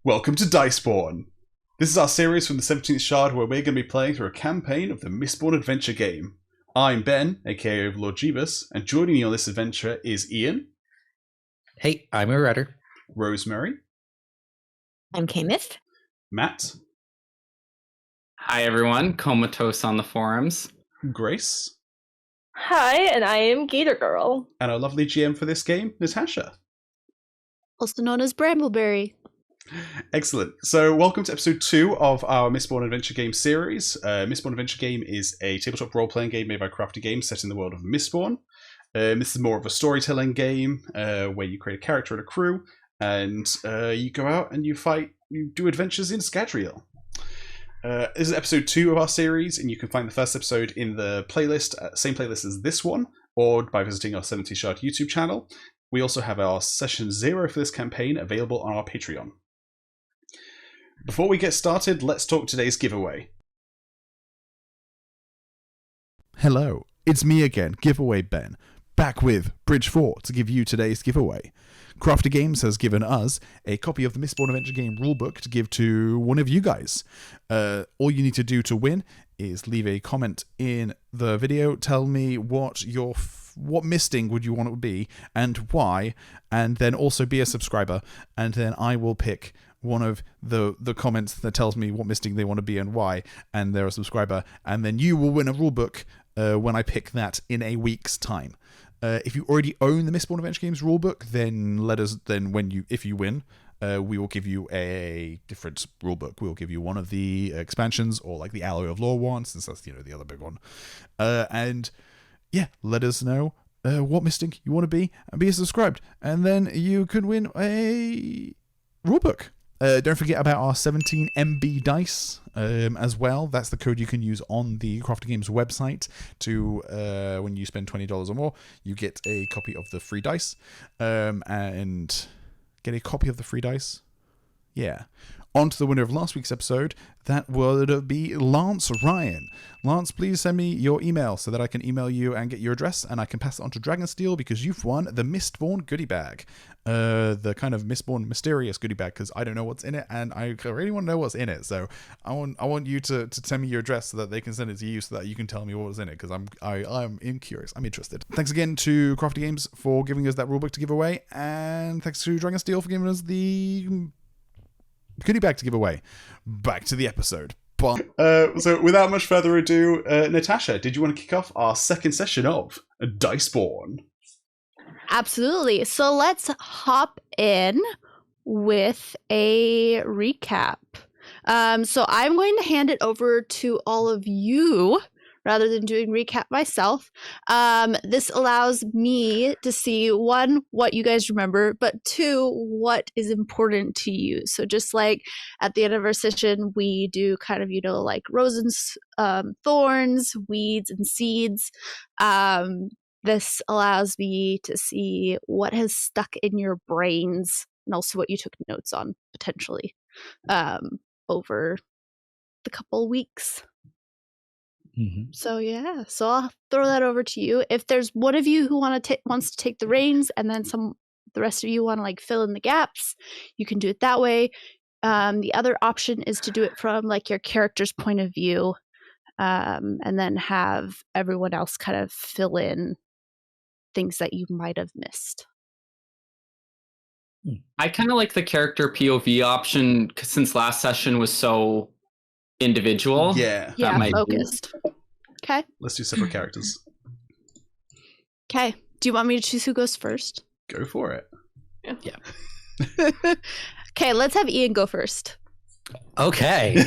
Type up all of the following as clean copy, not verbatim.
Welcome to Diceborn. This is our series from the 17th Shard where we're going to be playing through a campaign of the Mistborn Adventure Game. I'm Ben, aka Overlord Jebus, and joining me on this adventure is Ian. Hey, I'm a writer. Rosemary. I'm Kaymyth. Matt. Hi everyone, Comatose on the forums. Grace. Hi, and I am Gator Girl. And our lovely GM for this game, Natasha. Also known as Brambleberry. Excellent. So welcome to episode 2 of our Mistborn Adventure Game series. Mistborn Adventure Game is a tabletop role-playing game made by Crafty Games set in the world of Mistborn. This is more of a storytelling game where you create a character and a crew, and you go out and you do adventures in Scadrial. This is episode 2 of our series, and you can find the first episode in the playlist, same playlist as this one, or by visiting our 70 Shard YouTube channel. We also have our session 0 for this campaign available on our Patreon. Before we get started, let's talk today's giveaway. Hello, it's me again, Giveaway Ben, back with Bridge 4 to give you today's giveaway. Crafty Games has given us a copy of the Mistborn Adventure Game rulebook to give to one of you guys. All you need to do to win is leave a comment in the video, tell me what misting would you want it to be and why, and then also be a subscriber, and then I will pick one of the comments that tells me what misting they want to be and why, and they're a subscriber, and then you will win a rulebook when I pick that in a week's time. If you already own the Mistborn Adventure Games rulebook, then if you win, we will give you a different rulebook. We'll give you one of the expansions, or like the Alloy of Law one, since that's the other big one. And yeah, let us know what misting you want to be and be subscribed, and then you could win a rulebook. Don't forget about our 17 MB dice as well. That's the code you can use on the Crafty Games website to, when you spend $20 or more, you get a copy of the free dice. And get a copy of the free dice. Yeah. On to the winner of last week's episode. That would be Lance Ryan. Lance, please send me your email so that I can email you and get your address, and I can pass it on to Dragonsteel because you've won the Mistborn goodie bag. The kind of Mistborn mysterious goodie bag, because I don't know what's in it, and I really want to know what's in it. So I want you to send me your address so that they can send it to you so that you can tell me what was in it, because I'm curious. I'm interested. Thanks again to Crafty Games for giving us that rulebook to give away, and thanks to Dragonsteel for giving us the goodie bag to give away. Back to the episode. So without much further ado, Natasha, did you want to kick off our second session of Diceborn? Absolutely. So let's hop in with a recap. So I'm going to hand it over to all of you rather than doing recap myself. This allows me to see, one, what you guys remember, but two, what is important to you. So just like at the end of our session, we do kind of, like roses and thorns, weeds and seeds. This allows me to see what has stuck in your brains and also what you took notes on potentially over the couple weeks. Mm-hmm. So yeah, so I'll throw that over to you. If there's one of you who wants to take the reins, and then the rest of you want to fill in the gaps, you can do it that way. The other option is to do it from your character's point of view, and then have everyone else kind of fill in things that you might have missed. I kind of like the character POV option since last session was so individual. Yeah, focused. Okay. Let's do separate characters. Okay. Do you want me to choose who goes first? Go for it. Yeah. Okay, let's have Ian go first. Okay.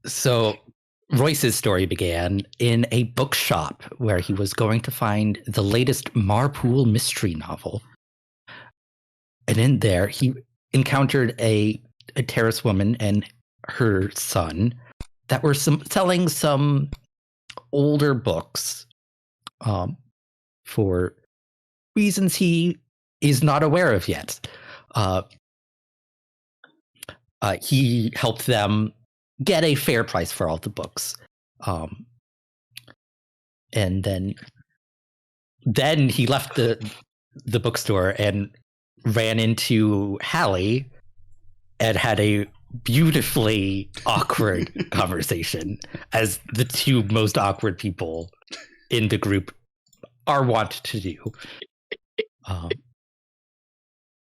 So Royce's story began in a bookshop where he was going to find the latest Marpool mystery novel. And in there, he encountered a terrace woman and her son that were selling some older books for reasons he is not aware of yet. He helped them get a fair price for all the books. And then he left the bookstore and ran into Hallie and had a beautifully awkward conversation, as the two most awkward people in the group are wont to do.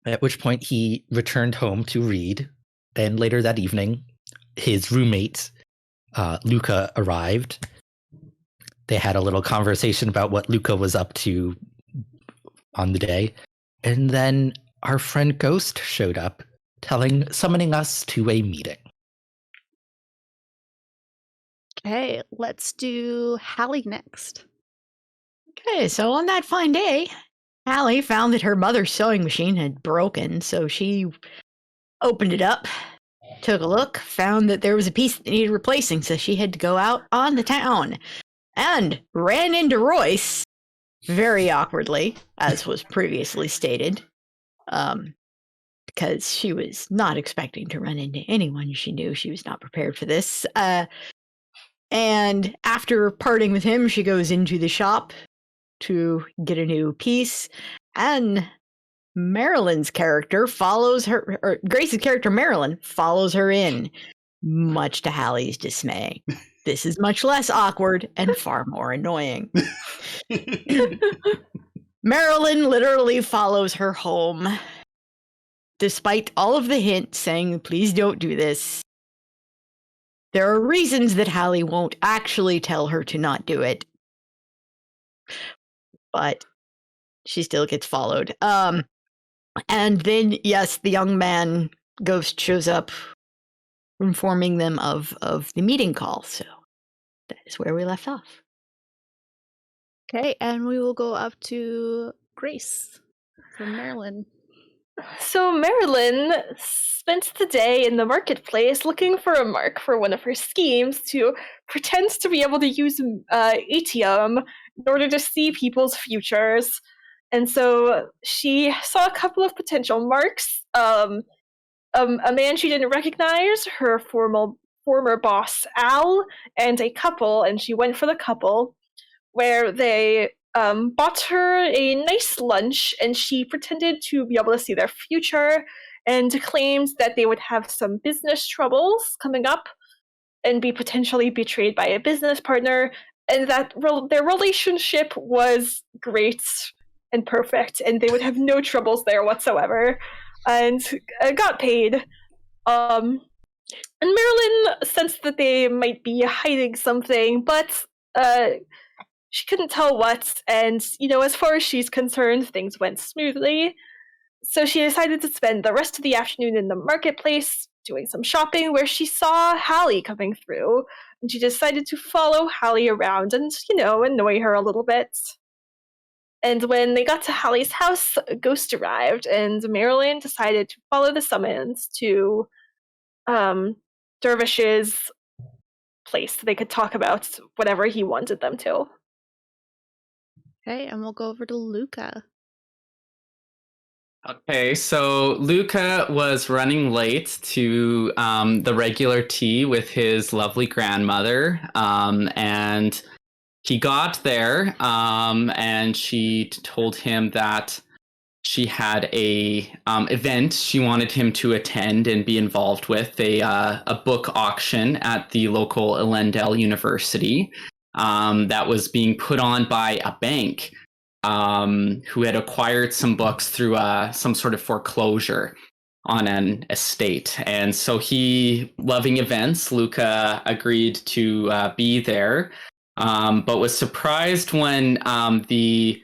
At which point he returned home to read, and later that evening, his roommate, Luka, arrived. They had a little conversation about what Luka was up to on the day, and then our friend Ghost showed up, summoning us to a meeting. Okay, let's do Hallie next. Okay, so on that fine day, Hallie found that her mother's sewing machine had broken, so she opened it up, took a look, found that there was a piece that needed replacing, so she had to go out on the town and ran into Royce very awkwardly, as was previously stated, because she was not expecting to run into anyone she knew. She was not prepared for this. And after parting with him, she goes into the shop to get a new piece, and Marelyn's character follows her, or Grace's character Marelyn follows her in, much to Hallie's dismay. This is much less awkward and far more annoying. Marelyn literally follows her home, despite all of the hints saying, please don't do this. There are reasons that Hallie won't actually tell her to not do it, but she still gets followed. And then, yes, the young man Ghost shows up, informing them of the meeting call. So that is where we left off. Okay, and we will go up to Grace from Marelyn. So Marelyn spent the day in the marketplace looking for a mark for one of her schemes to pretend to be able to use ATM in order to see people's futures. And so she saw a couple of potential marks. A man she didn't recognize, her former boss Al, and a couple, and she went for the couple, where they bought her a nice lunch, and she pretended to be able to see their future and claimed that they would have some business troubles coming up and be potentially betrayed by a business partner, and that their relationship was great and perfect, and they would have no troubles there whatsoever, and got paid. And Marelyn sensed that they might be hiding something, but she couldn't tell what, and, as far as she's concerned, things went smoothly. So she decided to spend the rest of the afternoon in the marketplace doing some shopping, where she saw Hallie coming through, and she decided to follow Hallie around and, annoy her a little bit. And when they got to Hallie's house, a ghost arrived, and Marelyn decided to follow the summons to Dervish's place so they could talk about whatever he wanted them to. Okay, and we'll go over to Luka. Okay, so Luka was running late to the regular tea with his lovely grandmother, and he got there, and she told him that she had a event she wanted him to attend and be involved with, a book auction at the local Elendel University that was being put on by a bank who had acquired some books through some sort of foreclosure on an estate. And so he, loving events, Luka agreed to be there, but was surprised when the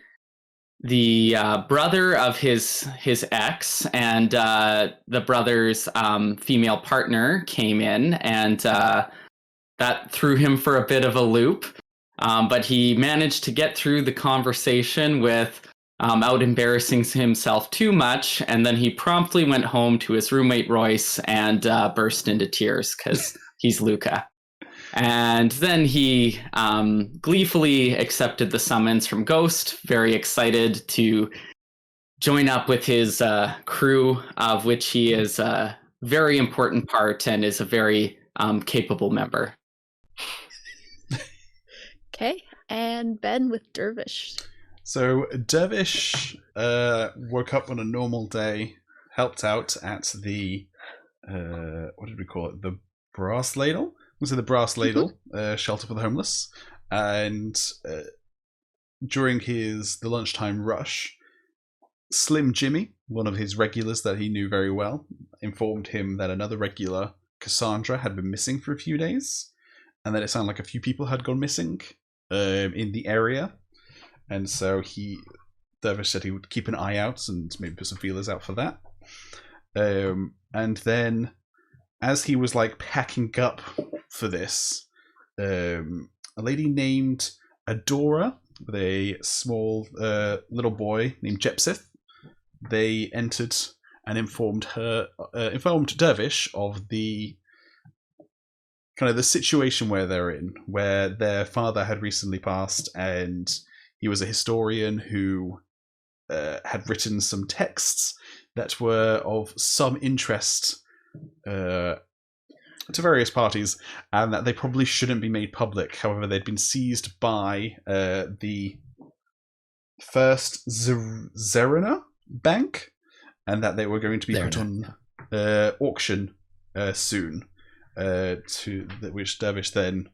brother of his ex and the brother's female partner came in, and that threw him for a bit of a loop. But he managed to get through the conversation without embarrassing himself too much, and then he promptly went home to his roommate Royce and burst into tears because he's Luka. And then he gleefully accepted the summons from Ghost, very excited to join up with his crew, of which he is a very important part and is a very capable member. Okay, and Ben with Dervish. So Dervish woke up on a normal day, helped out at the what did we call it? The Brass Ladle? Was it the Brass Ladle shelter for the homeless? And during the lunchtime rush, Slim Jimmy, one of his regulars that he knew very well, informed him that another regular, Cassandra, had been missing for a few days, and that it sounded like a few people had gone missing in the area. And so Dervish said he would keep an eye out and maybe put some feelers out for that. And then, as he was like packing up for this, a lady named Adora, with a small little boy named Jebus, they entered and informed Dervish of the kind of the situation where they're in, where their father had recently passed, and he was a historian who had written some texts that were of some interest to various parties, and that they probably shouldn't be made public. However, they'd been seized by the First Zerina Bank, and that they were going to be put on auction soon. To which Dervish then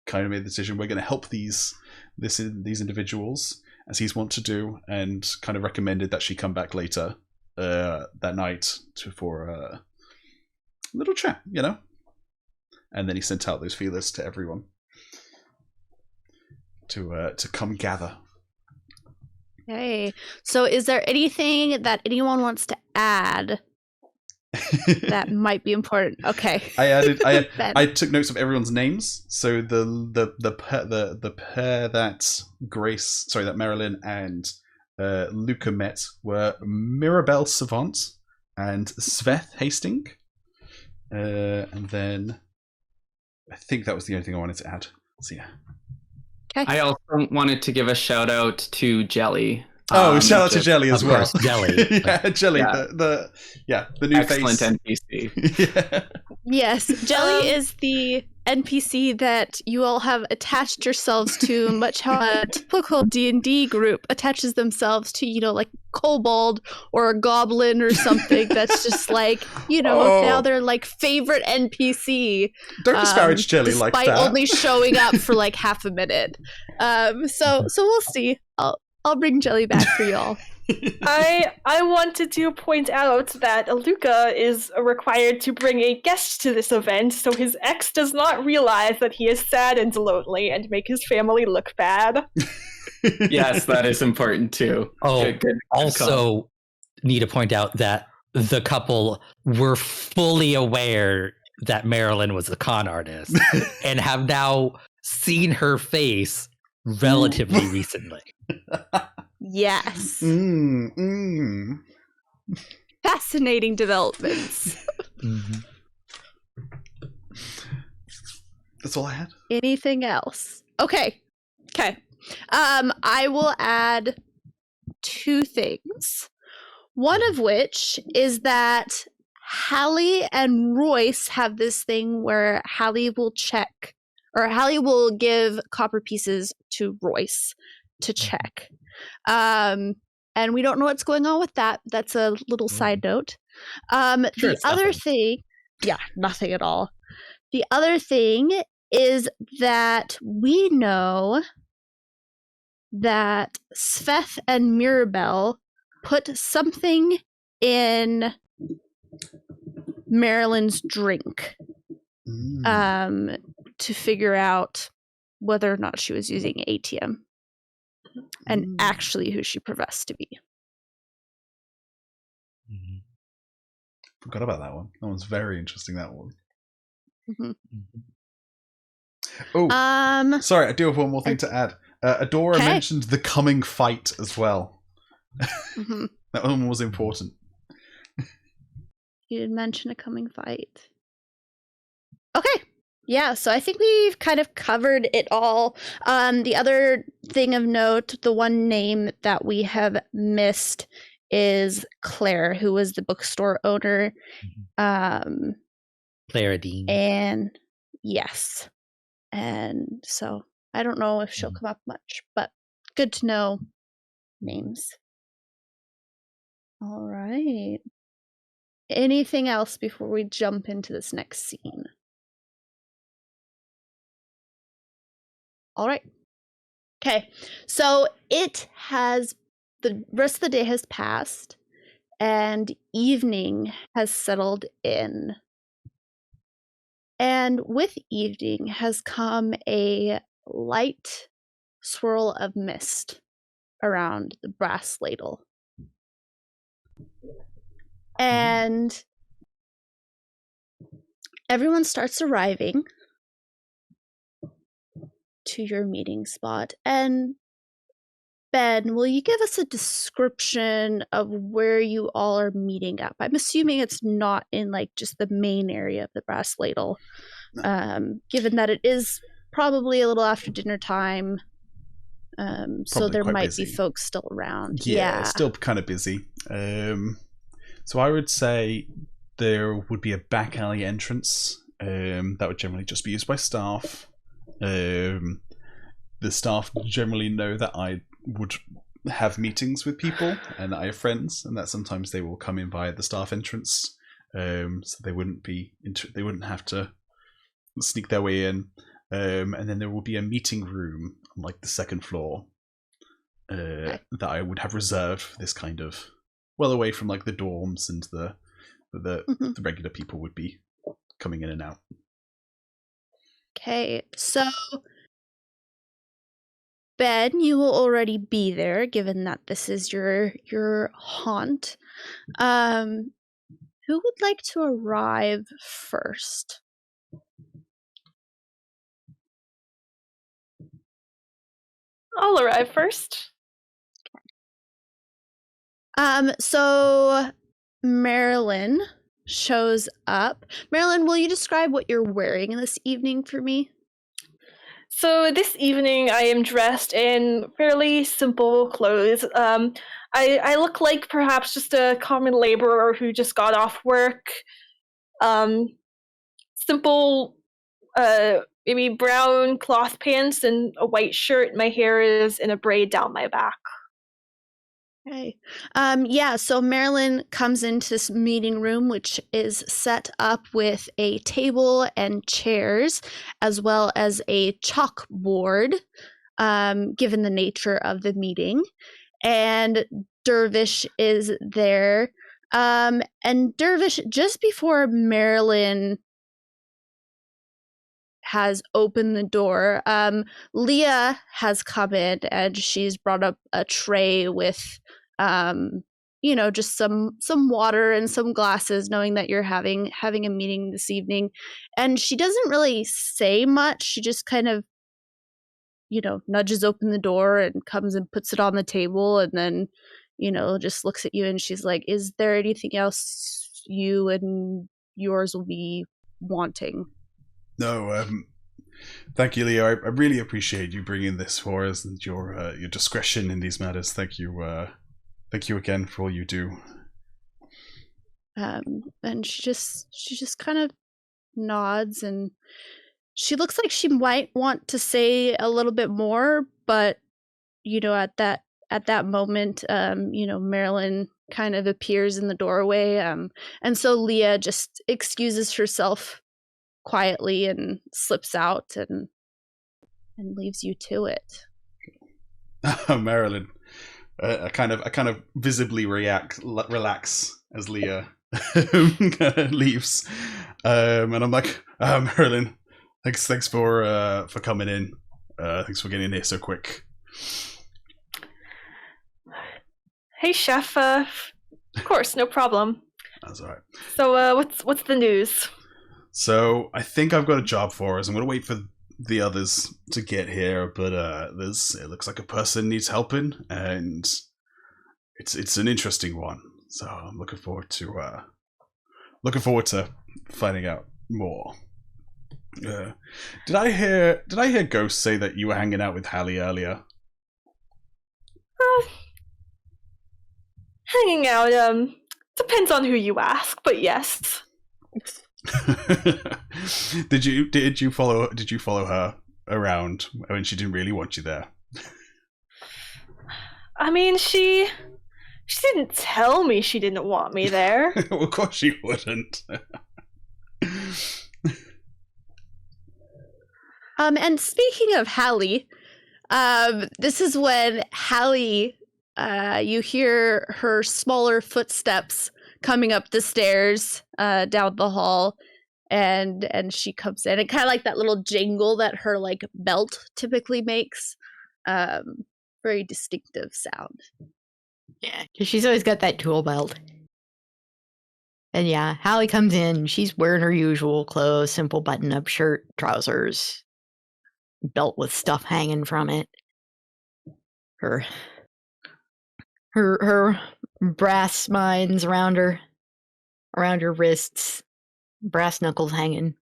kind of made the decision: we're going to help these individuals, as he's wont to do, and kind of recommended that she come back later that night for a little chat, you know. And then he sent out those feelers to everyone to come gather. Okay. So is there anything that anyone wants to add that might be important? Okay. I took notes of everyone's names. So the pair that Marelyn and Luka met were Mirabelle Savant and Sveth Hastings. And then I think that was the only thing I wanted to add. So yeah. I also wanted to give a shout out to Jelly. Shout out to Jelly as well. Course, Jelly. Yeah, Jelly, Yeah. the new Excellent face. NPC. Yeah. Yes, Jelly is the NPC that you all have attached yourselves to, much how a typical D&D group attaches themselves to, like Kobold or a Goblin or something. That's just like, now they're like favorite NPC. Don't disparage Jelly like that. Despite only showing up for like half a minute. So we'll see. I'll bring Jelly back for y'all. I wanted to point out that Luka is required to bring a guest to this event, so his ex does not realize that he is sad and lonely and make his family look bad. Yes, that is important too. Oh, Good also need to point out that the couple were fully aware that Marelyn was a con artist and have now seen her face relatively recently. Yes. Fascinating developments. Mm-hmm. That's all I had. Anything else? Okay. I will add 2 things. One of which is that Hallie and Royce have this thing where Hallie will give copper pieces to Royce to check. And we don't know what's going on with that. That's a little side note. The other thing, nothing at all. The other thing is that we know that Sveth and Mirabelle put something in Marelyn's drink to figure out whether or not she was using ATM and actually who she professed to be. Forgot about that one. That one's very interesting, that one. Oh, sorry, I do have one more thing to add. Adora mentioned the coming fight as well. That one was important. You did mention a coming fight. Okay. Yeah, so I think we've kind of covered it all. The other thing of note, the one name that we have missed is Claire, who was the bookstore owner. Claire Dean. And yes. And so I don't know if she'll come up much, but good to know names. All right. Anything else before we jump into this next scene? All right. Okay. So the rest of the day has passed and evening has settled in. And with evening has come a light swirl of mist around the brass ladle. And everyone starts arriving to your meeting spot. And Ben, will you give us a description of where you all are meeting up? I'm assuming it's not in like just the main area of the brass ladle, given that it is probably a little after dinner time. So there might be folks still around. Yeah, it's still kind of busy. So I would say there would be a back alley entrance that would generally just be used by staff. The staff generally know that I would have meetings with people and that I have friends, and that sometimes they will come in via the staff entrance, so they wouldn't have to sneak their way in. And then there will be a meeting room on like the second floor that I would have reserved for this kind of, well away from like the dorms and the regular people would be coming in and out. Okay, so Ben, you will already be there, given that this is your haunt. Who would like to arrive first? I'll arrive first. So Marelyn shows up. Marelyn, will you describe what you're wearing this evening for me? So this evening I am dressed in fairly simple clothes. I look like perhaps just a common laborer who just got off work. Simple, maybe brown cloth pants and a white shirt. My hair is in a braid down my back. Okay. So Marelyn comes into this meeting room, which is set up with a table and chairs, as well as a chalkboard, given the nature of the meeting. And Dervish is there. And Dervish, just before Marelyn has opened the door, Leah has come in and she's brought up a tray with just some water and some glasses, knowing that you're having a meeting this evening. And she doesn't really say much. She just kind of nudges open the door and comes and puts it on the table, and then just looks at you and she's like, is there anything else you and yours will be wanting? No, thank you, Leo. I really appreciate you bringing this for us and your discretion in these matters. Thank you again for all you do. And she just kind of nods, and she looks like she might want to say a little bit more, but at that moment, Marelyn kind of appears in the doorway, and so Leah just excuses herself quietly and slips out and leaves you to it. Marelyn, I kind of visibly relax as Leah leaves, and I'm like, Marelyn, thanks for coming in. Thanks for getting here so quick. Hey, Chef. Of course, no problem. That's all right. So, what's the news? So I think I've got a job for us. I'm going to wait for the others to get here, but it looks like a person needs helping, and it's an interesting one. So I'm looking forward to finding out more. Did I hear Ghost say that you were hanging out with Hallie earlier? Hanging out depends on who you ask, but yes. Did you follow her around when she didn't really want you there? I mean, she didn't tell me she didn't want me there. Well, of course she wouldn't. And speaking of Hallie, this is when Hallie, you hear her smaller footsteps coming up the stairs down the hall, and she comes in, and kind of like that little jingle that her like belt typically makes. Very distinctive sound. Yeah, 'cause she's always got that tool belt. And yeah, Hallie comes in. She's wearing her usual clothes, simple button-up shirt, trousers, belt with stuff hanging from it. Her brass spines around her wrists, brass knuckles hanging.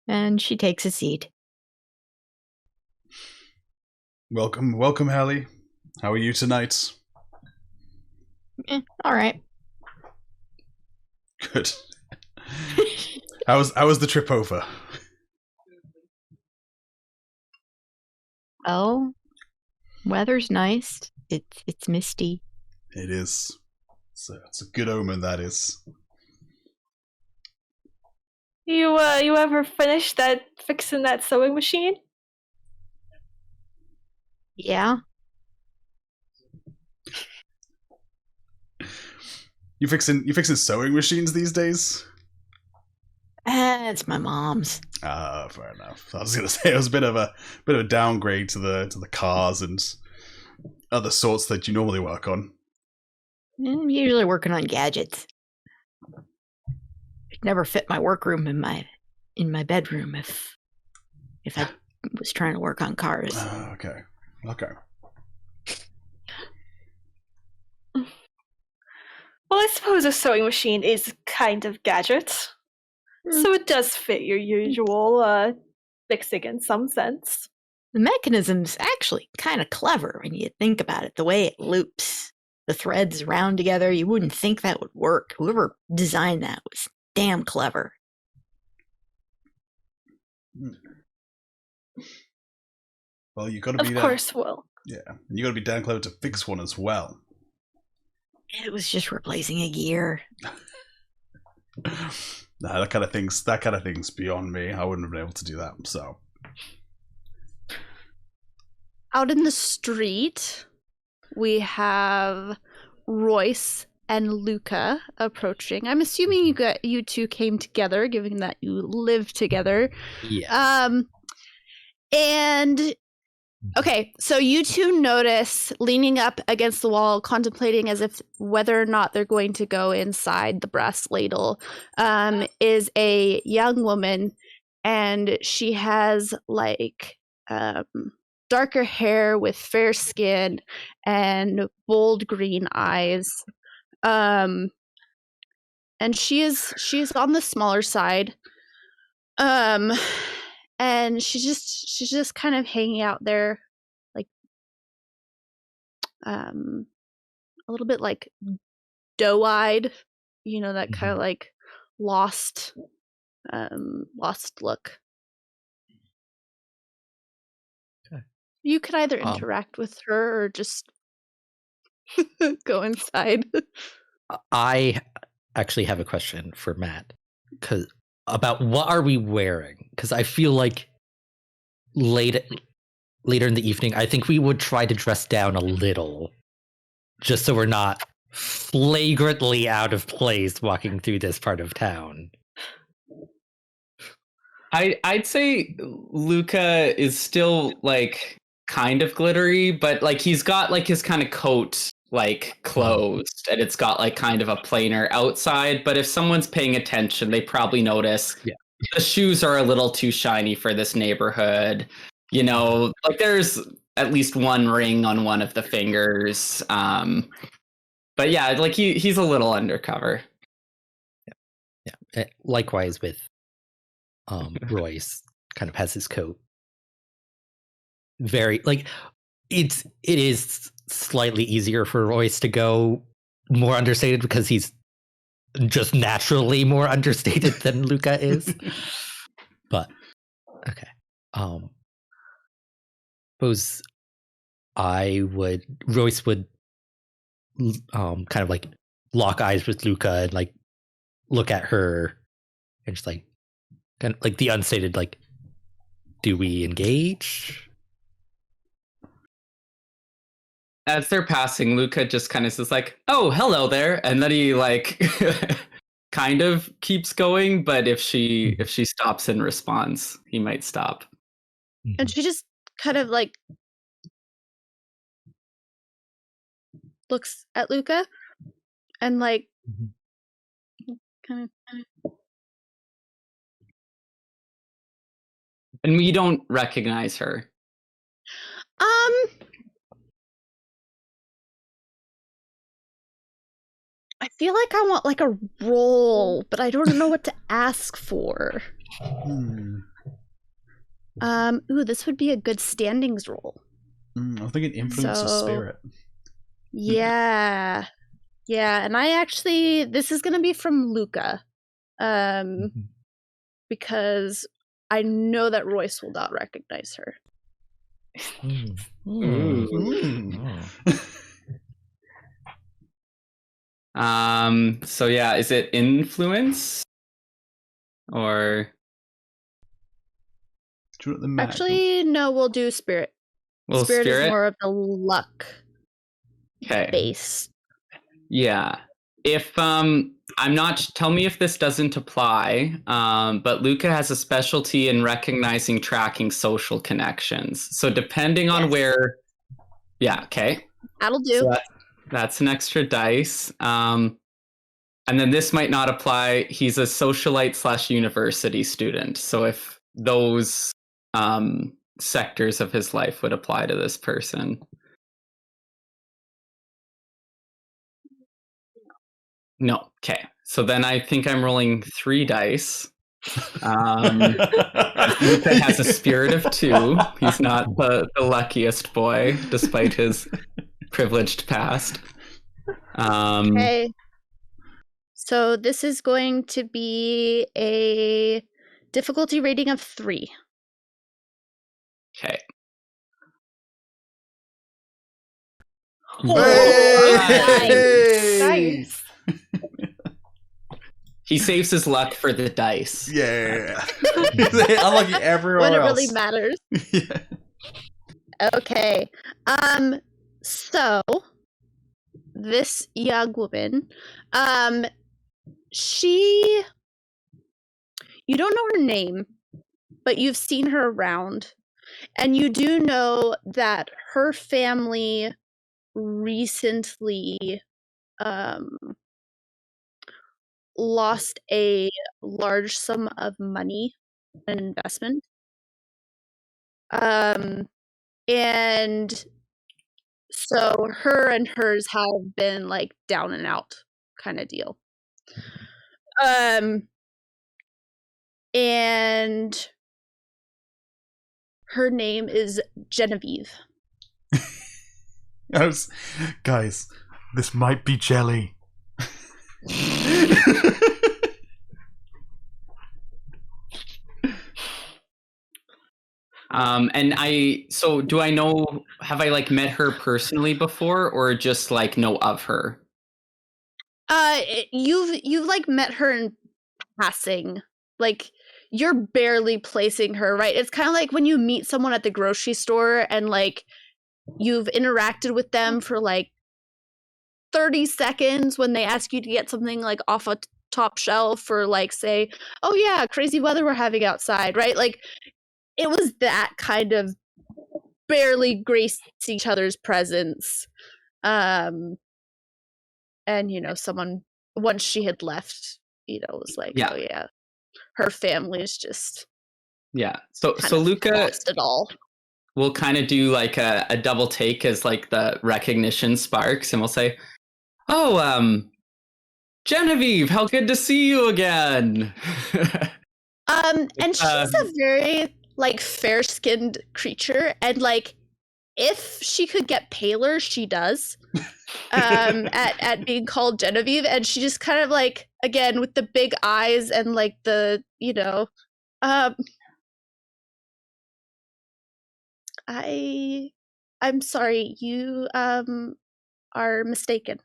And she takes a seat. Welcome, Hallie. How are you tonight? All right. Good. How was the trip over? Well, weather's nice. It's misty. It is. It's a good omen, that is. You ever finished fixing that sewing machine? Yeah. You fixing sewing machines these days? It's my mom's. Fair enough. I was gonna say it was a bit of a downgrade to the cars and other sorts that you normally work on. I'm usually working on gadgets. It'd never fit my workroom in my bedroom if I was trying to work on cars. Okay. Well, I suppose a sewing machine is kind of gadget. So it does fit your usual fixing in some sense. The mechanism's actually kind of clever when you think about it. The way it loops the threads round together, you wouldn't think that would work. Whoever designed that was damn clever. Well, you got to be. Of course, Will. Yeah, you got to be damn clever to fix one as well. It was just replacing a gear. Nah, that kind of thing's beyond me. I wouldn't have been able to do that. So, Out in the street, we have Royce and Luka approaching. I'm assuming you two came together, given that you live together. Yeah. And okay, so you two notice leaning up against the wall, contemplating as if whether or not they're going to go inside the brass ladle, is a young woman, and she has like darker hair with fair skin and bold green eyes. And she is on the smaller side. And she's just kind of hanging out there, like a little bit like doe-eyed, that kind of like lost look. Okay. You could either interact with her or just go inside. I actually have a question for Matt, about what are we wearing? Because I feel like later in the evening, I think we would try to dress down a little, just so we're not flagrantly out of place walking through this part of town. I'd say Luka is still like kind of glittery, but like he's got like his kind of coat like closed, and it's got like kind of a plainer outside. But if someone's paying attention, they probably notice the shoes are a little too shiny for this neighborhood. Like there's at least one ring on one of the fingers. But yeah, like he's a little undercover. Yeah. Likewise with Royce, kind of has his coat very like it is slightly easier for Royce to go more understated because he's just naturally more understated than Luka is. But okay. Suppose Royce would kind of like lock eyes with Luka and like look at her and just like kind of like the unstated like, do we engage? As they're passing, Luka just kind of says like, "Oh, hello there," and then he like kind of keeps going. But if she stops and responds, he might stop. And she just kind of like looks at Luka and like kind of And we don't recognize her. I feel like I want like a roll, but I don't know what to ask for. Ooh, this would be a good standings roll. I'm thinking influence of spirit. Yeah. Yeah, and this is gonna be from Luka. Because I know that Royce will not recognize her. So yeah, is it influence or? Actually, no, we'll do spirit. Spirit is more of the luck. Okay. Base. Yeah. If tell me if this doesn't apply. But Luka has a specialty in recognizing, tracking social connections. So depending on where, yeah, okay. That'll do. So that's an extra dice. And then this might not apply. He's a socialite / university student. So if those sectors of his life would apply to this person. No. Okay. So then I think I'm rolling 3 dice. Luka has a spirit of 2. He's not the luckiest boy, despite his privileged past. Okay. So this is going to be a difficulty rating of 3. Okay. Nice. He saves his luck for the dice. Yeah. Unlucky everyone when it else. really matters. Yeah. Okay. So this young woman, you don't know her name, but you've seen her around, and you do know that her family recently lost a large sum of money in investment. And so her and hers have been like down and out kind of deal. And her name is Genevieve. Guys, this might be jelly. So do I know, have I like met her personally before or just like know of her? You've like met her in passing. Like you're barely placing her, right? It's kind of like when you meet someone at the grocery store and like you've interacted with them for like 30 seconds when they ask you to get something like off a top shelf or like say, "Oh yeah, crazy weather we're having outside," right? Like it was that kind of barely graced each other's presence. And someone once she had left, was like, "Oh yeah, her family's just So Luka lost it all." We'll kind of do like a double take as like the recognition sparks, and we'll say, "Oh, Genevieve, how good to see you again." And she's a very like fair-skinned creature, and like if she could get paler, she does. At being called Genevieve, and she just kind of like, again with the big eyes and like the I I'm sorry, you are mistaken.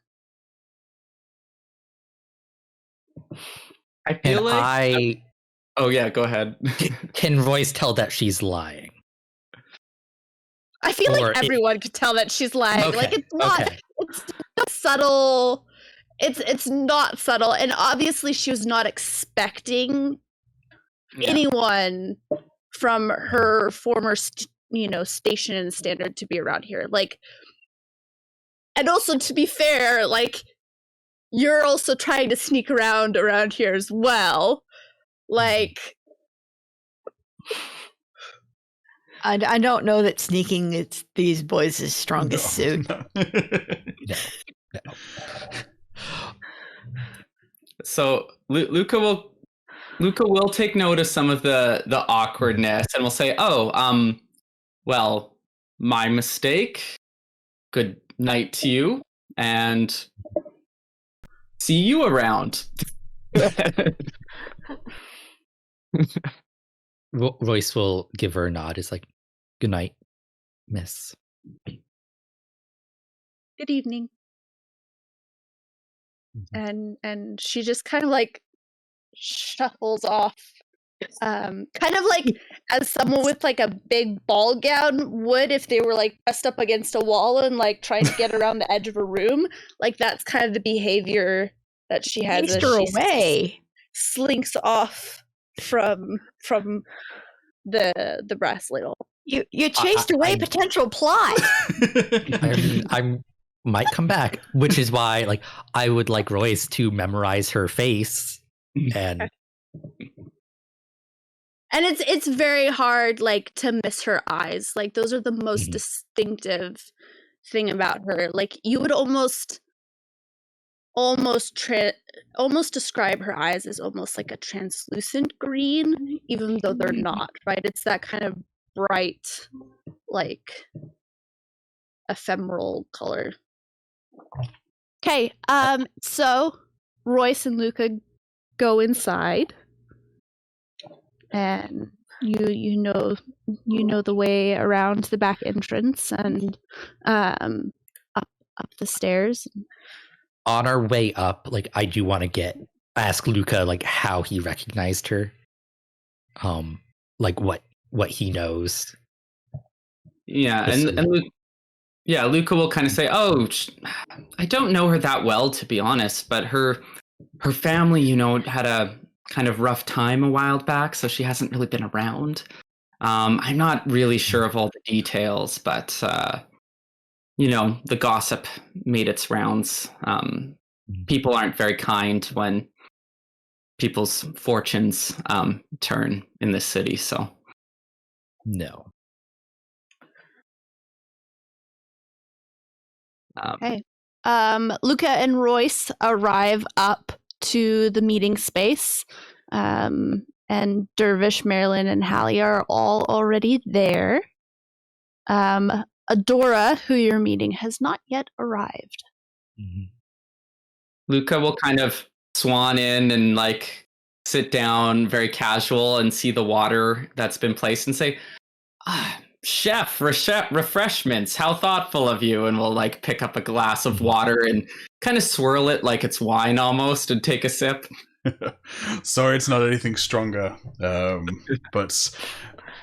I feel like. Oh yeah, go ahead. Can Royce tell that she's lying? I feel Or like everyone could tell that she's lying. Okay, Like it's not subtle. It's not subtle, and obviously she was not expecting anyone from her former station and standard to be around here. Like, and also to be fair, like you're also trying to sneak around here as well. Like, I don't know that sneaking is these boys' strongest suit. No. So Luka will take note of some of the awkwardness and will say, "Oh, well, my mistake. Good night to you, and see you around." Royce will give her a nod. It's like, good night, miss. good evening. And she just kind of like shuffles off, kind of like as someone with like a big ball gown would if they were like pressed up against a wall and like trying to get around the edge of a room. Like that's kind of the behavior that she has. Chased her away. Slinks off from the brass ladle. You chased away potential plot. I might come back, which is why like I would like Royce to memorize her face and it's very hard like to miss her eyes. Like those are the most distinctive thing about her. Like you would almost describe her eyes as almost like a translucent green, even though they're not, right? It's that kind of bright, like ephemeral color. Okay, so Royce and Luka go inside, and you know the way around the back entrance and up the stairs. On our way up, like I do want to ask Luka like how he recognized her, like what he knows. Yeah, and Luka will kind of say, "Oh, I don't know her that well, to be honest, but her family, had a kind of rough time a while back, so she hasn't really been around. I'm not really sure of all the details, but the gossip made its rounds. People aren't very kind when people's fortunes turn in this city, so No. Okay. Luka and Royce arrive up to the meeting space, and Dervish, Marelyn, and Hallie are all already there. Adora, who you're meeting, has not yet arrived. Luka will kind of swan in and like sit down very casual and see the water that's been placed and say, "Chef, refreshments, how thoughtful of you." And we'll like pick up a glass of water and kind of swirl it like it's wine almost and take a sip. Sorry, it's not anything stronger, but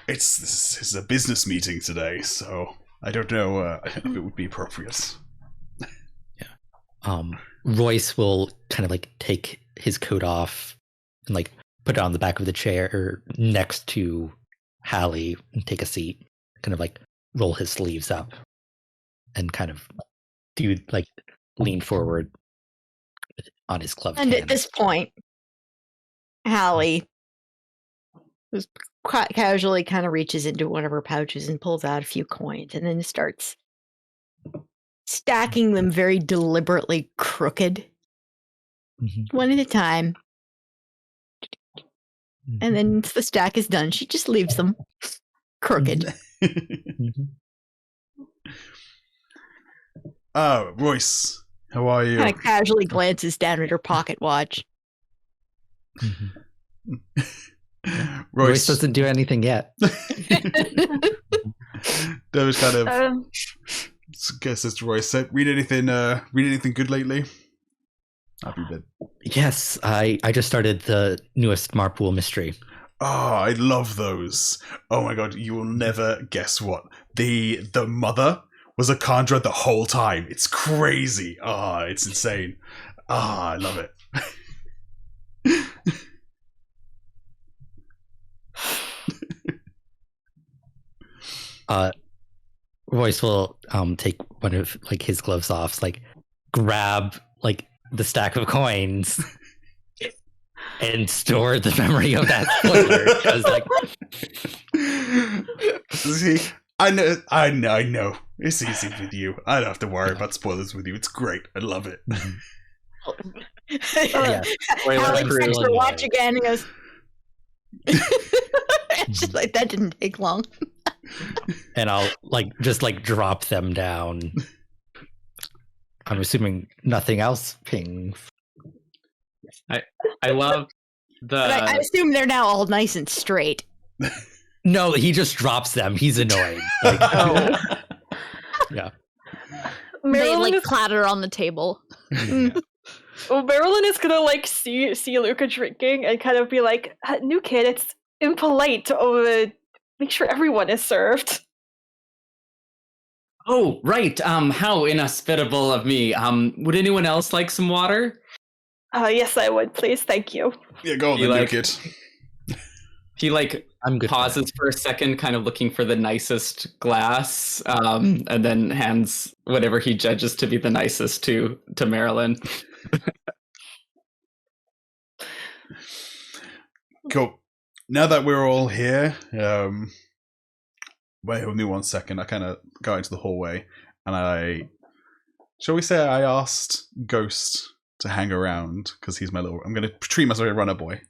this is a business meeting today, so I don't know if it would be appropriate. Yeah. Royce will kind of like take his coat off and like put it on the back of the chair next to Hallie and take a seat. Kind of like roll his sleeves up and kind of lean forward on his club. And at this point, Hallie was quite casually kind of reaches into one of her pouches and pulls out a few coins and then starts stacking them very deliberately crooked, one at a time. And then once the stack is done, she just leaves them crooked. Oh, Royce, how are you? Kind of casually glances down at her pocket watch. Royce doesn't do anything yet. Dervish kind of says to Royce, so, read anything good lately? Happy bit. Yes, I just started the newest Marpool mystery. Oh, I love those. Oh my god, you will never guess what. The mother was a conjurer the whole time. It's crazy. Ah, it's insane. Ah, I love it. Royce will take one of like his gloves off, like grab like the stack of coins and store the memory of that spoiler. Because like, see, I know. It's easy with you. I don't have to worry about spoilers with you. It's great. I love it. Yeah. Alex checks her watch again and goes. It's just like that didn't take long. And I'll just drop them down. I'm assuming nothing else pings. I love the. But I assume they're now all nice and straight. No, he just drops them. He's annoyed. Like, Oh. Yeah. They Marelyn is clatter on the table. Well, Marelyn is gonna see Luka drinking and kind of be like, "New kid, it's impolite to make sure everyone is served." Oh, right. How inhospitable of me. Would anyone else like some water? Yes, I would, please. Thank you. Yeah, go on, You the new like- kid. He I'm good. pauses for a second, kind of looking for the nicest glass, and then hands whatever he judges to be the nicest to Marelyn. Cool. Now that we're all here, wait with me 1 second. I kind of go into the hallway, and shall we say, I asked Ghost to hang around because he's my little. I'm going to treat myself as a runner boy.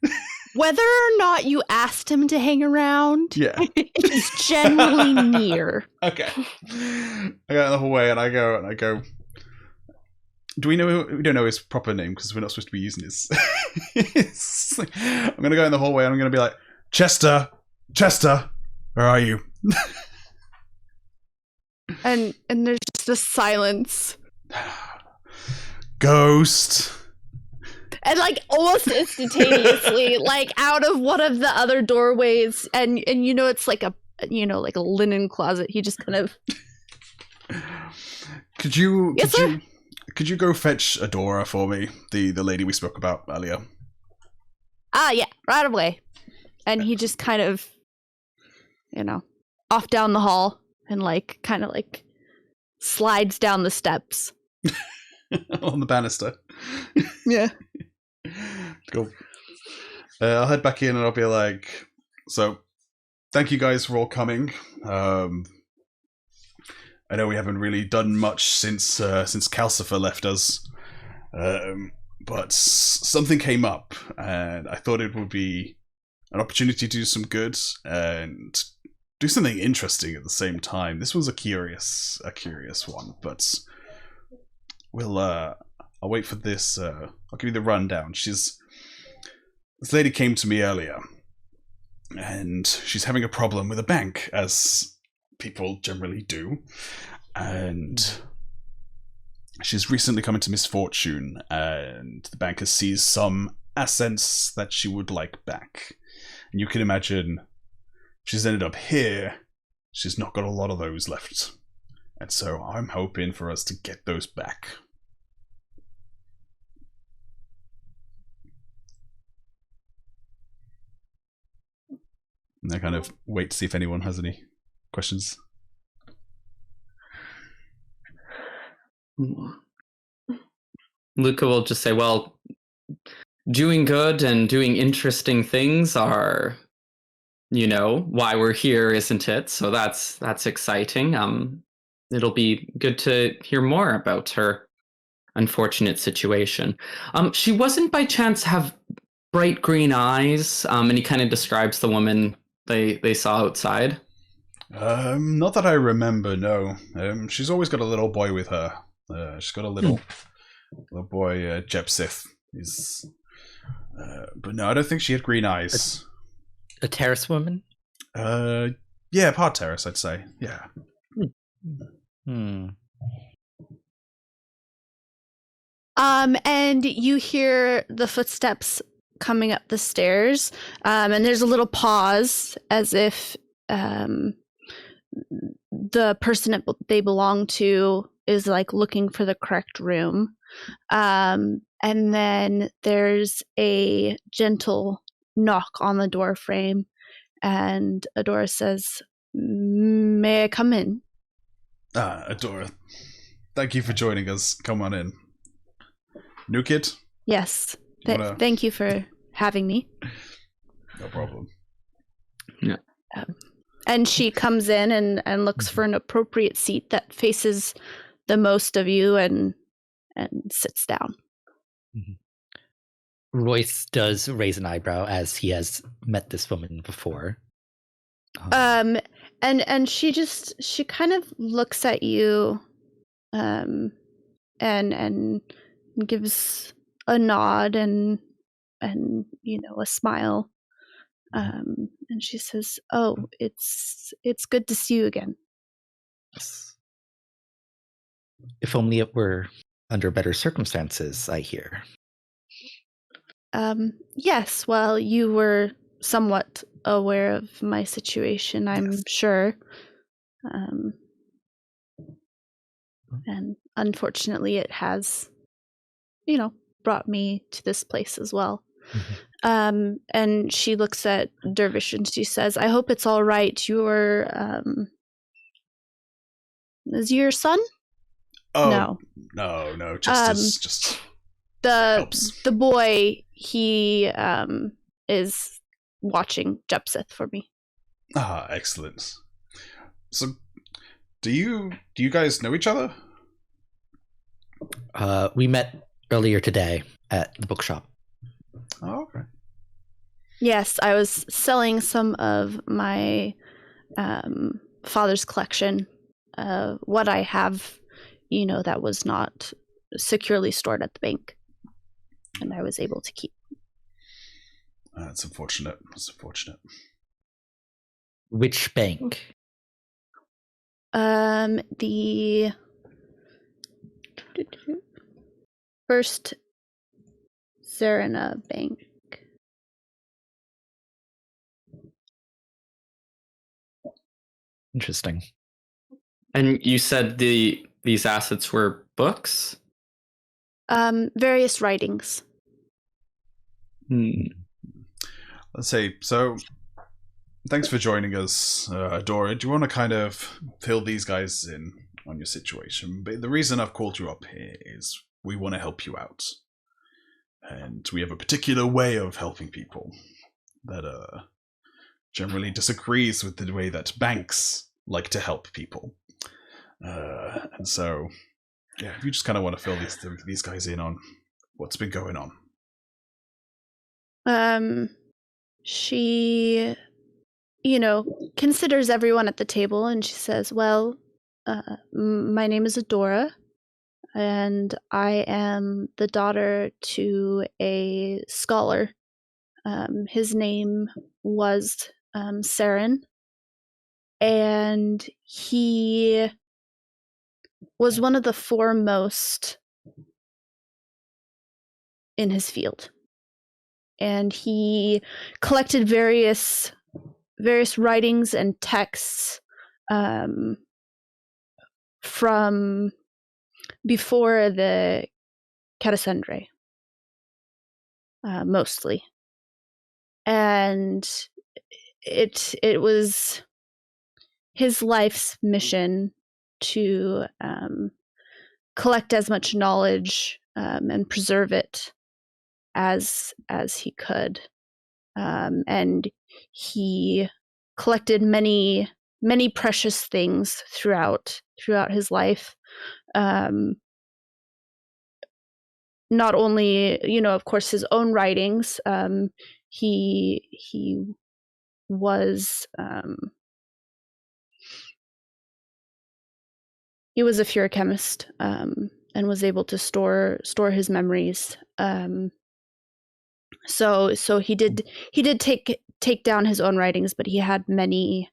Whether or not you asked him to hang around, Yeah. he's generally near. Okay. I go in the hallway and I go. Do we know? We don't know his proper name because we're not supposed to be using his. I'm gonna go in the hallway and I'm gonna be like, Chester, where are you? And there's just a silence. Ghost. And almost instantaneously, out of one of the other doorways, and it's like a linen closet. He just kind of. Could you? Yes, sir? Could you go fetch Adora for me, the lady we spoke about earlier? Yeah, right away. And he just kind of, off down the hall and slides down the steps. On the banister. Yeah. Cool. I'll head back in and I'll be like, so, thank you guys for all coming. I know we haven't really done much since Calcifer left us, but something came up, and I thought it would be an opportunity to do some good and do something interesting at the same time. This was a curious one, but I'll wait for this. I'll give you the rundown. This lady came to me earlier, and she's having a problem with a bank, as people generally do, and she's recently come into misfortune, and the bank has seized some assets that she would like back. And you can imagine, if she's ended up here, she's not got a lot of those left, and so I'm hoping for us to get those back. And I kind of wait to see if anyone has any questions. Luka will just say, well, doing good and doing interesting things are, why we're here, isn't it? So that's exciting. It'll be good to hear more about her unfortunate situation. She wasn't by chance have bright green eyes, and he kind of describes the woman they saw outside. Not that I remember, no. She's always got a little boy with her. She's got a little boy, Jebus. But no, I don't think she had green eyes. A terrace woman? Yeah, Pod Terrace, I'd say. Yeah. Hmm. And you hear the footsteps coming up the stairs, and there's a little pause as if the person that they belong to is like looking for the correct room. And then there's a gentle knock on the door frame, and Adora says, "May I come in?" Adora, thank you for joining us. Come on in. New kid? Yes. Wanna... Thank you for having me. No problem. Yeah. And she comes in and looks for an appropriate seat that faces the most of you and sits down. Royce does raise an eyebrow as he has met this woman before. And she kind of looks at you and gives a nod and a smile. And she says, "Oh, it's good to see you again." Yes. If only it were under better circumstances, I hear. Yes, well, you were somewhat aware of my situation, I'm sure. And unfortunately, it has, brought me to this place as well. And she looks at Dervish and she says, "I hope it's all right. Is your son?" Oh, no, just the boy, he is watching Jebus for me. Ah, excellent. So, do you guys know each other? We met earlier today at the bookshop. Oh, okay. Yes, I was selling some of my father's collection, what I have, that was not securely stored at the bank, and I was able to keep. That's unfortunate. That's unfortunate. Which bank? The First Seran Bank. Interesting. And you said these assets were books? Various writings. Let's see. So, thanks for joining us, Adora. Do you want to kind of fill these guys in on your situation? But the reason I've called you up here is we want to help you out. And we have a particular way of helping people that generally disagrees with the way that banks like to help people. And so, yeah, if you just kind of want to fill these guys in on what's been going on. She, considers everyone at the table, and she says, "Well, my name is Adora, and I am the daughter to a scholar. His name was Seran, and he was one of the foremost in his field. And he collected various writings and texts from before the Catacendre, mostly. And it was his life's mission to collect as much knowledge and preserve it as he could, and he collected many precious things throughout his life. Not only, of course, his own writings. He was he was a furochemist, and was able to store his memories. So he did take down his own writings, but he had many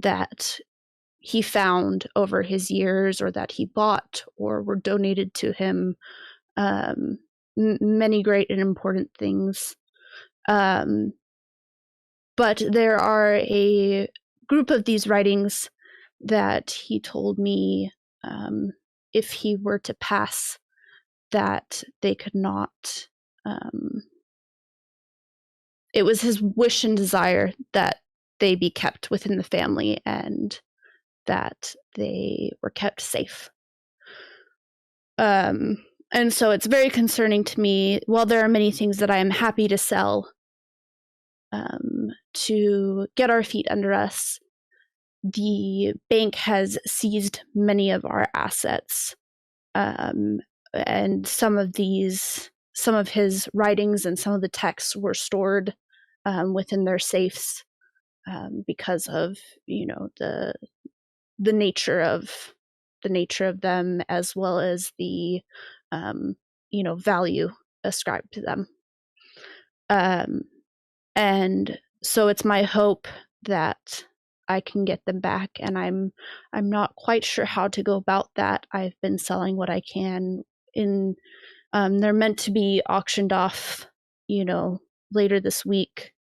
that he found over his years, or that he bought, or were donated to him. Many great and important things. But there are a group of these writings that he told me if he were to pass, that they could not. It was his wish and desire that they be kept within the family and that they were kept safe. And so it's very concerning to me. While there are many things that I am happy to sell to get our feet under us, the bank has seized many of our assets. And some of his writings and some of the texts were stored within their safes because of, the nature of them, as well as the value ascribed to them. And so it's my hope that I can get them back, and I'm not quite sure how to go about that. I've been selling what I can. They're meant to be auctioned off, later this week,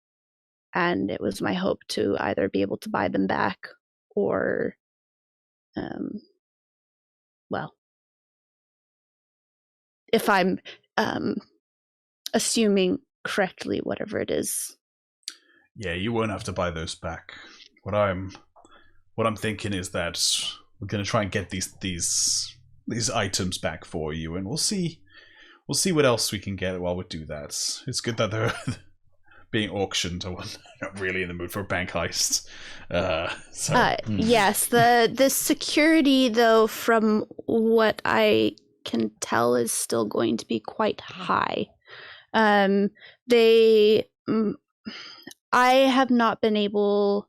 and it was my hope to either be able to buy them back or, if I'm assuming correctly, whatever it is. Yeah, you won't have to buy those back. What I'm thinking is that we're going to try and get these items back for you, and we'll see what else we can get while we do that. It's good that they're being auctioned. I'm not really in the mood for a bank heist. Yes, the security, though, from what I can tell, is still going to be quite high. I have not been able.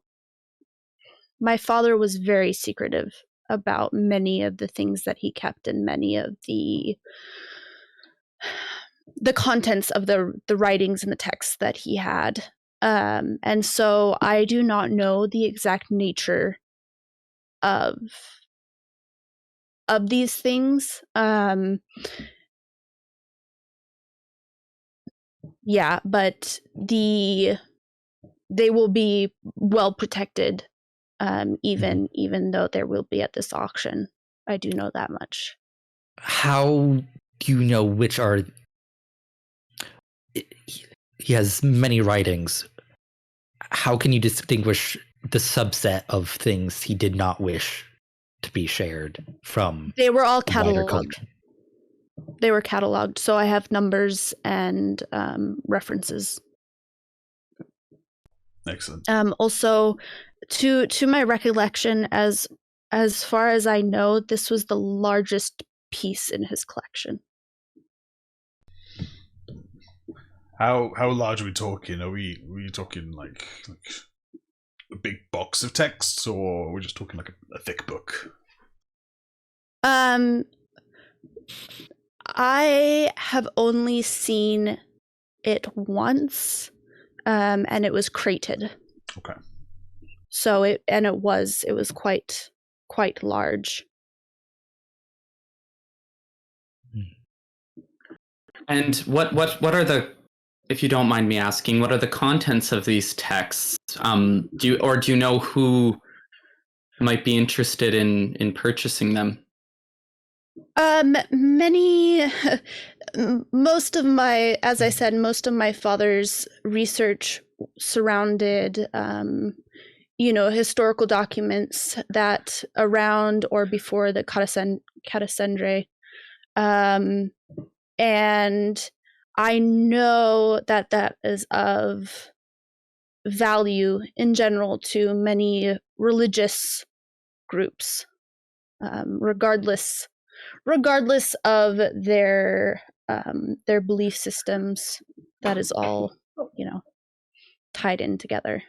My father was very secretive about many of the things that he kept, and many of the contents of the writings and the texts that he had. And so I do not know the exact nature of these things. Yeah, but they will be well protected, even though there will be at this auction. I do know that much. How do you know which are... He has many writings. How can you distinguish the subset of things he did not wish to be shared from? They were all the wider cataloged. collection? They were cataloged, so I have numbers and references. Excellent. Also, to my recollection, as far as I know, this was the largest piece in his collection. How large are we talking? Are we talking like a big box of texts, or are we just talking like a thick book? I have only seen it once, and it was crated. Okay. So it was quite large. And what are the, if you don't mind me asking, what are the contents of these texts? Do you know who might be interested in purchasing them? Most of my father's research surrounded, historical documents that around or before the Catacendre. And I know that is of value in general to many religious groups, regardless of their belief systems. That is all, tied in together.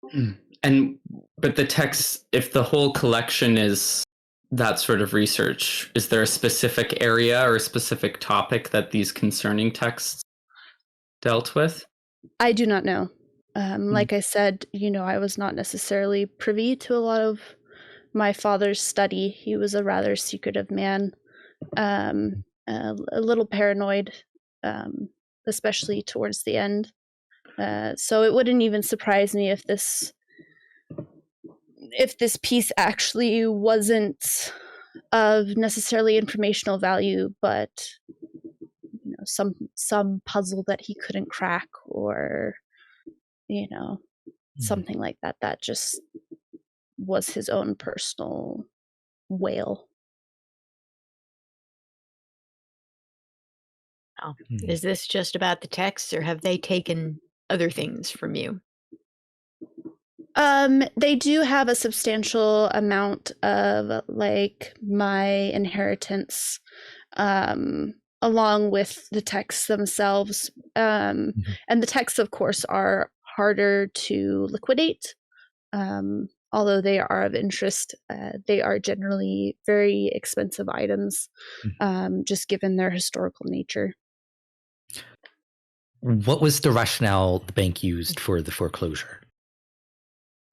But the text, if the whole collection is that sort of research, is there a specific area or a specific topic that these concerning texts dealt with? I do not know. Like I said, I was not necessarily privy to a lot of my father's study. He was a rather secretive man, a little paranoid, especially towards the end. So it wouldn't even surprise me if this piece actually wasn't of necessarily informational value, but some puzzle that he couldn't crack, or something like that. That just was his own personal whale. Oh. Is this just about the texts, or have they taken other things from you? They do have a substantial amount of my inheritance, along with the texts themselves. And the texts, of course, are harder to liquidate. Although they are of interest, they are generally very expensive items, just given their historical nature. What was the rationale the bank used for the foreclosure?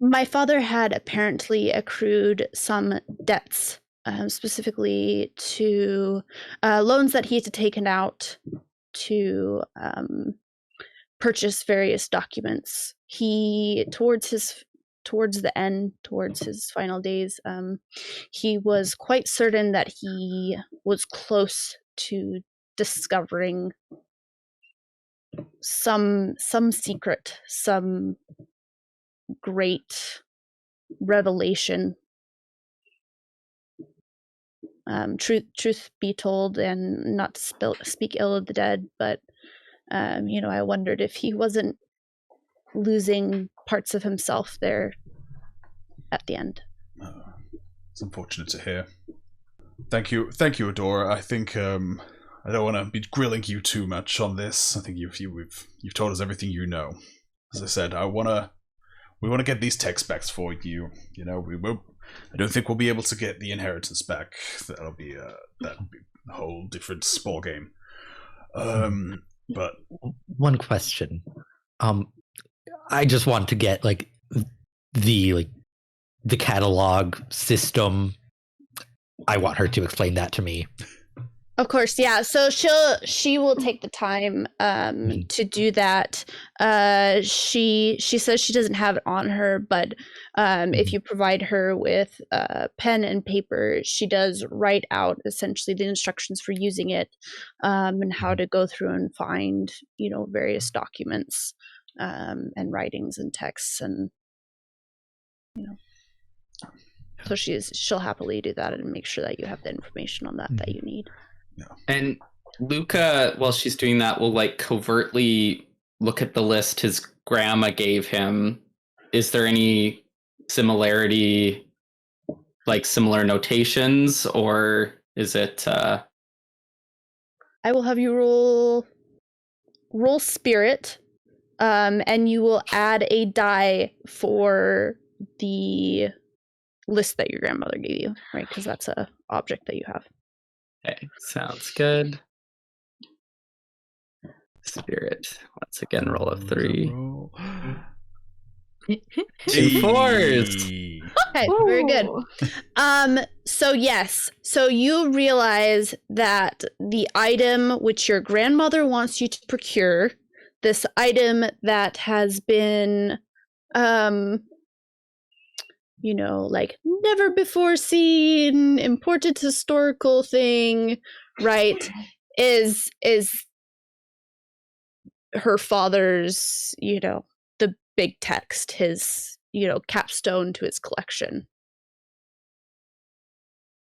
My father had apparently accrued some debts, specifically to loans that he had taken out to purchase various documents. He, towards his final days, he was quite certain that he was close to discovering some secret, some great revelation. Truth be told, and not to speak ill of the dead, but I wondered if he wasn't losing parts of himself there at the end. It's unfortunate to hear. Thank you, Adora. I think I don't want to be grilling you too much on this. I think you've told us everything you know. As I said, we want to get these texts back for you. I don't think we'll be able to get the inheritance back. That'll be a whole different sport game. But one question. I just want to get the catalog system. I want her to explain that to me. Of course, yeah. So she will take the time to do that. She says she doesn't have it on her, but if you provide her with pen and paper, she does write out essentially the instructions for using it, and how to go through and find various documents, and writings and texts, and so she'll happily do that and make sure that you have the information on that you need. Yeah. And Luka, while she's doing that, will covertly look at the list his grandma gave him. Is there any similarity, similar notations, or is it? I will have you roll spirit, and you will add a die for the list that your grandmother gave you, right? Because that's a object that you have. Okay, sounds good. Spirit. Once again, roll of 3. 2 4s. Okay, very good. So yes, so you realize that the item which your grandmother wants you to procure, this item that has been never before seen, important historical thing, right, is her father's, the big text, his, capstone to his collection.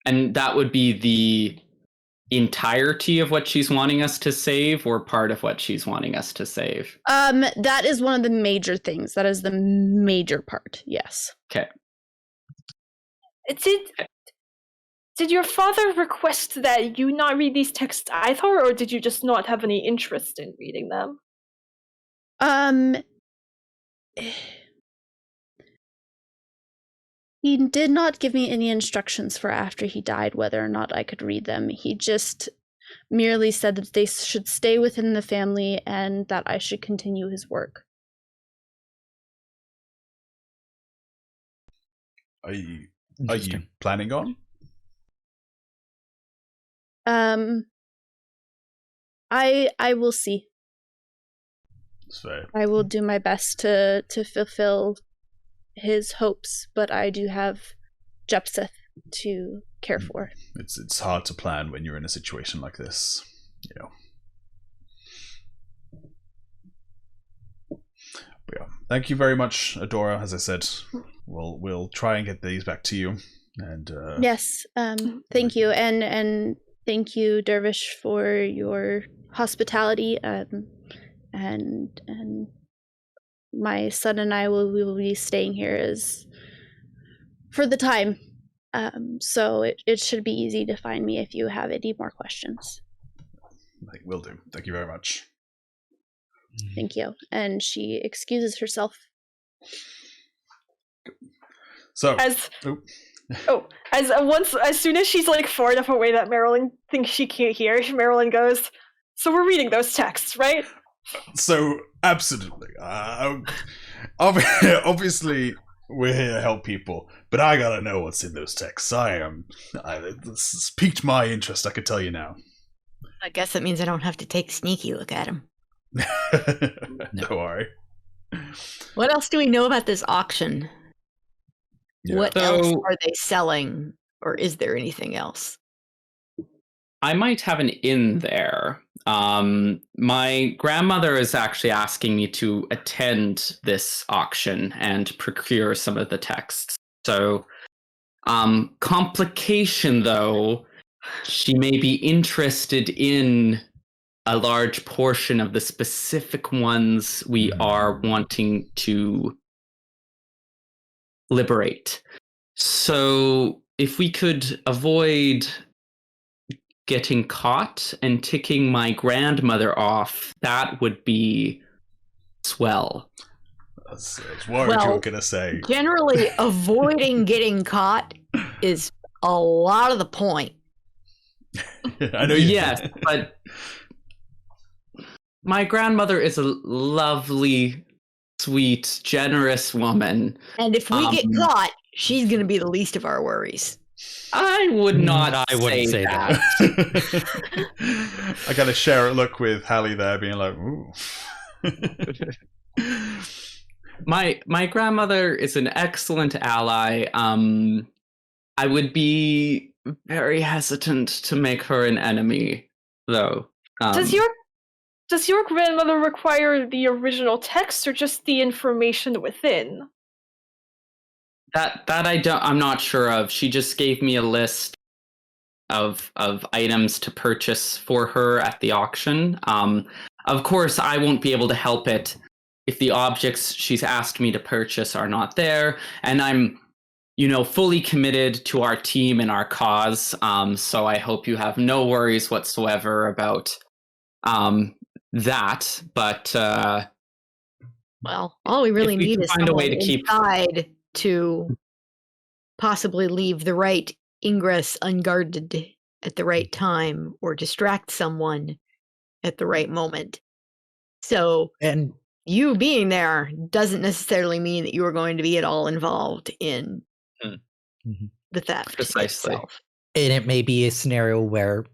And that would be the entirety of what she's wanting us to save, or part of what she's wanting us to save? That is one of the major things. That is the major part, yes. Okay. Did your father request that you not read these texts either, or did you just not have any interest in reading them? He did not give me any instructions for after he died whether or not I could read them. He just merely said that they should stay within the family and that I should continue his work. Are you Interesting. planning on? I will see. So, I will do my best to fulfill his hopes, but I do have Jebus to care for. it's hard to plan when you're in a situation like this. Yeah. But yeah. Thank you very much, Adora. As I said, we'll try and get these back to you. And Yes. Thank you, and thank you, Dervish, for your hospitality. And my son and I we will be staying here as for the time. So it should be easy to find me if you have any more questions. I think will do. Thank you very much. Thank you. And she excuses herself. So, As soon as she's like far enough away that Marelyn thinks she can't hear, Marelyn goes, "So we're reading those texts, right?" So absolutely. Obviously, we're here to help people, but I gotta know what's in those texts. This has piqued my interest. I can tell you now. I guess that means I don't have to take a sneaky look at him. Don't worry. What else do we know about this auction? Yeah. What So- else are they selling, or is there anything else? I might have an in there. My grandmother is actually asking me to attend this auction and procure some of the texts. So, complication though, she may be interested in a large portion of the specific ones we are wanting to liberate. So, if we could avoid getting caught and ticking my grandmother off, that would be swell. That's what you were gonna say. Generally, avoiding getting caught is a lot of the point. I know you. Yes, but my grandmother is a lovely, sweet, generous woman. And if we get caught, she's going to be the least of our worries. I would not I wouldn't say that. I gotta share a look with Hallie there, being like, ooh. My grandmother is an excellent ally. I would be very hesitant to make her an enemy, though. Does your grandmother require the original text or just the information within? That I'm not sure of. She just gave me a list of items to purchase for her at the auction. Of course, I won't be able to help it if the objects she's asked me to purchase are not there, and I'm, fully committed to our team and our cause. So I hope you have no worries whatsoever about that. But Well, all we really if we need can is find a way someone to keep- inside to possibly leave the right ingress unguarded at the right time or distract someone at the right moment. So And you being there doesn't necessarily mean that you are going to be at all involved in the theft Precisely. itself. it may be a scenario where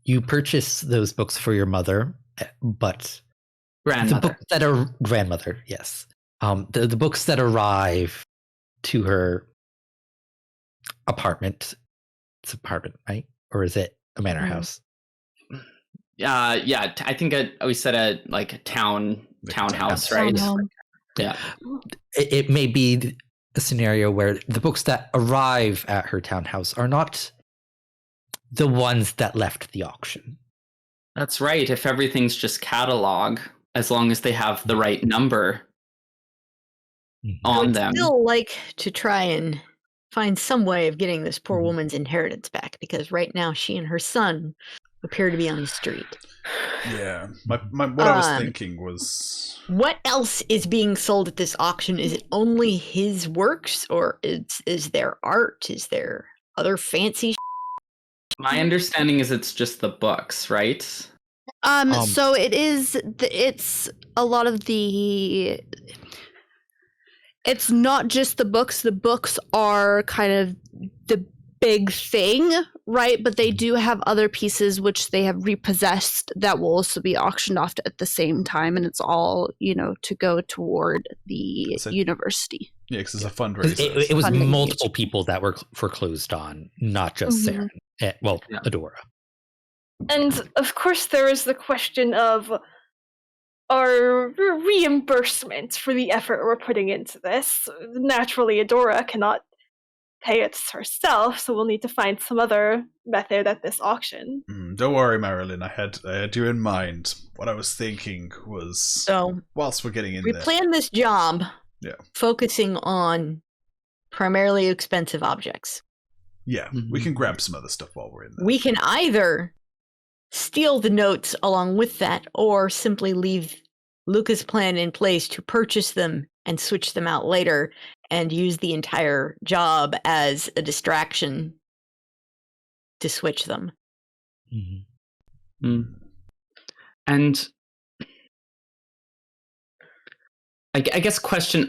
you purchase those books for your mother, but the grandmother. books that are grandmother, yes, the books that arrive to her apartment. It's apartment, right? Or is it a manor house? Yeah, I think we said a townhouse, right? Townhome. Yeah. It may be a scenario where the books that arrive at her townhouse are not the ones that left the auction. That's right. If everything's just catalog, as long as they have the right number on I'd them. still like to try and find some way of getting this poor woman's inheritance back, because right now she and her son appear to be on the street. Yeah. What I was thinking was, What else is being sold at this auction? Is it only his works, or is there art? Is there other fancy? My understanding is it's just the books, right? So it's a lot of the it's not just the books. The books are kind of the big thing, right? But they do have other pieces which they have repossessed that will also be auctioned off at the same time, and it's all, to go toward the university. Yeah, because it's a fundraiser. It was Funding multiple page. people that were foreclosed on, not just Mhm. Seran. Well, Yeah. Adora. And of course, there is the question of our reimbursement for the effort we're putting into this. Naturally, Adora cannot pay it herself, so we'll need to find some other method at this auction. Don't worry, Marelyn. I had you in mind. What I was thinking was, So whilst we're getting in we there, planned this job Yeah. focusing on primarily expensive objects. yeah, we can grab some other stuff while we're in there. We can either steal the notes along with that or simply leave Luka's plan in place to purchase them and switch them out later and use the entire job as a distraction to switch them. And I guess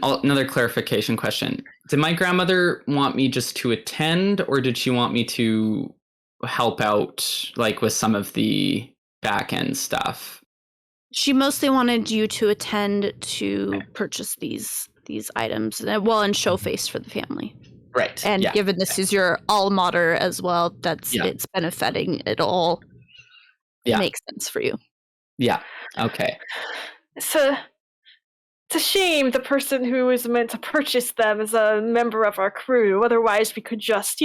another clarification question. Did my grandmother want me just to attend, or did she want me to help out with some of the back end stuff? She mostly wanted you to attend to purchase these items, and show face for the family. Right. And yeah. given this is your alma mater as well, it's benefiting. It all makes sense for you. Yeah. Okay. So it's a shame the person who is meant to purchase them is a member of our crew. Otherwise, we could just,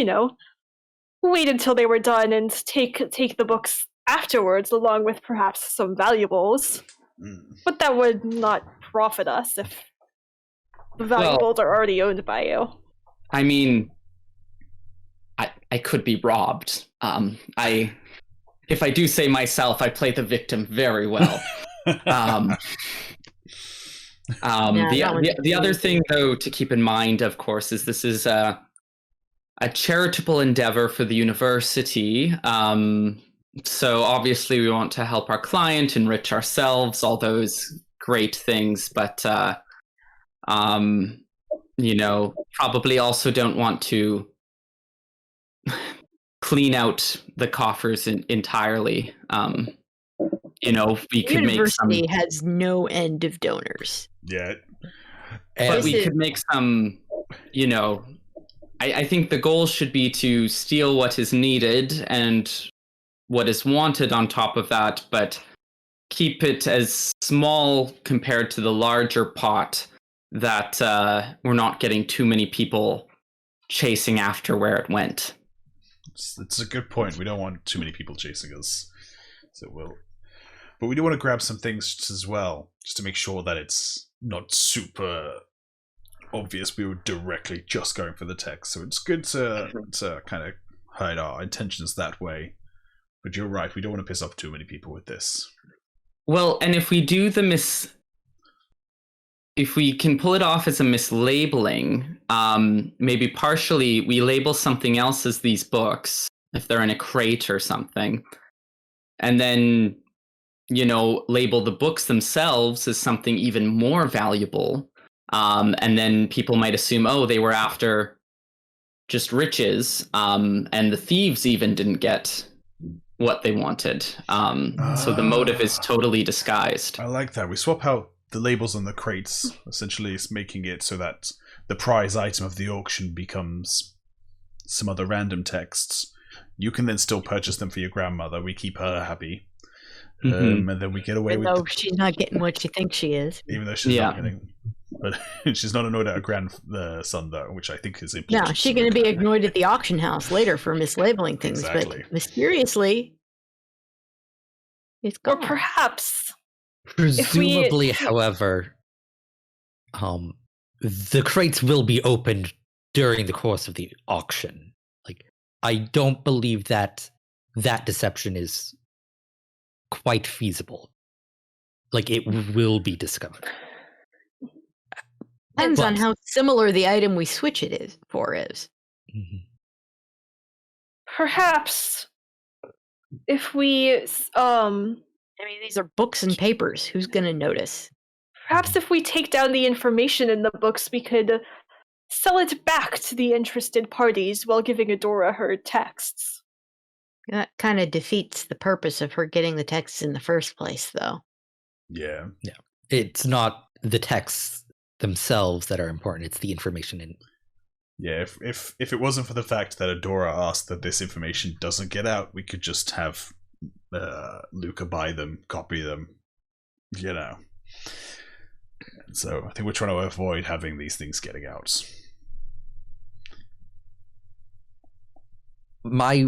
wait until they were done and take the books afterwards, along with perhaps some valuables. But that would not profit us if the valuables are already owned by you. I mean, I could be robbed. If I do say myself, I play the victim very well. The other thing, though, to keep in mind, of course, is this is a charitable endeavor for the university. So obviously we want to help our client, enrich ourselves, all those great things, but probably also don't want to clean out the coffers entirely. We could make some. University has no end of donors. Yeah. But we could make some, I think the goal should be to steal what is needed and what is wanted on top of that, but keep it as small compared to the larger pot that we're not getting too many people chasing after where it went. It's a good point. We don't want too many people chasing us. But we do want to grab some things as well, just to make sure that it's not super obvious we were directly just going for the text. So it's good to kind of hide our intentions that way. But you're right, we don't want to piss off too many people with this. Well, and if we do if we can pull it off as a mislabeling, maybe partially we label something else as these books, if they're in a crate or something, and then, label the books themselves as something even more valuable. And then people might assume, they were after just riches, and the thieves even didn't get what they wanted. So the motive is totally disguised. I like that. We swap out the labels on the crates, essentially is making it so that the prize item of the auction becomes some other random texts. You can then still purchase them for your grandmother. We keep her happy. And then we get away with... Even though she's not getting what she thinks she is. Even though she's not getting... But she's not annoyed at her grandson, though, which I think is important. No, she's going to be ignored at the auction house later for mislabeling things, Exactly. but mysteriously, it's gone. Or perhaps... Presumably, however, the crates will be opened during the course of the auction. I don't believe that deception is quite feasible. It will be discovered. Depends on how similar the item we switch it is. Mm-hmm. Perhaps if we these are books and papers. Who's going to notice? Perhaps if we take down the information in the books, we could sell it back to the interested parties while giving Adora her texts. That kind of defeats the purpose of her getting the texts in the first place, though. Yeah. It's not the texts themselves that are important, it's the information in. Yeah, if it wasn't for the fact that Adora asked that this information doesn't get out, we could just have Luka buy them, copy them, you know. So I think we're trying to avoid having these things getting out. My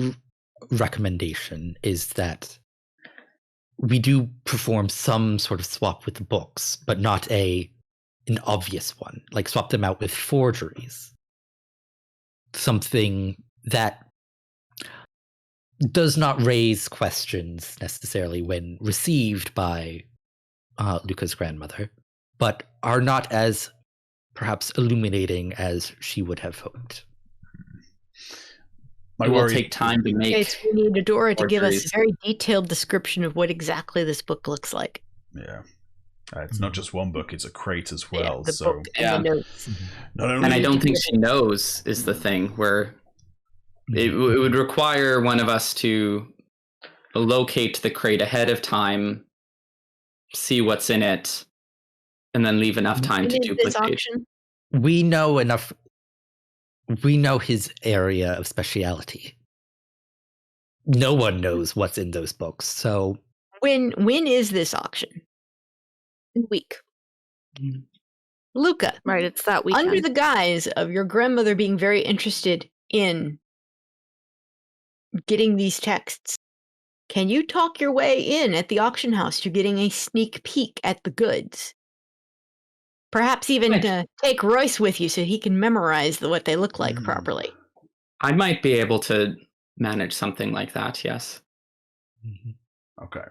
recommendation is that we do perform some sort of swap with the books, but not an obvious one. Like swap them out with forgeries. Something that does not raise questions necessarily when received by Luka's grandmother, but are not as perhaps illuminating as she would have hoped. It will take time to make. Okay, so we need Adora to give us forgeries. a very detailed description of what exactly this book looks like. Yeah. It's not just one book, it's a crate as well. the So book and the notes. not only And I don't think she knows is the thing, where it would require one of us to locate the crate ahead of time, see what's in it, and then leave enough time When to is this duplicate. auction? We know enough. We know his area of speciality. No one knows what's in those books, so When is this auction? Week. Luka, Right, it's that weekend. under the guise of your grandmother being very interested in getting these texts, can you talk your way in at the auction house to getting a sneak peek at the goods? Perhaps even Right. take Royce with you so he can memorize what they look like Mm. properly. I might be able to manage something like that, yes. Okay.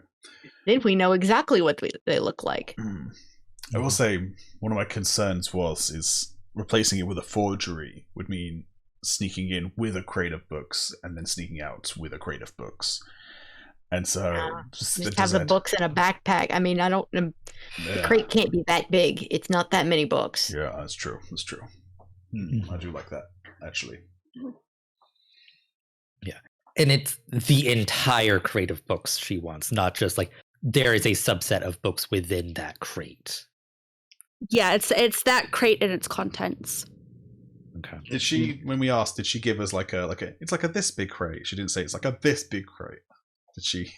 Then we know exactly what they look like. I will say one of my concerns is replacing it with a forgery would mean sneaking in with a crate of books and then sneaking out with a crate of books. And so Just have the books in a backpack. I mean, I don't. The crate can't be that big. It's not that many books. Yeah, that's true. That's true. I do like that, actually. yeah. And it's the entire crate of books she wants, not just like there is a subset of books within that crate. Yeah, it's that crate and its contents. Okay. Did she, when we asked, did she give us like a it's like a this big crate? She didn't say it's like a this big crate. Did she?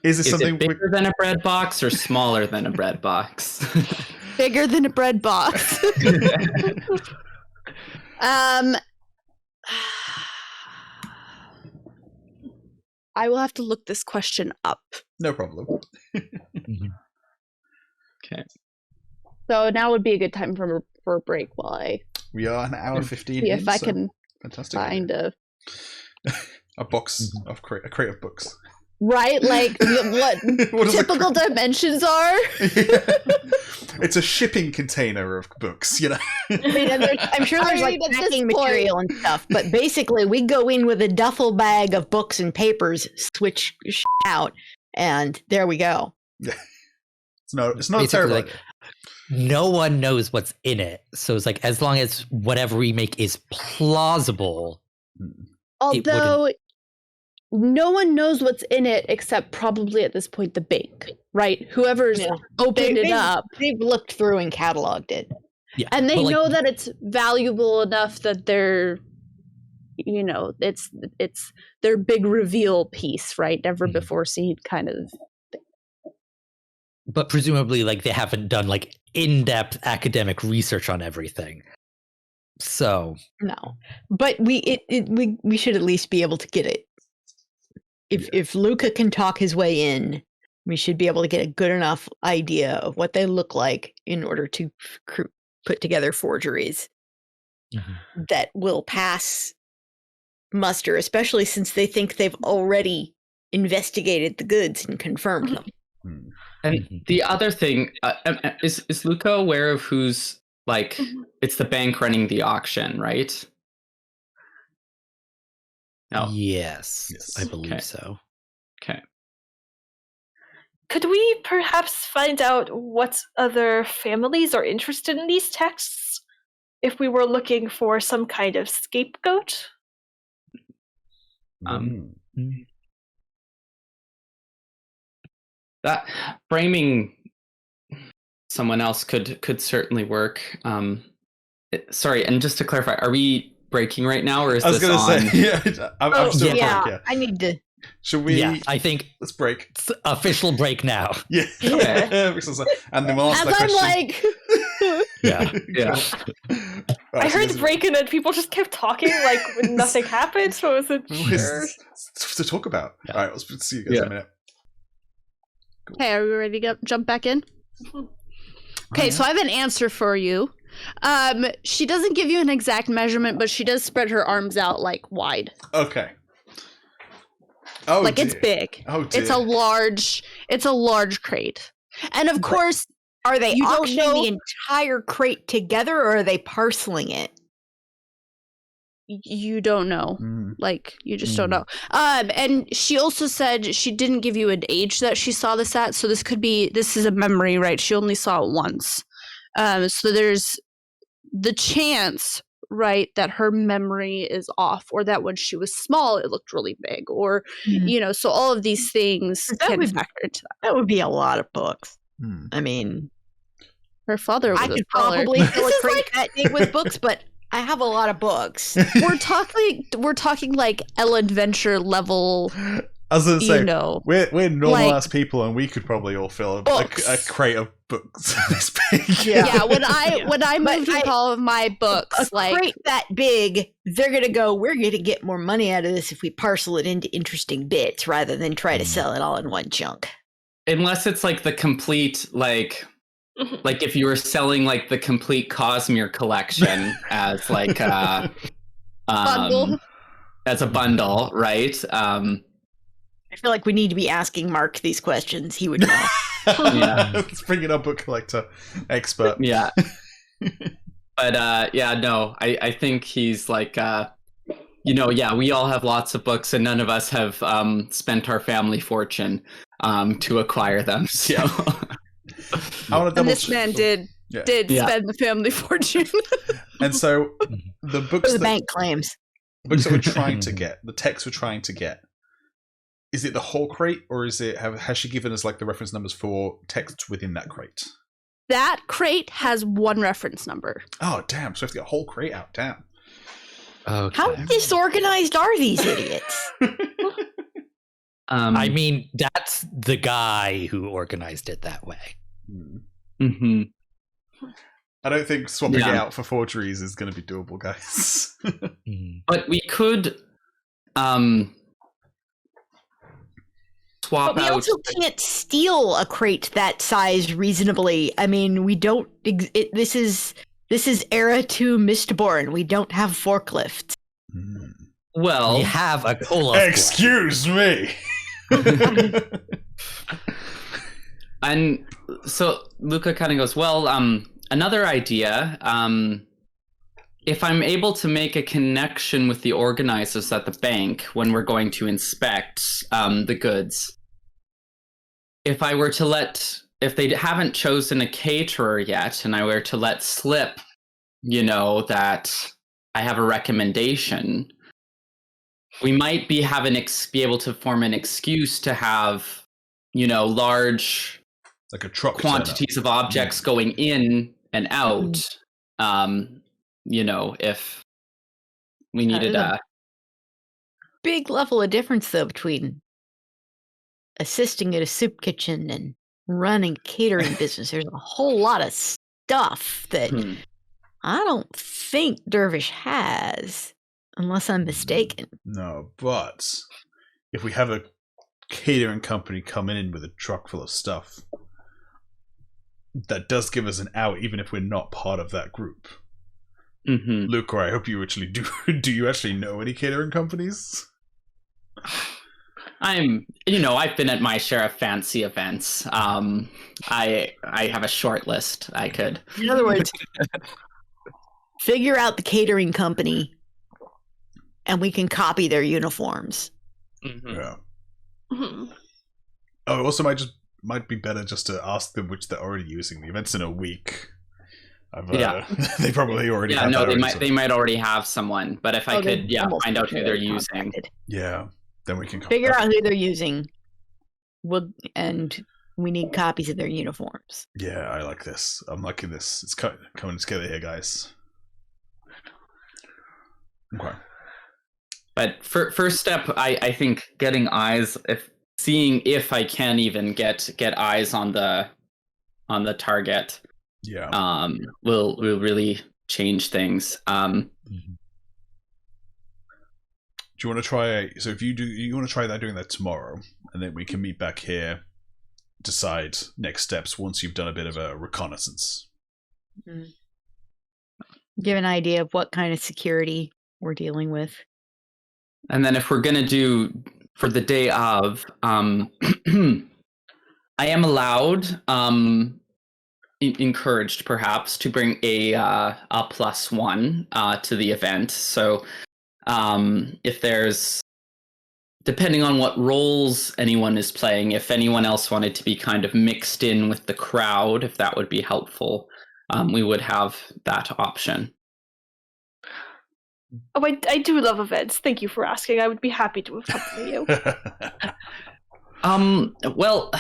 Is something it bigger than a bread box or smaller than a bread box? Bigger than a bread box. I will have to look this question up. No problem. Okay. So now would be a good time for a break while I We are an hour 15 see in, if I so can fantastic. find a box of a crate of books. right, like what What is a typical dimensions are. It's a shipping container of books, you know. I mean, I'm sure there's like at this packing point- material and stuff, but basically we go in with a duffel bag of books and papers, switch out, and there we go. It's not a Basically, terrible like, idea. no one knows what's in it. So it's like as long as whatever we make is plausible. Although no one knows what's in it except probably at this point the bank, right? Whoever's Yeah. opened it up. They've looked through and cataloged it. Yeah. And they but, like, know that it's valuable enough that they're, it's their big reveal piece, right? Never Mhm. before seen kind of. But presumably, like, they haven't done like in-depth academic research on everything. So No, but we should at least be able to get it. If Luka can talk his way in, we should be able to get a good enough idea of what they look like in order to put together forgeries that will pass muster, especially since they think they've already investigated the goods and confirmed them. And the other thing is Luka aware of who's like it's the bank running the auction, right? No. yes, Yes. I believe Okay. so. Okay. Could we perhaps find out what other families are interested in these texts if we were looking for some kind of scapegoat? That framing someone else could certainly work. Sorry, and just to clarify, are we breaking right now, or is this on? I was going to say, I'm still recording, yeah. I need to. Should we? Yeah, I think let's break. It's official break now. Yeah. And then we'll ask that question. Yeah. I heard the break and then people just kept talking like nothing happened, so I wasn't sure. To talk about. Yeah. All right, let's see you guys in a minute. Cool. Hey, are we ready to jump back in? Okay, so I have an answer for you. She doesn't give you an exact measurement, but she does spread her arms out like wide. Okay. Oh, like dear. It's big. Oh, dear. It's a large crate. And of course, are they auctioning the entire crate together, or are they parceling it? You don't know. Like, you just don't know. And she also said she didn't give you an age that she saw this at, so this is a memory, right? She only saw it once. So there's the chance, right, that her memory is off, or that when she was small it looked really big, or so all of these things can factor into that. That would be a lot of books. I mean, her father I could probably fill a crate that big with books, but I have a lot of books. We're talking like Ellen Venture level. I was going to say, we're normal ass people, and we could probably all fill a crate of books this big. Yeah. When I moved with all of my books, a crate that big, they're gonna go. We're gonna get more money out of this if we parcel it into interesting bits rather than try to sell it all in one chunk. Unless it's like the complete like if you were selling like the complete Cosmere collection as like bundle. As a bundle, right? I feel like we need to be asking Mark these questions. He would know. Yeah. Let's bring in our book collector expert. Yeah. But I think he's like we all have lots of books, and none of us have spent our family fortune to acquire them. So and this man did spend the family fortune. And so the books the bank claims. The books that we're trying to get, the text we're trying to get, is it the whole crate, or is it has she given us like the reference numbers for texts within that crate? That crate has one reference number. Oh damn! So we have to get a whole crate out. Damn. Okay. How disorganized are these idiots? I mean, that's the guy who organized it that way. Mm-hmm. I don't think swapping it out for forgeries is going to be doable, guys. But we could swap out. But we also can't steal a crate that size reasonably. I mean, we don't. This is era 2 Mistborn. We don't have forklifts. Well, we have a cola. Excuse me. And so Luka kind of goes, well, another idea, if I'm able to make a connection with the organizers at the bank when we're going to inspect the goods, if they haven't chosen a caterer yet, and I were to let slip, that I have a recommendation, we might be able to form an excuse to have, large like a truck quantities of objects going in and out. If we needed a big level of difference though between assisting at a soup kitchen and running a catering business. There's a whole lot of stuff that I don't think Dervish has, unless I'm mistaken. No, but if we have a catering company coming in with a truck full of stuff, that does give us an out, even if we're not part of that group. Luka, I hope you actually do. Do you actually know any catering companies? I've been at my share of fancy events. I have a short list. I could. In other words, figure out the catering company, and we can copy their uniforms. Yeah. Oh, also might just might be better just to ask them which they're already using. The event's in a week. They probably already have that. They might already have someone, but if I could find out who they're using. Contacted. Yeah, then we can Figure out who they're using. And we need copies of their uniforms. Yeah, I like this. I'm liking this. It's coming together here, guys. Okay. But first step, I think getting eyes, seeing if I can even get eyes on the target. Yeah. Will really change things. Do you want to try? So if you want to try that, doing that tomorrow, and then we can meet back here, decide next steps once you've done a bit of a reconnaissance. Give an idea of what kind of security we're dealing with. And then if we're gonna do for the day of, I am allowed, encouraged perhaps to bring a +1 to the event. So if there's, depending on what roles anyone is playing, if anyone else wanted to be kind of mixed in with the crowd, if that would be helpful, we would have that option. Oh, I do love events. Thank you for asking. I would be happy to accompany you. Well,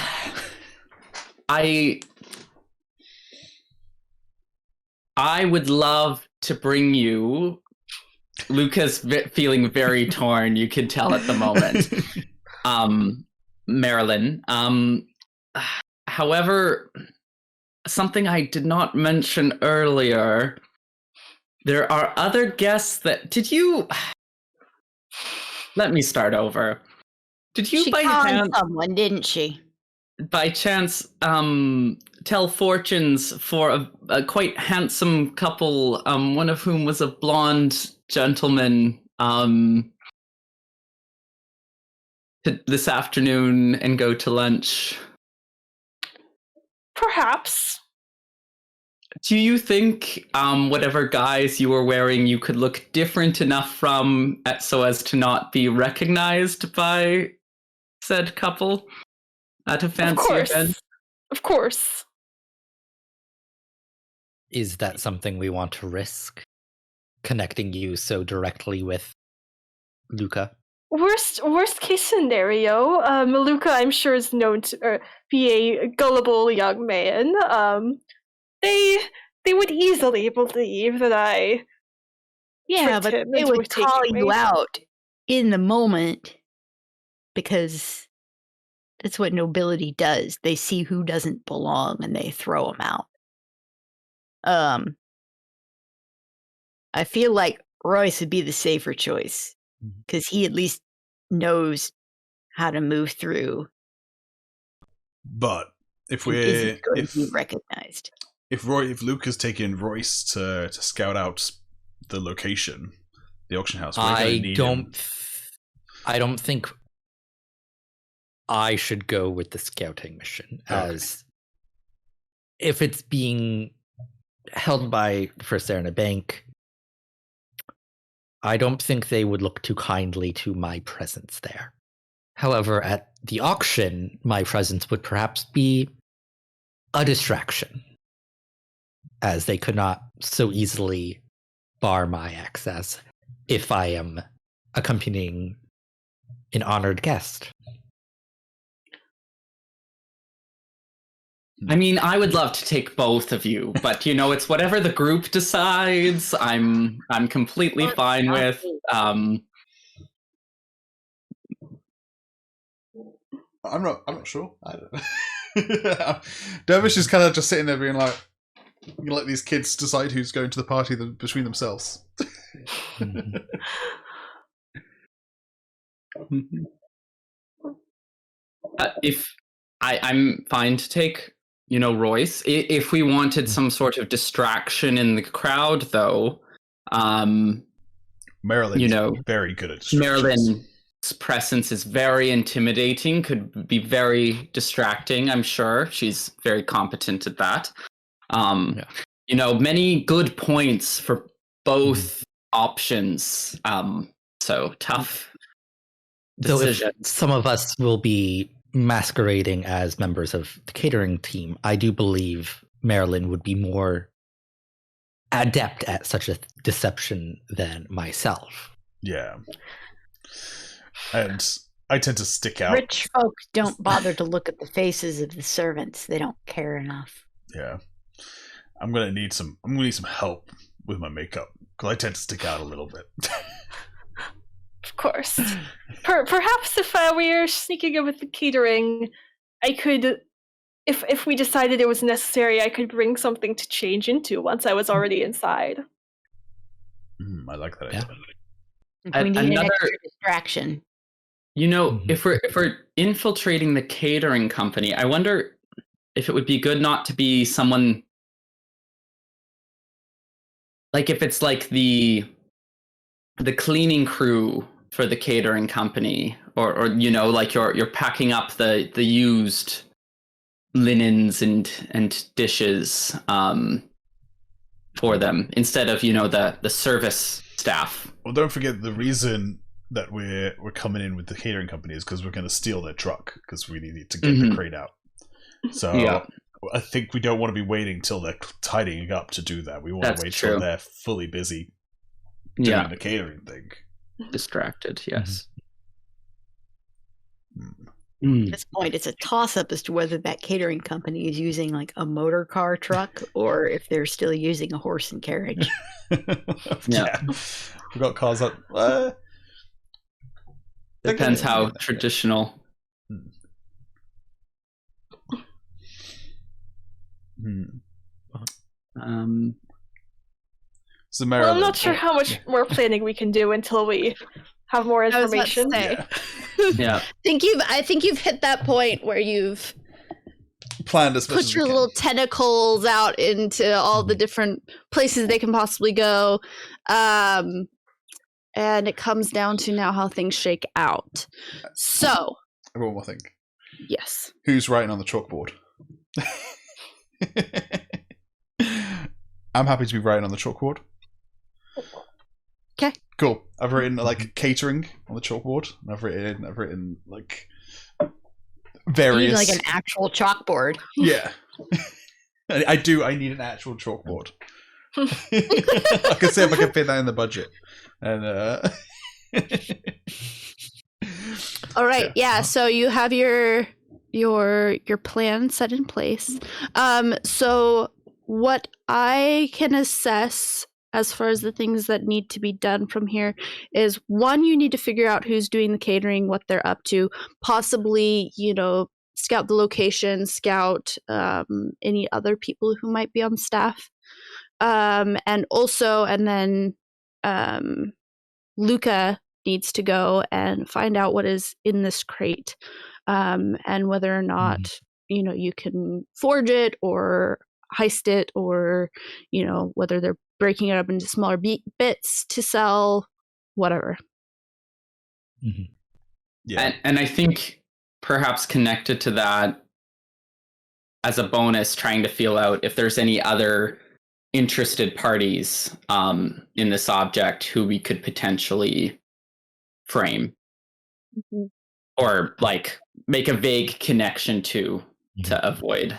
I would love to bring you. Luka's feeling very torn. You can tell at the moment. Marelyn. However, something I did not mention earlier. There are other guests that... Did you... Let me start over. Did you She by conned chance... someone, didn't she? By chance, tell fortunes for a quite handsome couple, one of whom was a blonde gentleman, this afternoon and go to lunch? Perhaps. Do you think whatever guise you were wearing you could look different enough from so as to not be recognized by said couple at a fancy event? Of course. Is that something we want to risk? Connecting you so directly with Luka? Worst case scenario, Luka, I'm sure, is known to be a gullible young man. They would easily believe that I. Yeah, but they would call you out in the moment because that's what nobility does. They see who doesn't belong and they throw them out. I feel like Royce would be the safer choice because he at least knows how to move through. But if isn't going to be recognized. If Luka's taken Royce to scout out the location, the auction house, I don't think I should go with the scouting mission, as if it's being held by Seran Bank, I don't think they would look too kindly to my presence there. However, at the auction, my presence would perhaps be a distraction, as they could not so easily bar my access if I am accompanying an honored guest. I mean, I would love to take both of you, but it's whatever the group decides. I'm completely fine with. I'm not sure. I don't know. Dervish is kind of just sitting there being like, you let these kids decide who's going to the party between themselves. If I'm fine to take, Royce. If we wanted some sort of distraction in the crowd, though, Marelyn, very good at distractions. Marelyn's presence is very intimidating. Could be very distracting. I'm sure she's very competent at that. Many good points for both options. So tough decision. Though if some of us will be masquerading as members of the catering team, I do believe Marelyn would be more adept at such a deception than myself. Yeah. And I tend to stick out. Rich folks don't bother to look at the faces of the servants. They don't care enough. Yeah. I'm gonna need some help with my makeup because I tend to stick out a little bit. Of course. Perhaps if we are sneaking in with the catering, I could, if we decided it was necessary, I could bring something to change into once I was already inside. I like that idea. We need an extra distraction. You know, if we're infiltrating the catering company, I wonder if it would be good not to be someone like if it's like the cleaning crew for the catering company, or you know, like you're packing up the used linens and dishes for them instead of, you know, the service staff. Well, don't forget the reason that we're coming in with the catering company is because we're going to steal their truck because we need to get the crate out. So yeah. I think we don't want to be waiting till they're tidying up to do that. We want to wait till they're fully busy doing the catering thing. Distracted, yes. At this point, it's a toss-up as to whether that catering company is using like a motor car truck or if they're still using a horse and carriage. Yeah. We've got cars up. Depends how traditional. So well, I'm not sure how much more planning we can do until we have more information. I think you've hit that point where you've planned as much put as your little tentacles out into all the different places they can possibly go. And it comes down to now how things shake out. So, one more thing. Yes. Who's writing on the chalkboard? I'm happy to be writing on the chalkboard. Okay. Cool. I've written like catering on the chalkboard. I've written like various. You need like an actual chalkboard. Yeah. I do. I need an actual chalkboard. I can see if I can fit that in the budget. And all right. Yeah. So you have your plan set in place. So what I can assess as far as the things that need to be done from here is, one, you need to figure out who's doing the catering, what they're up to, possibly, you know, scout the location, scout any other people who might be on staff. And then Luka needs to go and find out what is in this crate, and whether or not, you know, you can forge it or heist it, or, you know, whether they're breaking it up into smaller bits to sell, whatever. Yeah. And I think perhaps connected to that, as a bonus, trying to feel out if there's any other interested parties in this object who we could potentially frame or like make a vague connection to avoid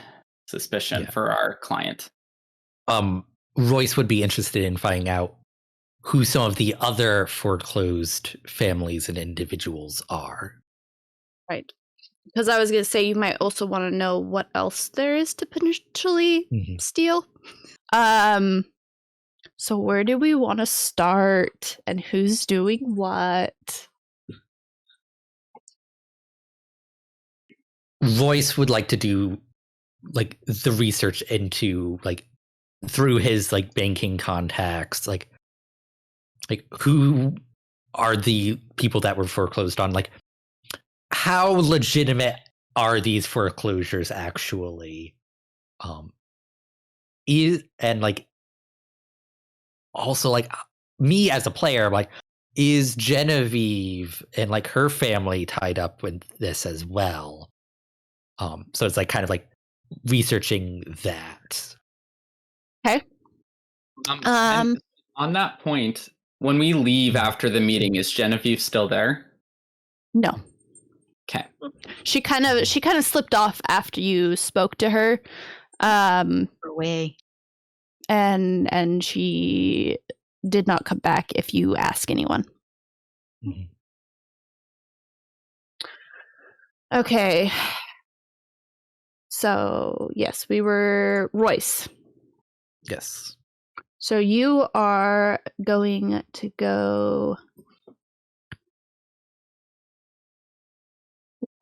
suspicion for our client. Royce would be interested in finding out who some of the other foreclosed families and individuals are. Right. Because I was going to say, you might also want to know what else there is to potentially steal. So where do we want to start, and who's doing what? Royce would like to do like the research into, like, through his like banking contacts, like who are the people that were foreclosed on, like how legitimate are these foreclosures actually, and like also like me as a player, like, is Genevieve and like her family tied up with this as well? So it's like kind of like researching that. Okay. And on that point, when we leave after the meeting, is Genevieve still there? No. Okay. She kind of slipped off after you spoke to her. Away. And she did not come back if you ask anyone. Mhm. Okay. So, yes, we were Royce. Yes. So you are going to go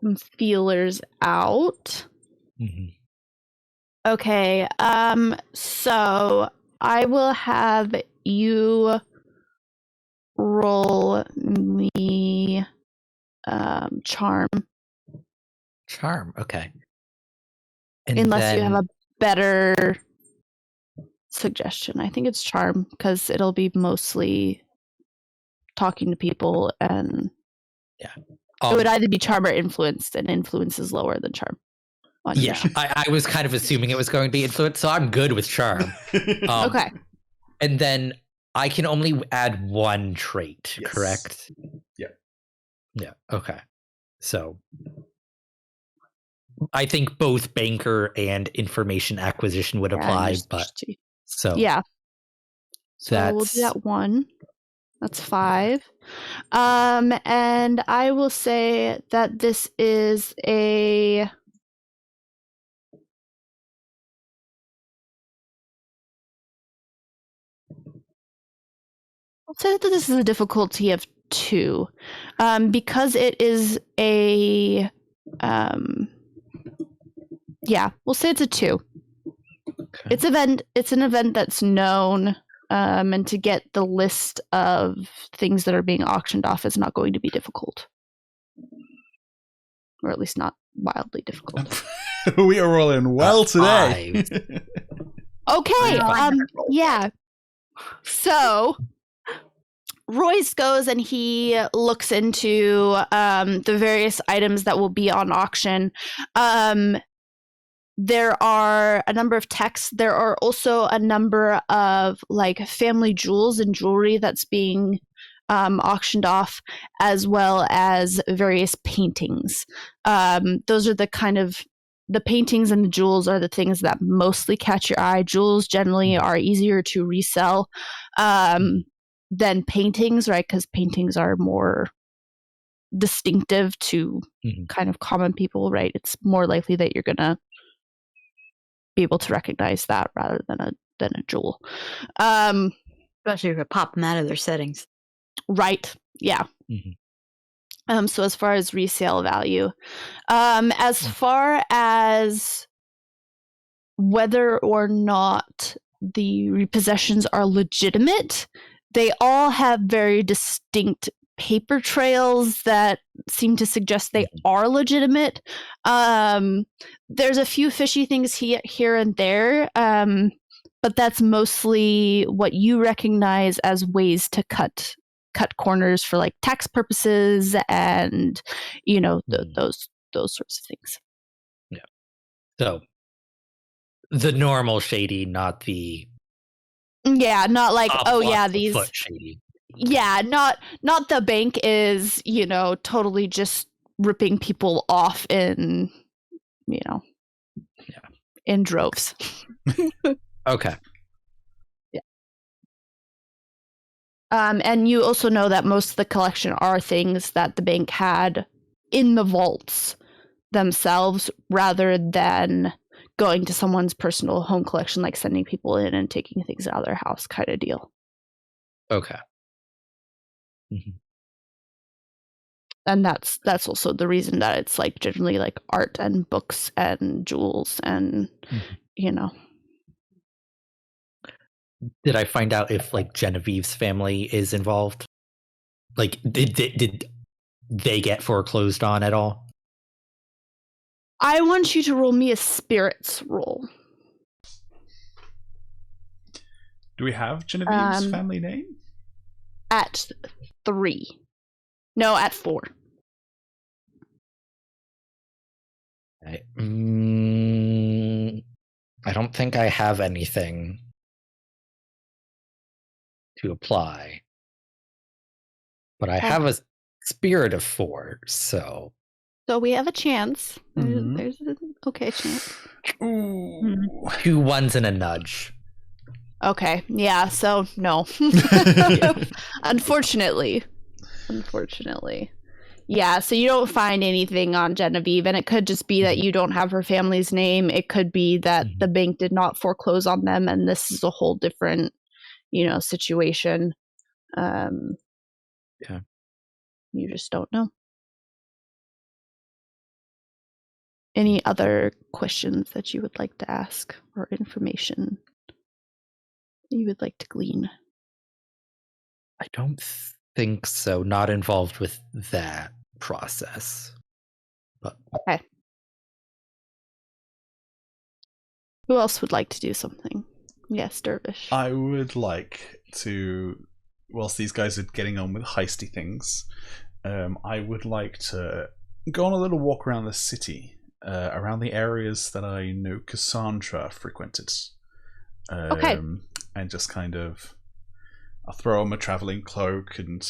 some feelers out. Mhm. Okay. So I will have you roll me charm. Charm. Okay. And Unless you then, have a better suggestion. I think it's charm because it'll be mostly talking to people, and it would either be charm or influence, and influence is lower than charm. Yeah, I was kind of assuming it was going to be influence, so I'm good with charm. Okay. And then I can only add one trait, Yes. correct? Yeah. Yeah, okay. So I think both banker and information acquisition would apply, but so yeah. So we'll do that one. That's 5. And I will say that this is a I'll say that this is a difficulty of 2. Because it is a yeah, we'll say it's a 2. Okay. It's an event that's known, and to get the list of things that are being auctioned off is not going to be difficult. Or at least not wildly difficult. We are rolling well today. Okay, yeah. So Royce goes and he looks into the various items that will be on auction. There are a number of texts. There are also a number of like family jewels and jewelry that's being auctioned off, as well as various paintings. Those are the paintings and the jewels are the things that mostly catch your eye. Jewels generally are easier to resell than paintings, right? Because paintings are more distinctive to kind of common people, right? It's more likely that you're gonna be able to recognize that rather than a jewel. Especially if you pop them out of their settings. Right. Yeah. So as far as resale value, as far as whether or not the repossessions are legitimate, they all have very distinct paper trails that seem to suggest they are legitimate. There's a few fishy things here and there, but that's mostly what you recognize as ways to cut corners for like tax purposes and those sorts of things. Yeah. So the normal shady, not the not like these foot shady. Yeah, not the bank is, totally just ripping people off in in droves. Okay. Yeah. And you also know that most of the collection are things that the bank had in the vaults themselves rather than going to someone's personal home collection, like sending people in and taking things out of their house kind of deal. Okay. And that's also the reason that it's like generally like art and books and jewels and Did I find out if like Genevieve's family is involved? Like did they get foreclosed on at all? I want you to roll me a spirits roll. Do we have Genevieve's family name? At 3. No, at 4. I don't think I have anything to apply, but I have a spirit of 4, so So we have a chance. Mhm. There's an okay chance. Ooh. 2 ones and a nudge. Okay, yeah, so no. Unfortunately. Yeah, so you don't find anything on Genevieve, and it could just be that you don't have her family's name. It could be that the bank did not foreclose on them, and this is a whole different, situation. Yeah. You just don't know. Any other questions that you would like to ask or information you would like to glean? I don't think so. Not involved with that process. But Okay. Who else would like to do something? Yes, Dervish. I would like to, whilst these guys are getting on with heisty things, I would like to go on a little walk around the city, around the areas that I know Cassandra frequented. Okay. And just kind of, I'll throw on my traveling cloak, and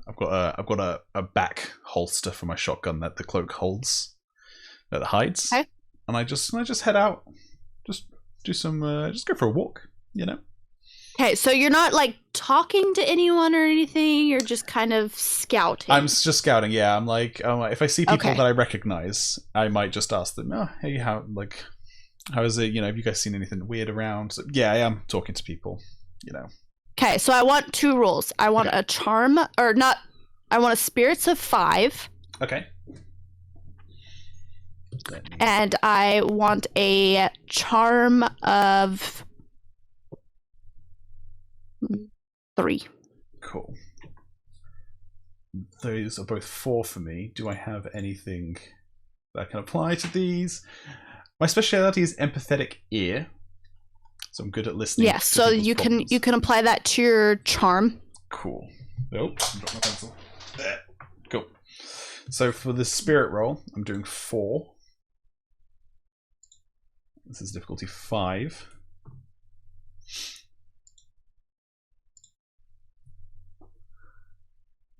I've got a back holster for my shotgun that the cloak holds, that it hides. Okay. And I just head out, just do some, just go for a walk, Okay, so you're not like talking to anyone or anything. You're just kind of scouting. I'm just scouting. Yeah, I'm like, if I see people Okay. that I recognize, I might just ask them, "Oh, hey, how is it? Have you guys seen anything weird around?" So, yeah, I am talking to people. Okay, so I want 2 rules. I want a charm, or not. I want a spirits of 5, Okay. and I want a charm of 3. Cool. Those are both 4 for me. Do I have anything that can apply to these? My speciality is empathetic ear, so I'm good at listening. Yeah, so you can apply that to your charm. Cool. Nope, dropped my pencil. There. Cool. So for the spirit roll, I'm doing 4. This is difficulty 5.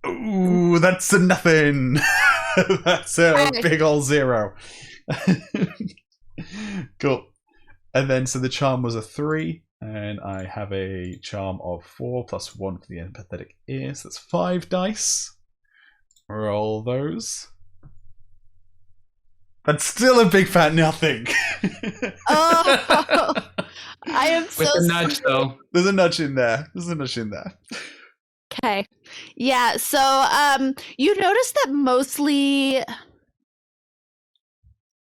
Ooh, that's a nothing. That's a big ol' 0. Cool. And then, so the charm was a 3, and I have a charm of 4 plus 1 for the empathetic ear, so that's 5 dice. Roll those. That's still a big fat nothing. Oh, I am so With a nudge, though. There's a nudge in there. Okay. Yeah, so you notice that mostly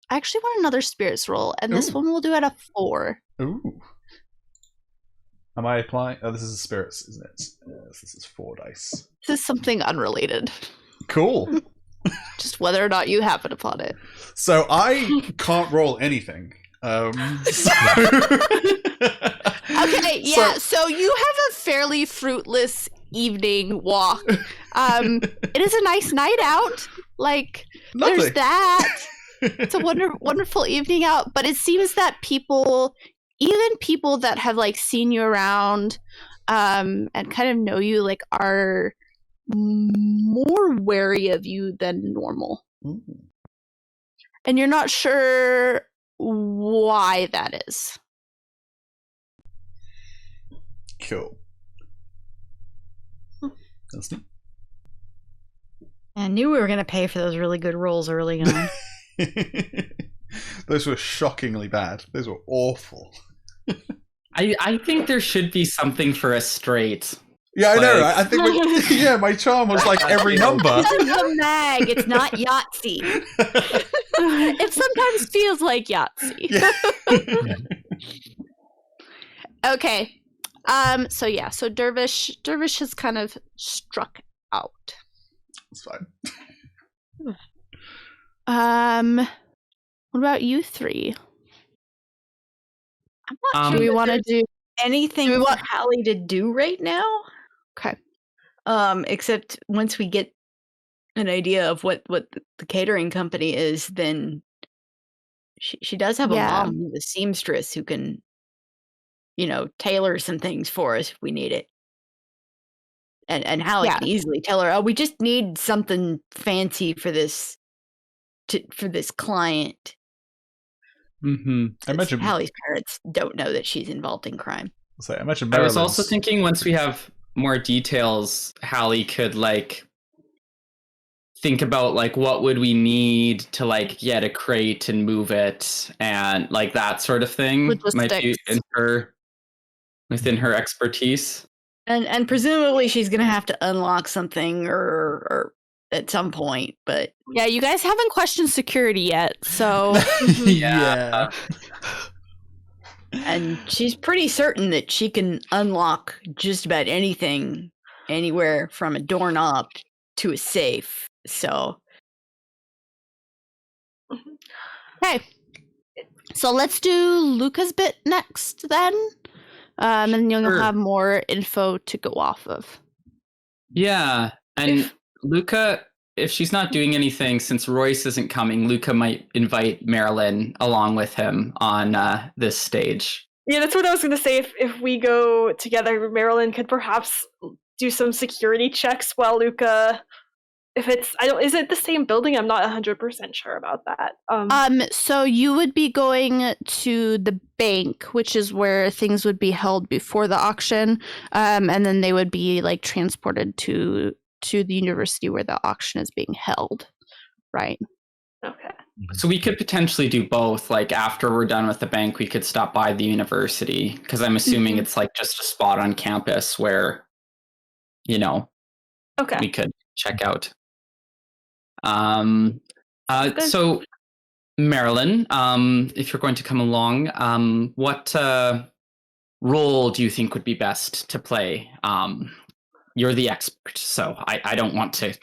I actually want another spirits roll, and this Ooh. one we'll do at a 4. Ooh. Am I applying? Oh, this is spirits, isn't it? Yes, this is 4 dice. This is something unrelated. Cool. Just whether or not you happen upon it. So I can't roll anything. So... Okay, yeah, so you have a fairly fruitless evening walk. It is a nice night out. Like, Lovely. there's that. It's a wonderful evening out, but it seems that even people that have like seen you around and kind of know you, like, are more wary of you than normal. And you're not sure why that is. Cool. That's neat. I knew we were going to pay for those really good rolls early on. Those were shockingly bad. Those were awful. I think there should be something for a straight. Yeah, I know. Like- I think my charm was like every number. This is a mag. It's not Yahtzee. It sometimes feels like Yahtzee. Yeah. Okay. So Dervish has kind of struck out. It's fine. What about you 3? I'm not Do sure we want to do anything do we for want- Hallie to do right now. Okay. Except once we get an idea of what the catering company is, then she does have a mom who's a seamstress who can, tailor some things for us if we need it. And Hallie can easily tell her, oh, we just need something fancy for this for this client. Mm-hmm. I imagine Hallie's parents don't know that she's involved in crime. So I imagine I was Marelyn's- also thinking once we have more details, Hallie could like think about like what would we need to like get a crate and move it and like that sort of thing might be within her expertise. And presumably she's gonna have to unlock something or at some point, but Yeah, you guys haven't questioned security yet, so yeah. and she's pretty certain that she can unlock just about anything, anywhere from a doorknob to a safe. So okay. So let's do Luka's bit next then. And you'll Sure. have more info to go off of. Yeah, and Luka, if she's not doing anything since Royce isn't coming, Luka might invite Marelyn along with him on this stage. Yeah, that's what I was going to say. If we go together, Marelyn could perhaps do some security checks while Luka. If it's, is it the same building? I'm not 100% sure about that. So you would be going to the bank, which is where things would be held before the auction, and then they would be like transported to the university where the auction is being held, right? Okay. So we could potentially do both. Like after we're done with the bank, we could stop by the university because I'm assuming it's like just a spot on campus where, Okay. we could check out. So Marelyn, if you're going to come along, what role do you think would be best to play? You're the expert, so I don't want to,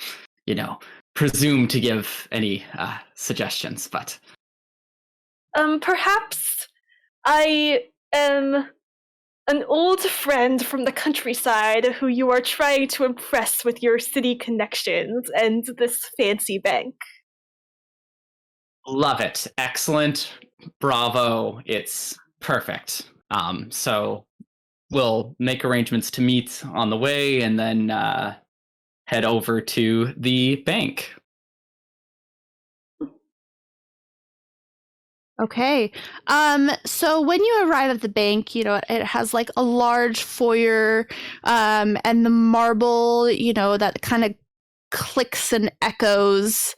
presume to give any suggestions, but perhaps I am an old friend from the countryside who you are trying to impress with your city connections and this fancy bank. love it. Excellent. Bravo. It's perfect. So we'll make arrangements to meet on the way and then head over to the bank. Okay. So when you arrive at the bank, it has like a large foyer, and the marble, that kind of clicks and echoes.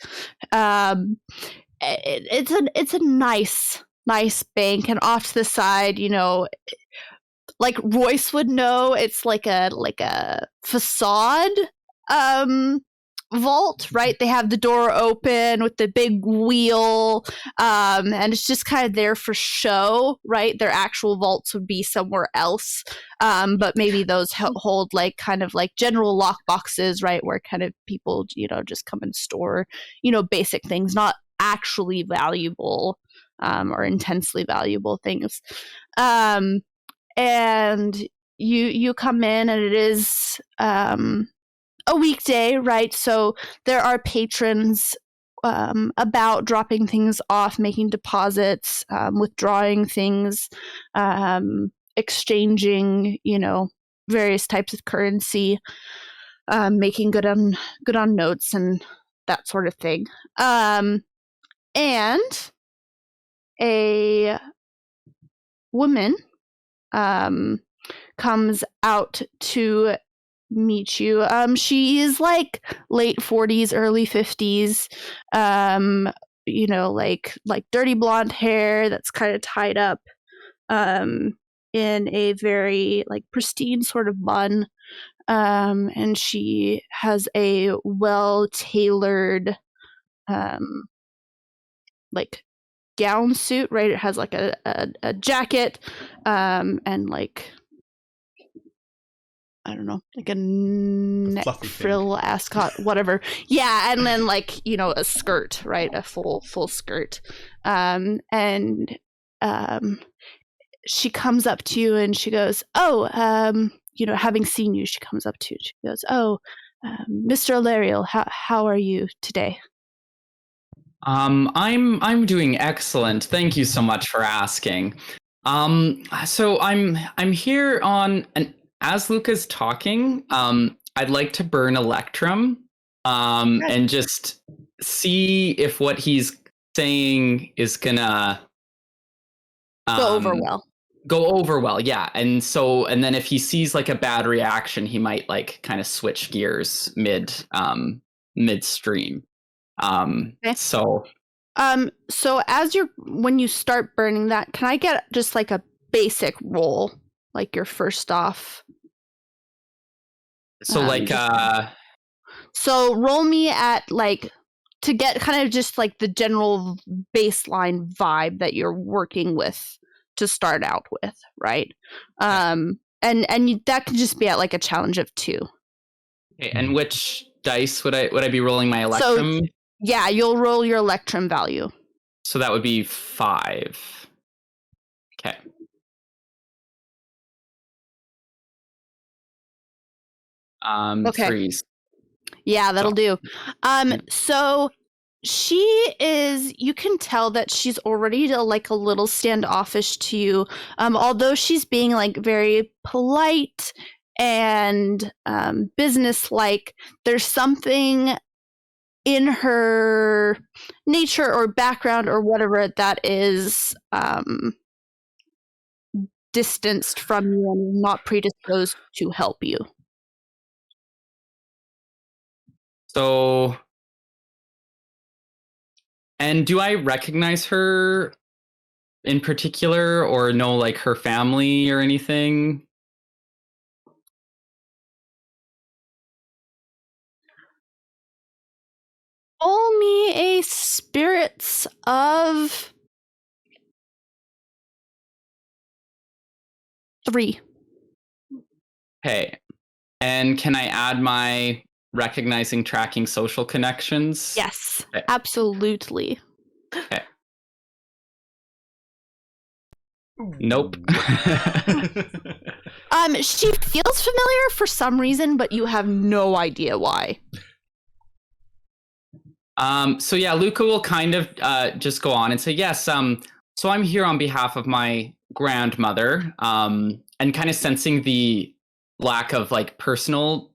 It's a nice bank, and off to the side, like Royce would know, it's like a facade vault, right? They have the door open with the big wheel, and it's just kind of there for show, right? Their actual vaults would be somewhere else, but maybe those hold like kind of like general lock boxes, right? Where kind of people, just come and store, basic things, not actually valuable or intensely valuable things. And you come in, and it is a weekday, right? So there are patrons about dropping things off, making deposits, withdrawing things, exchanging, various types of currency, making good on notes and that sort of thing. And a woman comes out to meet you. She is like late 40s, early 50s. Like dirty blonde hair that's kind of tied up in a very like pristine sort of bun. And she has a well-tailored like gown suit, right? It has like a jacket and like, I don't know, like a neck frill, ascot, whatever. Yeah, and then like, a skirt, right? A full skirt. And she comes up to you and she goes, "Oh, having seen you," she comes up to you. She goes, "Oh, Mr. Alariel, how are you today?" I'm doing excellent. Thank you so much for asking. So I'm here on an. As Luka's talking, I'd like to burn Electrum and just see if what he's saying is gonna Go over well. Go over well, yeah. And then if he sees like a bad reaction, he might like kind of switch gears midstream. Okay. So when you start burning that, can I get just like a basic roll, like your first off? So so roll me at like to get kind of just like the general baseline vibe that you're working with to start out with, right? And that could just be at like a challenge of 2. Okay, and which dice would I be rolling my Electrum? So, yeah, you'll roll your Electrum value. So that would be 5. Okay. Okay. 3s. Yeah, that'll do. So she is, you can tell that she's already like a little standoffish to you. Although she's being like very polite and businesslike, there's something in her nature or background or whatever that is distanced from you and not predisposed to help you. So, and do I recognize her in particular or know like her family or anything? Roll me a spirits of 3. Okay. And can I add my recognizing tracking social connections? Yes, okay. Absolutely. Okay. Nope. She feels familiar for some reason, but you have no idea why. So yeah, Luka will kind of just go on and say, yes, so I'm here on behalf of my grandmother, and kind of sensing the lack of like personal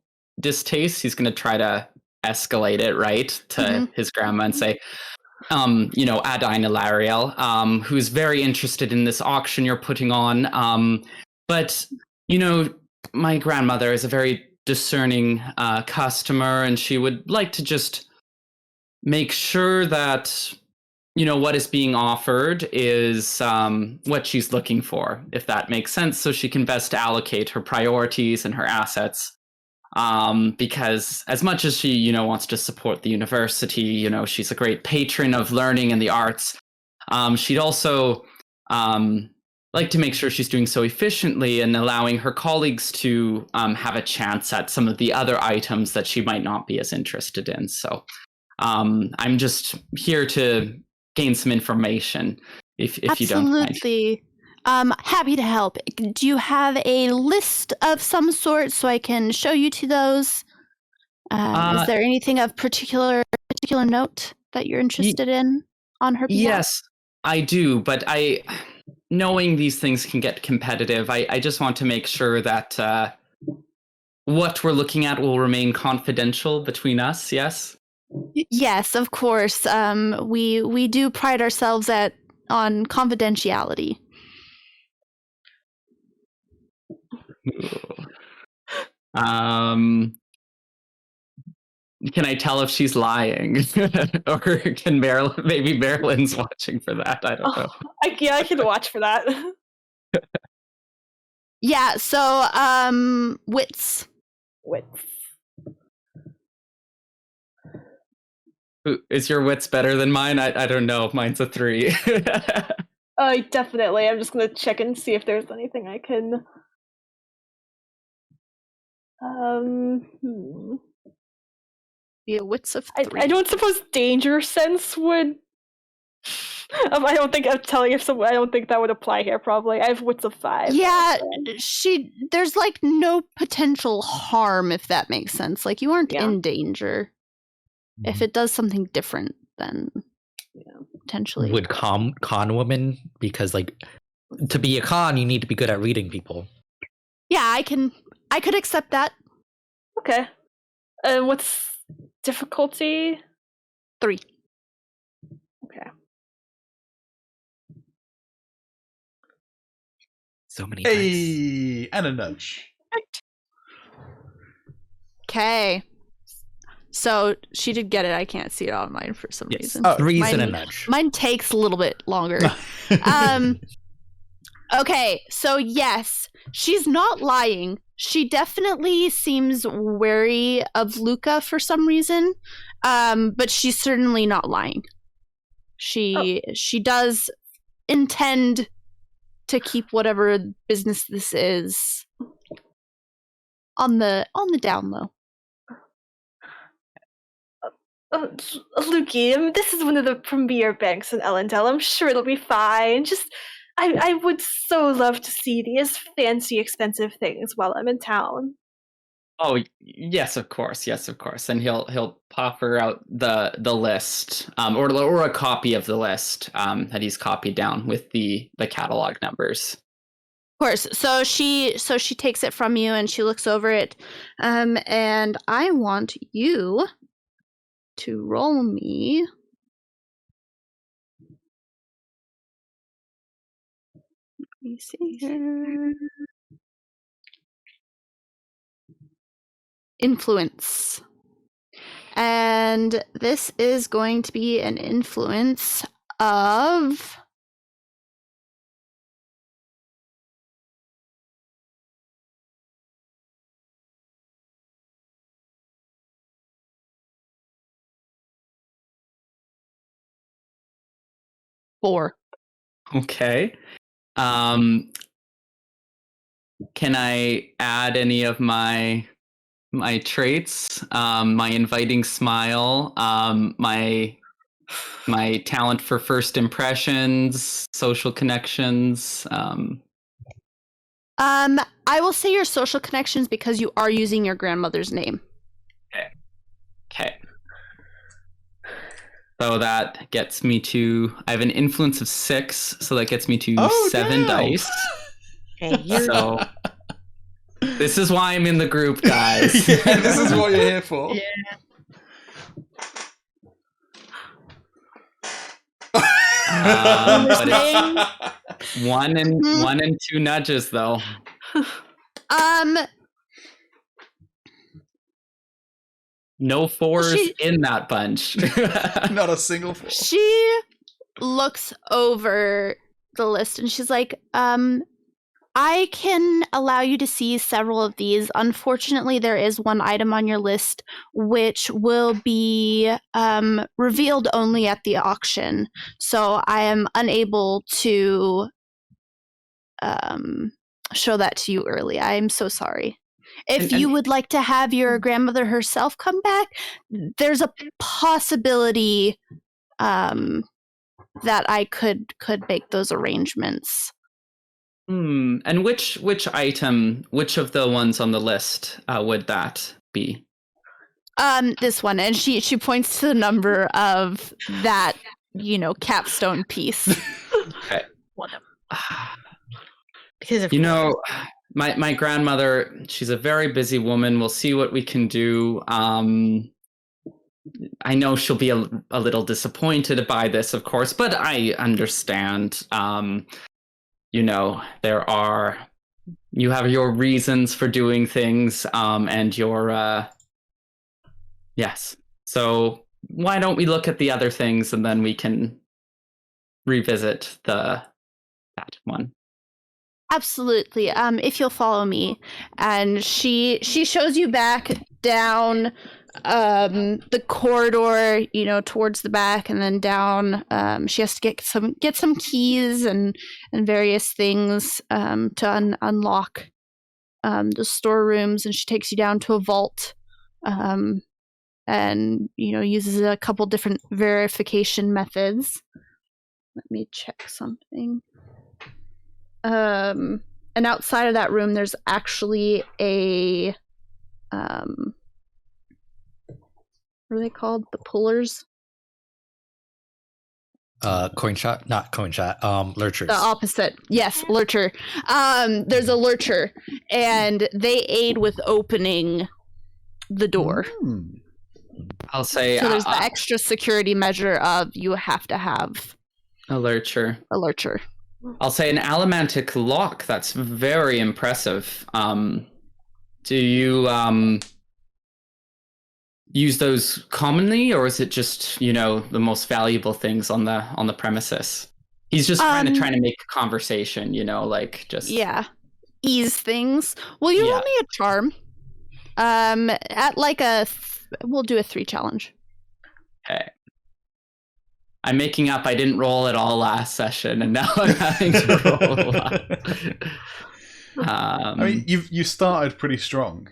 distaste, he's going to try to escalate it, right, to his grandma and say, Adina Lariel, who's very interested in this auction you're putting on. But, my grandmother is a very discerning customer, and she would like to just make sure that, what is being offered is what she's looking for, if that makes sense, so she can best allocate her priorities and her assets. Because as much as she, wants to support the university, she's a great patron of learning and the arts. She'd also like to make sure she's doing so efficiently and allowing her colleagues to have a chance at some of the other items that she might not be as interested in. So I'm just here to gain some information, if you don't mind. Absolutely. Happy to help. Do you have a list of some sort so I can show you to those? Is there anything of particular note that you're interested in on her behalf? Yes, I do, but knowing these things can get competitive, I just want to make sure that what we're looking at will remain confidential between us, yes? Yes, of course. We do pride ourselves on confidentiality. Can I tell if she's lying? Or can maybe Marelyn's watching for that? I don't know. I can watch for that. Yeah, so wits. Is your wits better than mine? I don't know. Mine's a 3. Definitely. I'm just gonna check and see if there's anything I can. Yeah, wits of 3. I don't suppose danger sense would. I don't think I'm telling if someone. I don't think that would apply here. Probably. I have wits of 5. Yeah, there's like no potential harm, if that makes sense. Like you aren't in danger. If it does something different, then potentially. Would con woman, because like to be a con, you need to be good at reading people. Yeah, I could accept that. Okay. What's difficulty? 3. Okay. So many dice. Hey, and a nudge. Okay. So she did get it. I can't see it on mine for some Yes. reason. Oh, Threes mine, and a nudge. Mine takes a little bit longer. Okay, so yes, she's not lying. She definitely seems wary of Luka for some reason, but she's certainly not lying. She does intend to keep whatever business this is on the down low. Luki, this is one of the premier banks in Ellendale. I'm sure it'll be fine. Just, I would so love to see these fancy, expensive things while I'm in town. Oh yes, of course, and he'll proffer out the list, or a copy of the list that he's copied down with the catalog numbers. Of course. So she takes it from you and she looks over it, and I want you to roll me. Let me see here. Influence. And this is going to be an influence of 4. Okay. Can I add any of my traits? My inviting smile, my talent for first impressions, social connections. I will say your social connections because you are using your grandmother's name. Okay. So that gets me to. I have an influence of 6, so that gets me to 7 damn. dice. Okay, So this is why I'm in the group, guys. Yeah, this is what you're here for. Yeah. But it's 1 and 2 nudges, though. No 4s in that bunch. Not a single 4. She looks over the list and she's like, I can allow you to see several of these. Unfortunately, there is one item on your list which will be revealed only at the auction. So I am unable to show that to you early. I am so sorry. If you would like to have your grandmother herself come back, there's a possibility that I could make those arrangements. And which item, which of the ones on the list would that be? This one, and she points to the number of that, capstone piece. Okay. Because of my grandmother, she's a very busy woman. We'll see what we can do. I know she'll be a little disappointed by this, of course, but I understand. You have your reasons for doing things, and your yes. So why don't we look at the other things and then we can revisit that one. Absolutely. If you'll follow me, and she shows you back down the corridor, towards the back, and then down. She has to get some keys and various things to unlock the storerooms, and she takes you down to a vault, and uses a couple different verification methods. Let me check something. And outside of that room, there's actually a what are they called? The pullers? Coin shot? Not coin shot. Lurchers. The opposite. Yes, lurcher. There's a lurcher, and they aid with opening the door. I'll say so. There's the extra security measure of you have to have a lurcher. A lurcher. I'll say an allomantic lock. That's very impressive. Do you use those commonly, or is it just, the most valuable things on the premises? He's just trying to make conversation, just ease things. Will you roll me a charm? At like we'll do a 3 challenge. Okay. I'm making up. I didn't roll at all last session, and now I'm having to roll a lot. I mean, you started pretty strong,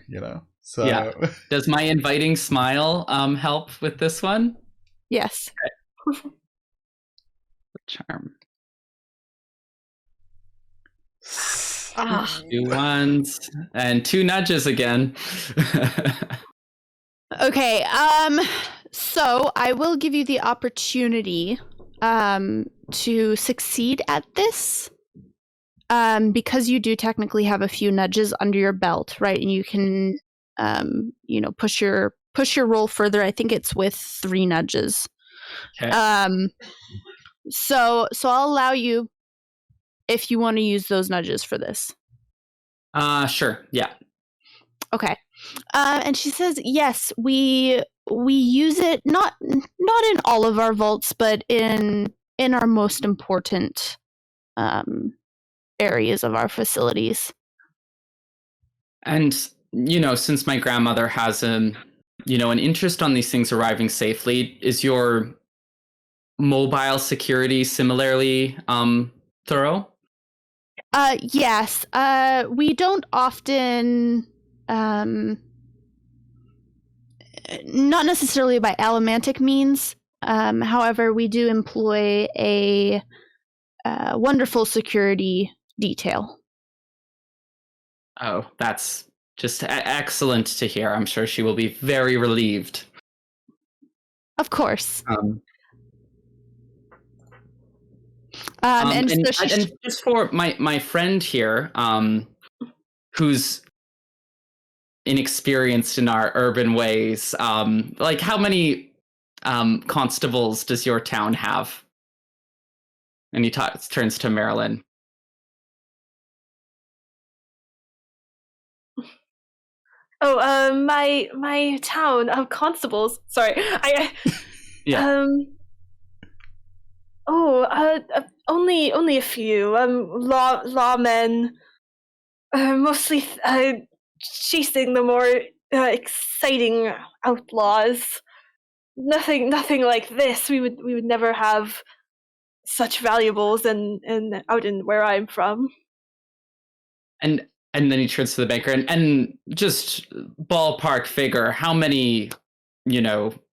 So yeah. Does my inviting smile help with this one? Yes. Okay. Charm. 2 ones and 2 nudges again. Okay. So I will give you the opportunity to succeed at this. Because you do technically have a few nudges under your belt, right? And you can push your roll further. I think it's with 3 nudges. Okay. So I'll allow you if you want to use those nudges for this. Sure. Yeah. Okay. And she says, yes, we use it not in all of our vaults, but in our most important areas of our facilities. And since my grandmother has an interest on these things arriving safely, is your mobile security similarly thorough? Yes. We don't often, not necessarily by allomantic means. However, we do employ a wonderful security detail. Oh, that's just excellent to hear. I'm sure she will be very relieved. Of course. And just for my friend here, who's inexperienced in our urban ways, how many constables does your town have? And he turns to Marelyn. Oh, my town of constables. Sorry, Yeah. Only a few. Lawmen, mostly chasing the more exciting outlaws. Nothing like this. We would never have such valuables and out in where I'm from. And then he turns to the banker and just ballpark figure, how many,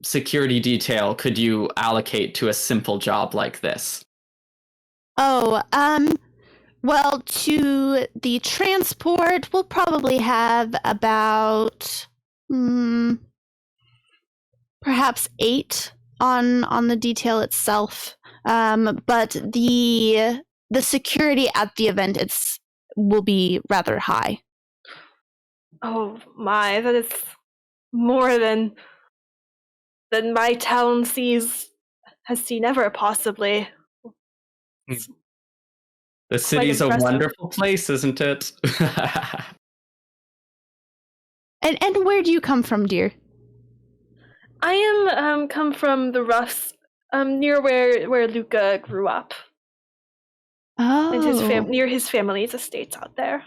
security detail could you allocate to a simple job like this? Oh, well, to the transport, we'll probably have about perhaps 8 on the detail itself. But the security at the event will be rather high. Oh my, that is more than my town has seen ever, possibly. The city's a wonderful place, isn't it? And where do you come from, dear? I am come from the Roughs, near where Luka grew up. Oh. And near his family's estates out there.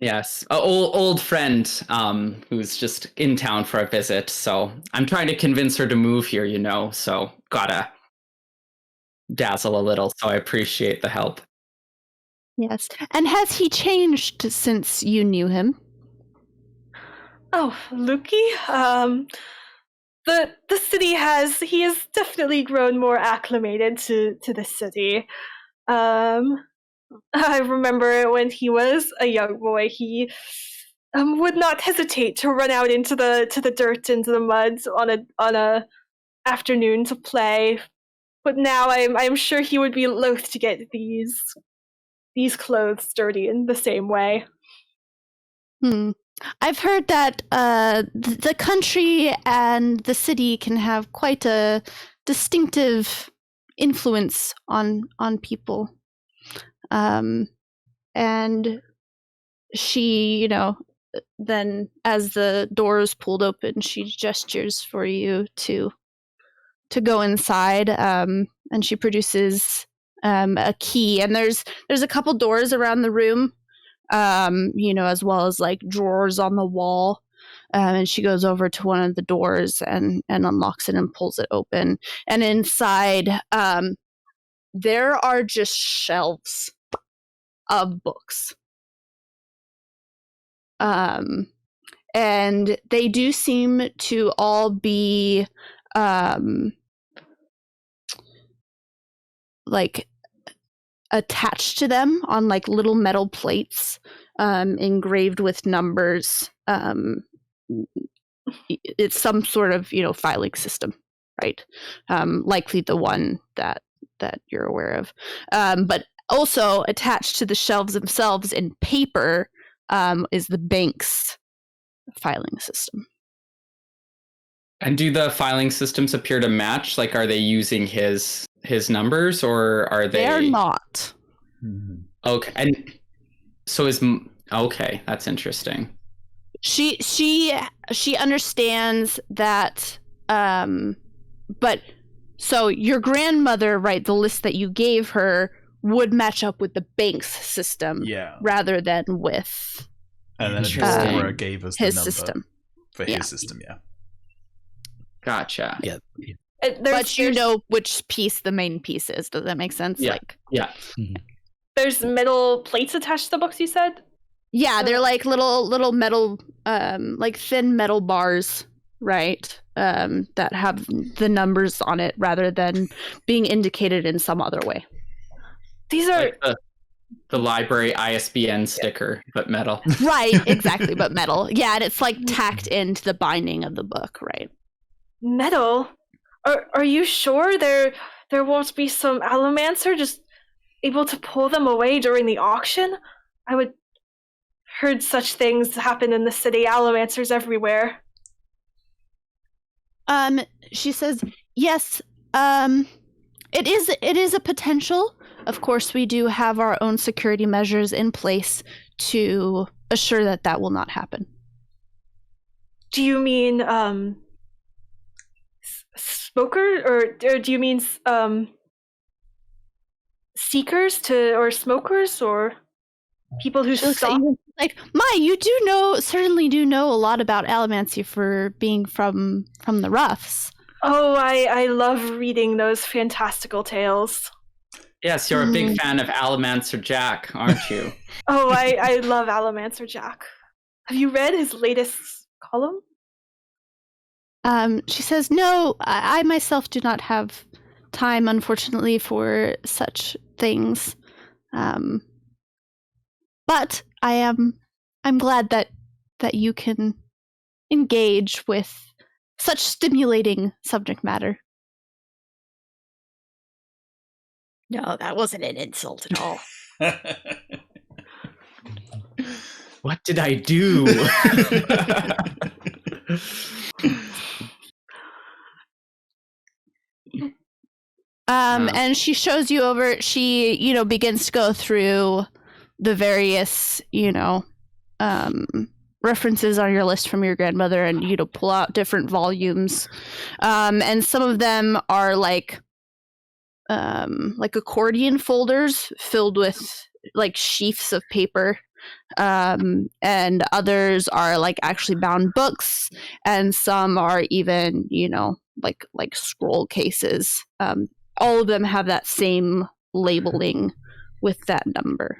Yes, an old friend who's just in town for a visit. So I'm trying to convince her to move here, so gotta dazzle a little. So I appreciate the help. Yes. And has he changed since you knew him? Oh, Luki? The city he has definitely grown more acclimated to the city. I remember when he was a young boy, he would not hesitate to run out into the dirt, into the mud on a afternoon to play. But now I'm sure he would be loath to get these clothes dirty in the same way. I've heard that the country and the city can have quite a distinctive influence on people. And she, then as the door is pulled open, she gestures for you to go inside, and she produces a key. And there's a couple doors around the room, as well as like drawers on the wall. And she goes over to one of the doors and unlocks it and pulls it open. And inside, there are just shelves of books. And they do seem to all be like attached to them on like little metal plates, engraved with numbers. It's some sort of filing system, right? Likely the one that you're aware of, but also attached to the shelves themselves in paper is the bank's filing system. And do the filing systems appear to match? Like, are they using his numbers, or are they? They're not. Okay, and so okay. That's interesting. She understands that, but so your grandmother, right? The list that you gave her would match up with the bank's system, rather than with. And then Aurora gave us the his number system for his system. Yeah. Gotcha. Yeah. But you know which piece the main piece is. Does that make sense? Yeah. Yeah. Mhm. There's metal plates attached to the books, you said? Yeah, they're like little metal, like thin metal bars, right? That have the numbers on it rather than being indicated in some other way. These are like the library ISBN sticker, but metal. Right, exactly, but metal. Yeah, and it's like tacked into the binding of the book, right? metal. Are you sure there won't be some allomancer just able to pull them away during the auction? I would heard such things happen in the city. Allomancers everywhere. She says, yes, it is a potential. Of course, we do have our own security measures in place to assure that will not happen. Do you mean smoker, or do you mean seekers or smokers, or people who stalk? Like, you certainly do know a lot about allomancy for being from the Roughs. Oh, I love reading those fantastical tales. Yes, you're a big fan of Allomancer Jack, aren't you? Oh, I love Allomancer Jack. Have you read his latest column? She says, no, I myself do not have time, unfortunately, for such things. But I'm glad that you can engage with such stimulating subject matter. No, that wasn't an insult at all. What did I do? And she shows you over. She, begins to go through the various, references on your list from your grandmother, and pull out different volumes. And some of them are like accordion folders filled with like sheafs of paper. And others are like actually bound books, and some are even, like scroll cases. All of them have that same labeling with that number,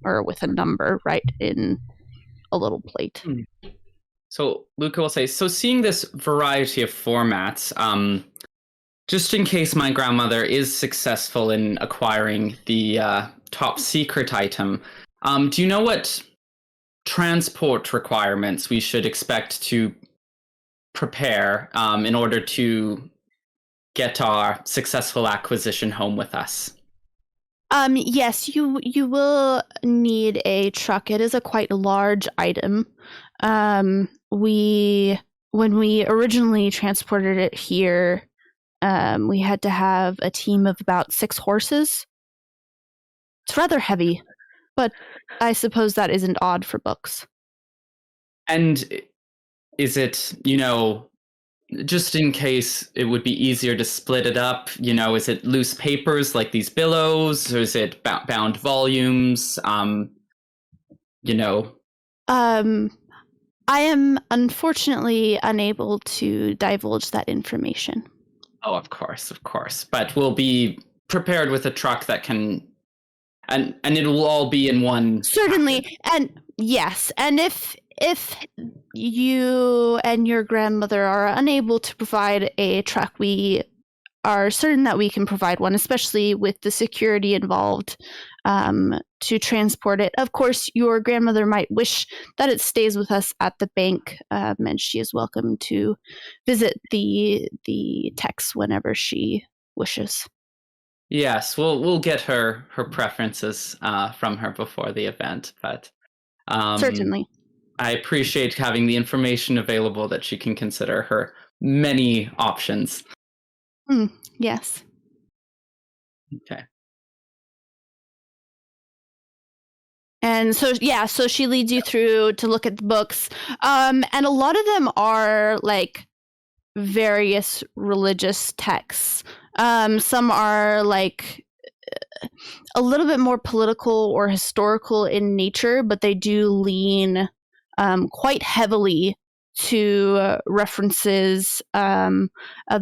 or with a number right in a little plate. So Luka will say, so seeing this variety of formats, just in case my grandmother is successful in acquiring the top secret item, do you know what transport requirements we should expect to prepare in order to get our successful acquisition home with us? Yes, you will need a truck. It is a quite large item. When we originally transported it here, We had to have a team of about 6 horses. It's rather heavy, but I suppose that isn't odd for books. And is it, just in case it would be easier to split it up, is it loose papers like these billows, or is it bound volumes? I am unfortunately unable to divulge that information. Oh, of course. But we'll be prepared with a truck that can, and it will all be in one. Certainly, package. And yes, and if you and your grandmother are unable to provide a truck, we are certain that we can provide one, especially with the security involved to transport it. Of course, your grandmother might wish that it stays with us at the bank, and she is welcome to visit the techs whenever she wishes. Yes, we'll get her preferences from her before the event, but certainly. I appreciate having the information available that she can consider her many options. Yes. Okay. And so she leads you through to look at the books. And a lot of them are like various religious texts. Some are like a little bit more political or historical in nature, but they do lean quite heavily to references of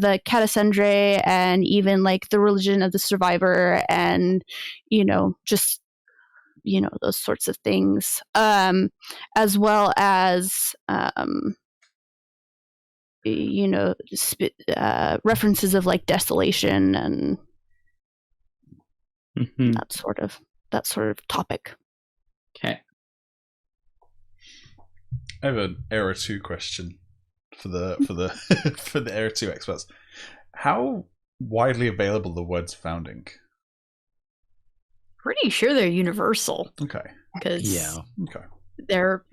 the Catacendre and even like the religion of the survivor and, just, those sorts of things, as well as, references of like desolation and that sort of topic. Okay. I have an Era 2 question for the for the Era 2 experts. How widely available are the words founding? Pretty sure they're universal. Okay. Because okay. They're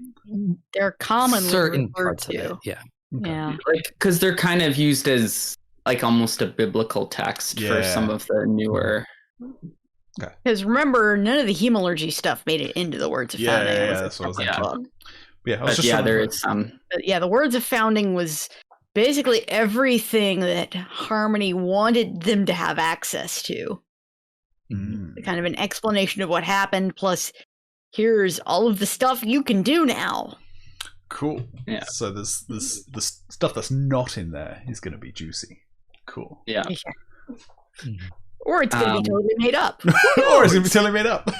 commonly certain referred parts to. of it. Yeah. Okay. Yeah. Because they're kind of used as like almost a biblical text for some of the newer. Because remember, none of the hemalurgy stuff made it into the Words of Founding. Yeah, that's what I was thinking. There is some. But the Words of Founding was basically everything that Harmony wanted them to have access to. Kind of an explanation of what happened, plus here's all of the stuff you can do now. Cool. Yeah. So this stuff that's not in there is going to be juicy. Cool. Yeah. Or it's going to be totally made up. Or it's going to be totally made up.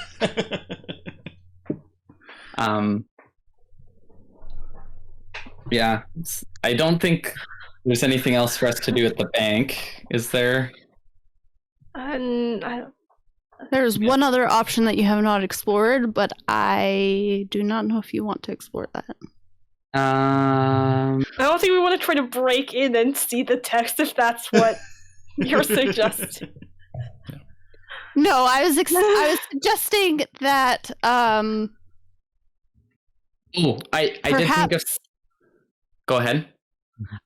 Yeah. I don't think there's anything else for us to do at the bank. Is there? There's one other option that you have not explored, but I do not know if you want to explore that. I don't think we want to try to break in and see the text if that's what you're suggesting. No, I was suggesting that. I did think of. Go ahead.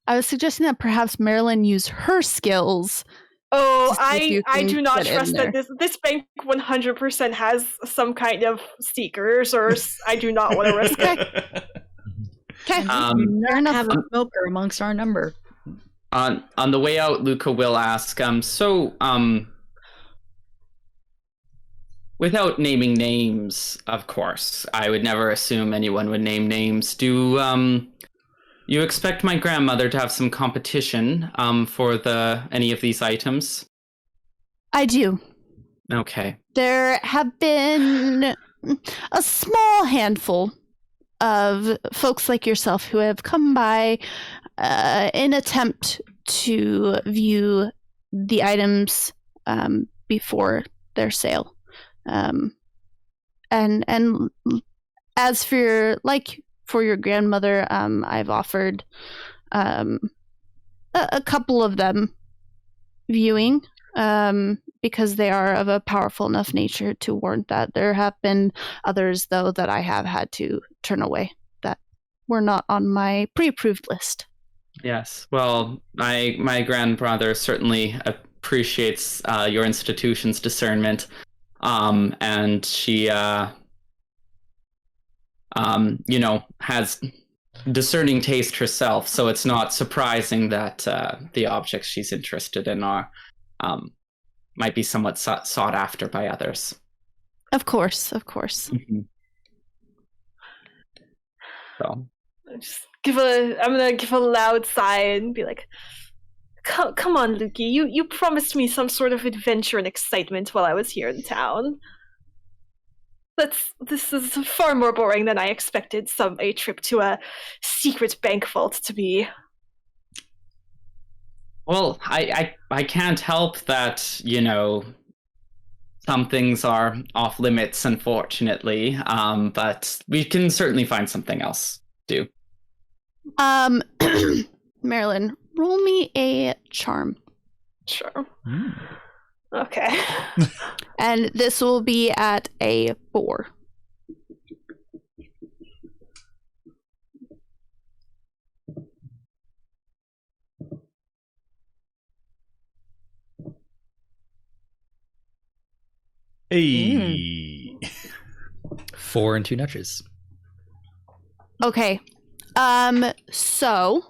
I was suggesting that perhaps Marelyn use her skills. Oh, I do not trust that this bank 100% has some kind of seekers, or I do not want to risk it. Okay. Fair enough. Have a smoker amongst our number. On the way out, Luka will ask, without naming names, of course, I would never assume anyone would name names. Do you expect my grandmother to have some competition for any of these items? I do. Okay. There have been a small handful of folks like yourself who have come by in attempt to view the items before their sale. And as for your grandmother, I've offered a couple of them viewing because they are of a powerful enough nature to warrant that. There have been others, though, that I have had to turn away that were not on my pre-approved list. Yes. Well, my grandbrother certainly appreciates your institution's discernment, and she, has discerning taste herself. So it's not surprising that the objects she's interested in are might be somewhat sought after by others. Of course, of course. Mm-hmm. So. I'm gonna give a loud sigh and be like, come on, Luki, you promised me some sort of adventure and excitement while I was here in town. This is far more boring than I expected a trip to a secret bank vault to be. Well, I can't help that, some things are off limits, unfortunately, but we can certainly find something else to do. Marelyn, roll me a charm. Sure. Okay. And this will be at a 4. Hey. 4 and 2 nudges. Okay. So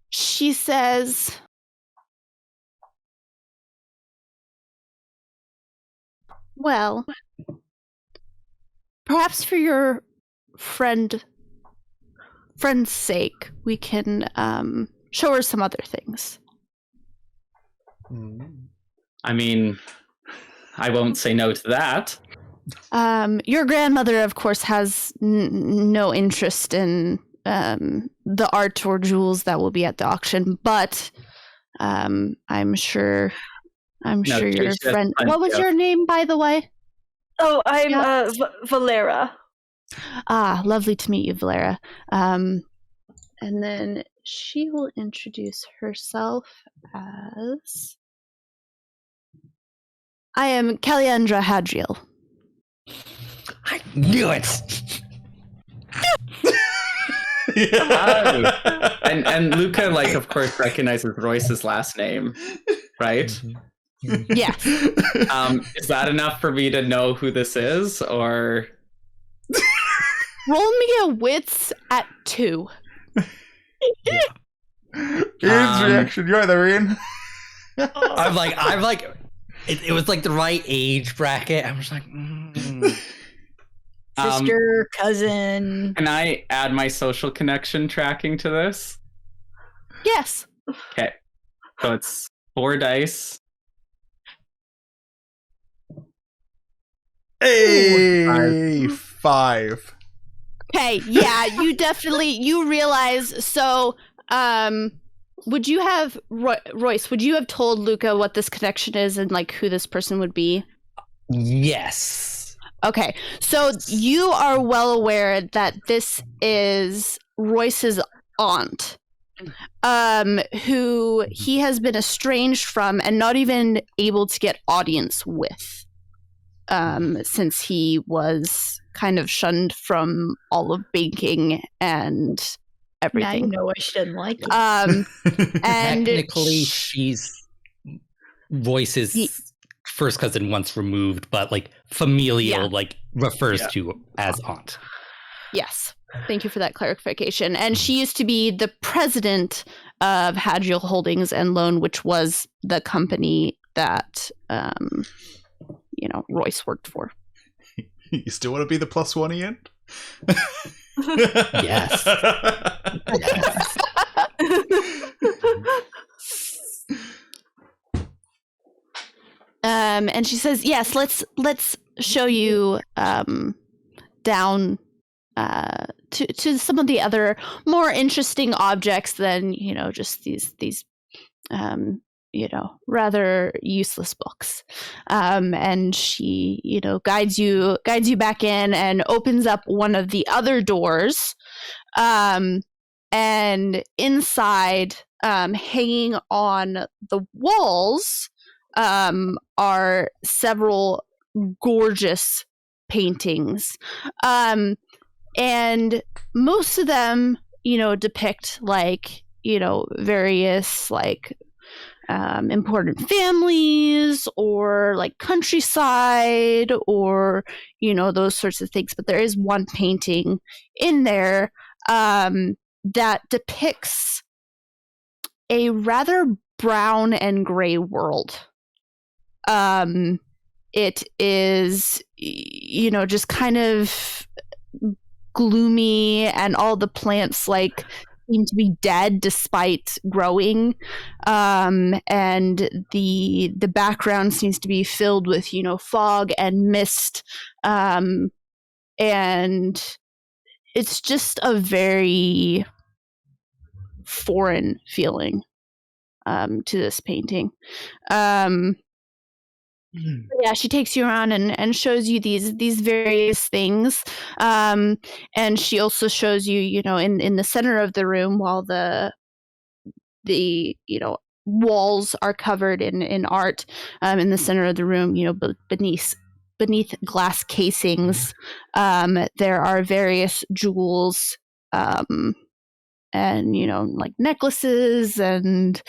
she says, well, perhaps for your friend's sake, we can show her some other things. I mean, I won't say no to that. Your grandmother, of course, has no interest in the art or jewels that will be at the auction, but I'm sure your friend. What was your name, by the way? Oh, I'm Valera. Ah, lovely to meet you, Valera. And then she will introduce herself as I am Kalyandra Hadriel. I knew it. And Luka, of course, recognizes Royce's last name, right? Mm-hmm. Yes. Is that enough for me to know who this is, or Roll me a wits at 2. Ian's reaction. You're right there, Ian. I'm like, it was like the right age bracket. I'm just like, Sister, cousin. Can I add my social connection tracking to this? Yes. Okay. So it's 4 dice. Hey, 5. Okay, yeah, you realize, so, would you have, Royce, would you have told Luka what this connection is and, who this person would be? yes. Okay, so you are well aware that this is Royce's aunt, who he has been estranged from and not even able to get audience with, since he was kind of shunned from all of banking and everything. Now you know she doesn't like it. And technically, she's Royce's first cousin once removed, but familial, refers to as aunt. Yes. Thank you for that clarification. And she used to be the president of Hadriel Holdings and Loan, which was the company that, Royce worked for. You still want to be the +1, Ian? Yes. Yes. And she says, yes, let's show you down to some of the other more interesting objects than just these rather useless books. And she guides you back in and opens up one of the other doors, and inside, hanging on the walls, are several gorgeous paintings. And most of them, depict like, various like important families or like countryside or, those sorts of things. But there is one painting in there that depicts a rather brown and gray world. It is, just kind of gloomy, and all the plants like seem to be dead despite growing, and the background seems to be filled with fog and mist, and it's just a very foreign feeling to this painting. Yeah, she takes you around and shows you these various things, and she also shows you, in the center of the room, while the walls are covered in art, in the center of the room, beneath glass casings, there are various jewels, and like necklaces and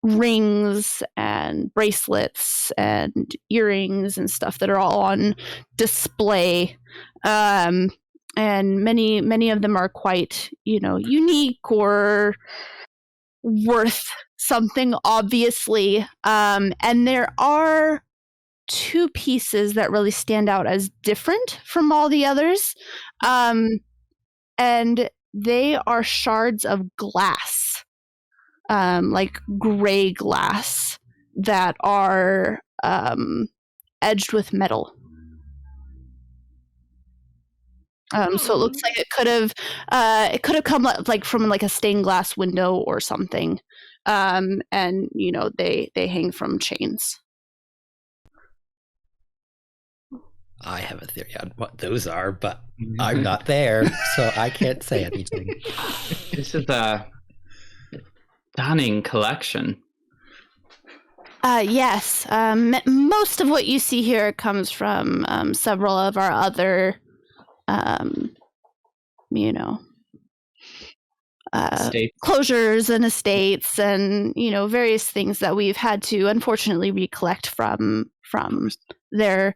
rings and bracelets and earrings and stuff that are all on display, and many of them are quite unique or worth something, obviously, and there are two pieces that really stand out as different from all the others, and they are shards of glass, like gray glass, that are edged with metal. So it looks like it could have come like from like a stained glass window or something, and they hang from chains. I have a theory on what those are, but I'm not there, so I can't say anything. This is a stunning collection. Yes. Most of what you see here comes from several of our other, closures and estates, and various things that we've had to unfortunately recollect from their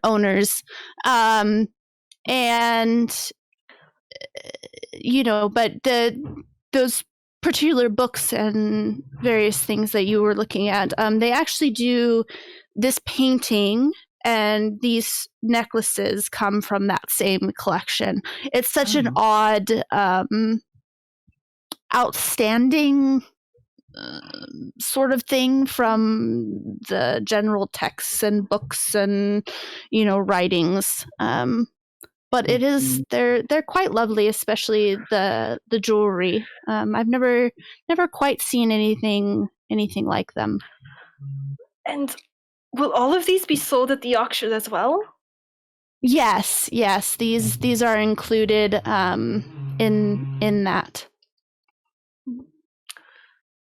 owners, and but those particular books and various things that you were looking at, they actually do this painting, and these necklaces come from that same collection. It's such an odd, outstanding sort of thing from the general texts and books and writings, but it is they're quite lovely, especially the jewelry. I've never quite seen anything like them. And will all of these be sold at the auction as well? Yes, these are included in that.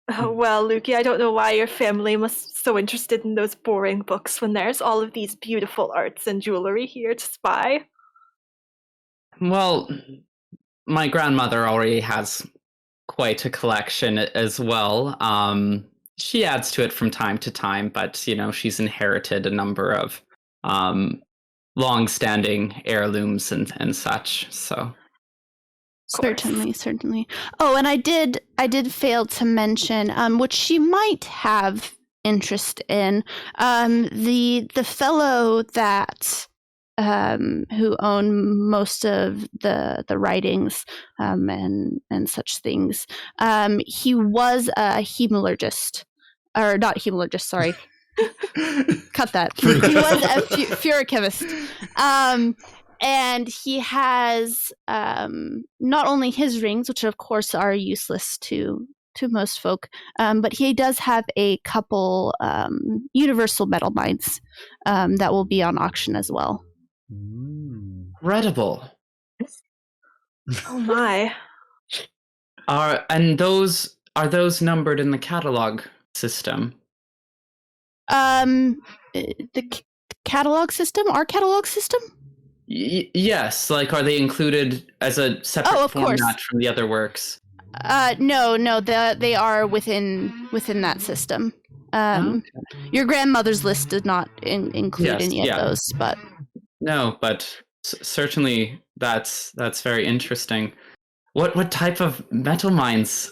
Oh, well, Luki, I don't know why your family must be so interested in those boring books when there's all of these beautiful arts and jewelry here to spy. Well, my grandmother already has quite a collection as well. She adds to it from time to time, but she's inherited a number of long-standing heirlooms and such. So certainly. Oh, and I did fail to mention, which she might have interest in, the fellow that who owned most of the writings, and such things. He was a hemologist, or not hemologist. Sorry, cut that. He was a furiochemist, and he has not only his rings, which of course are useless to most folk, but he does have a couple universal metal mines that will be on auction as well. Incredible. Oh my. Are those numbered in the catalog system? The catalog system? Our catalog system? Yes, like are they included as a separate of format course. from the other works? No, they are within that system. Your grandmother's list did not include any of those, but no, but certainly that's very interesting. What type of metal mines?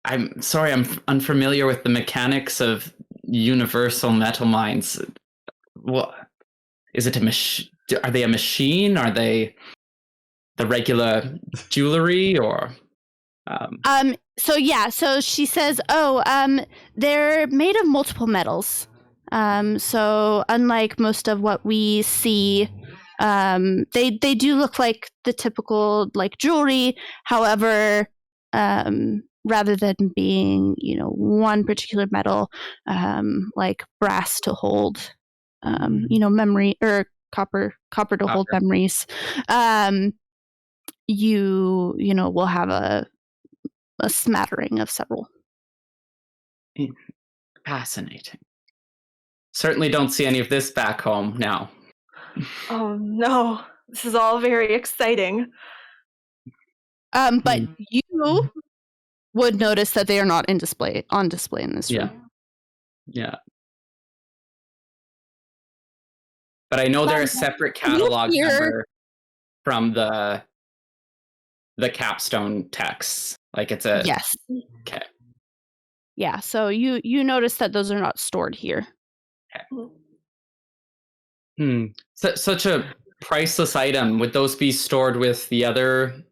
I'm sorry, I'm unfamiliar with the mechanics of universal metal mines. What is it? Are they a machine? Are they the regular jewelry or? So she says, they're made of multiple metals. So unlike most of what we see, they do look like the typical like jewelry. However, rather than being, one particular metal, like brass to hold, memory, or copper to hold memories, will have a smattering of several. Fascinating. Certainly don't see any of this back home now. Oh no, this is all very exciting. But you would notice that they are not on display in this room. Yeah. But I know they're a separate catalog number from the capstone texts. Like it's a yes. Okay. Yeah, so you notice that those are not stored here. Okay. Such a priceless item. Would those be stored with the other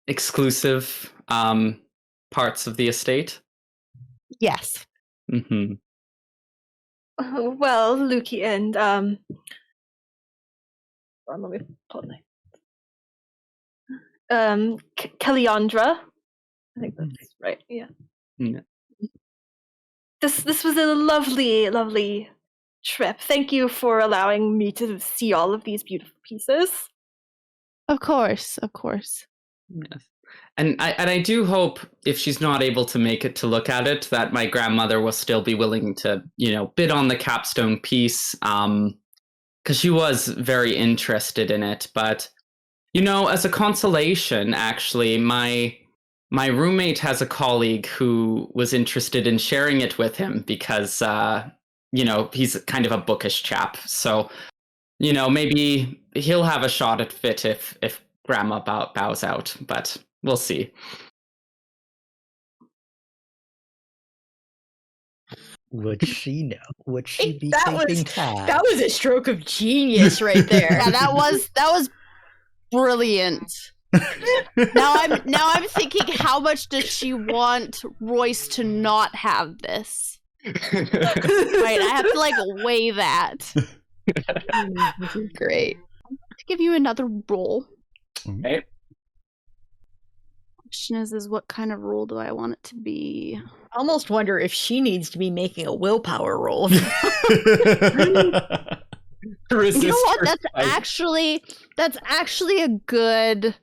exclusive parts of the estate? Yes. Mm-hmm. Well, Luki and let me pull it. Kaliandra. I think that's right. Yeah. This was a lovely, lovely trip. Thank you for allowing me to see all of these beautiful pieces. Of course. Yes. And I do hope if she's not able to make it to look at it, that my grandmother will still be willing to, bid on the capstone piece, because she was very interested in it. But, as a consolation, actually, my roommate has a colleague who was interested in sharing it with him because, he's kind of a bookish chap. So, maybe he'll have a shot at fit if Grandma bows out, but we'll see. Would she know? Would she be keeping tabs? That was a stroke of genius right there. Yeah, that was brilliant. now I'm thinking, how much does she want Royce to not have this? Right, I have to weigh that. This is great. To give you another roll. Okay. Question is what kind of roll do I want it to be? I almost wonder if she needs to be making a willpower roll. You know what? That's actually a good.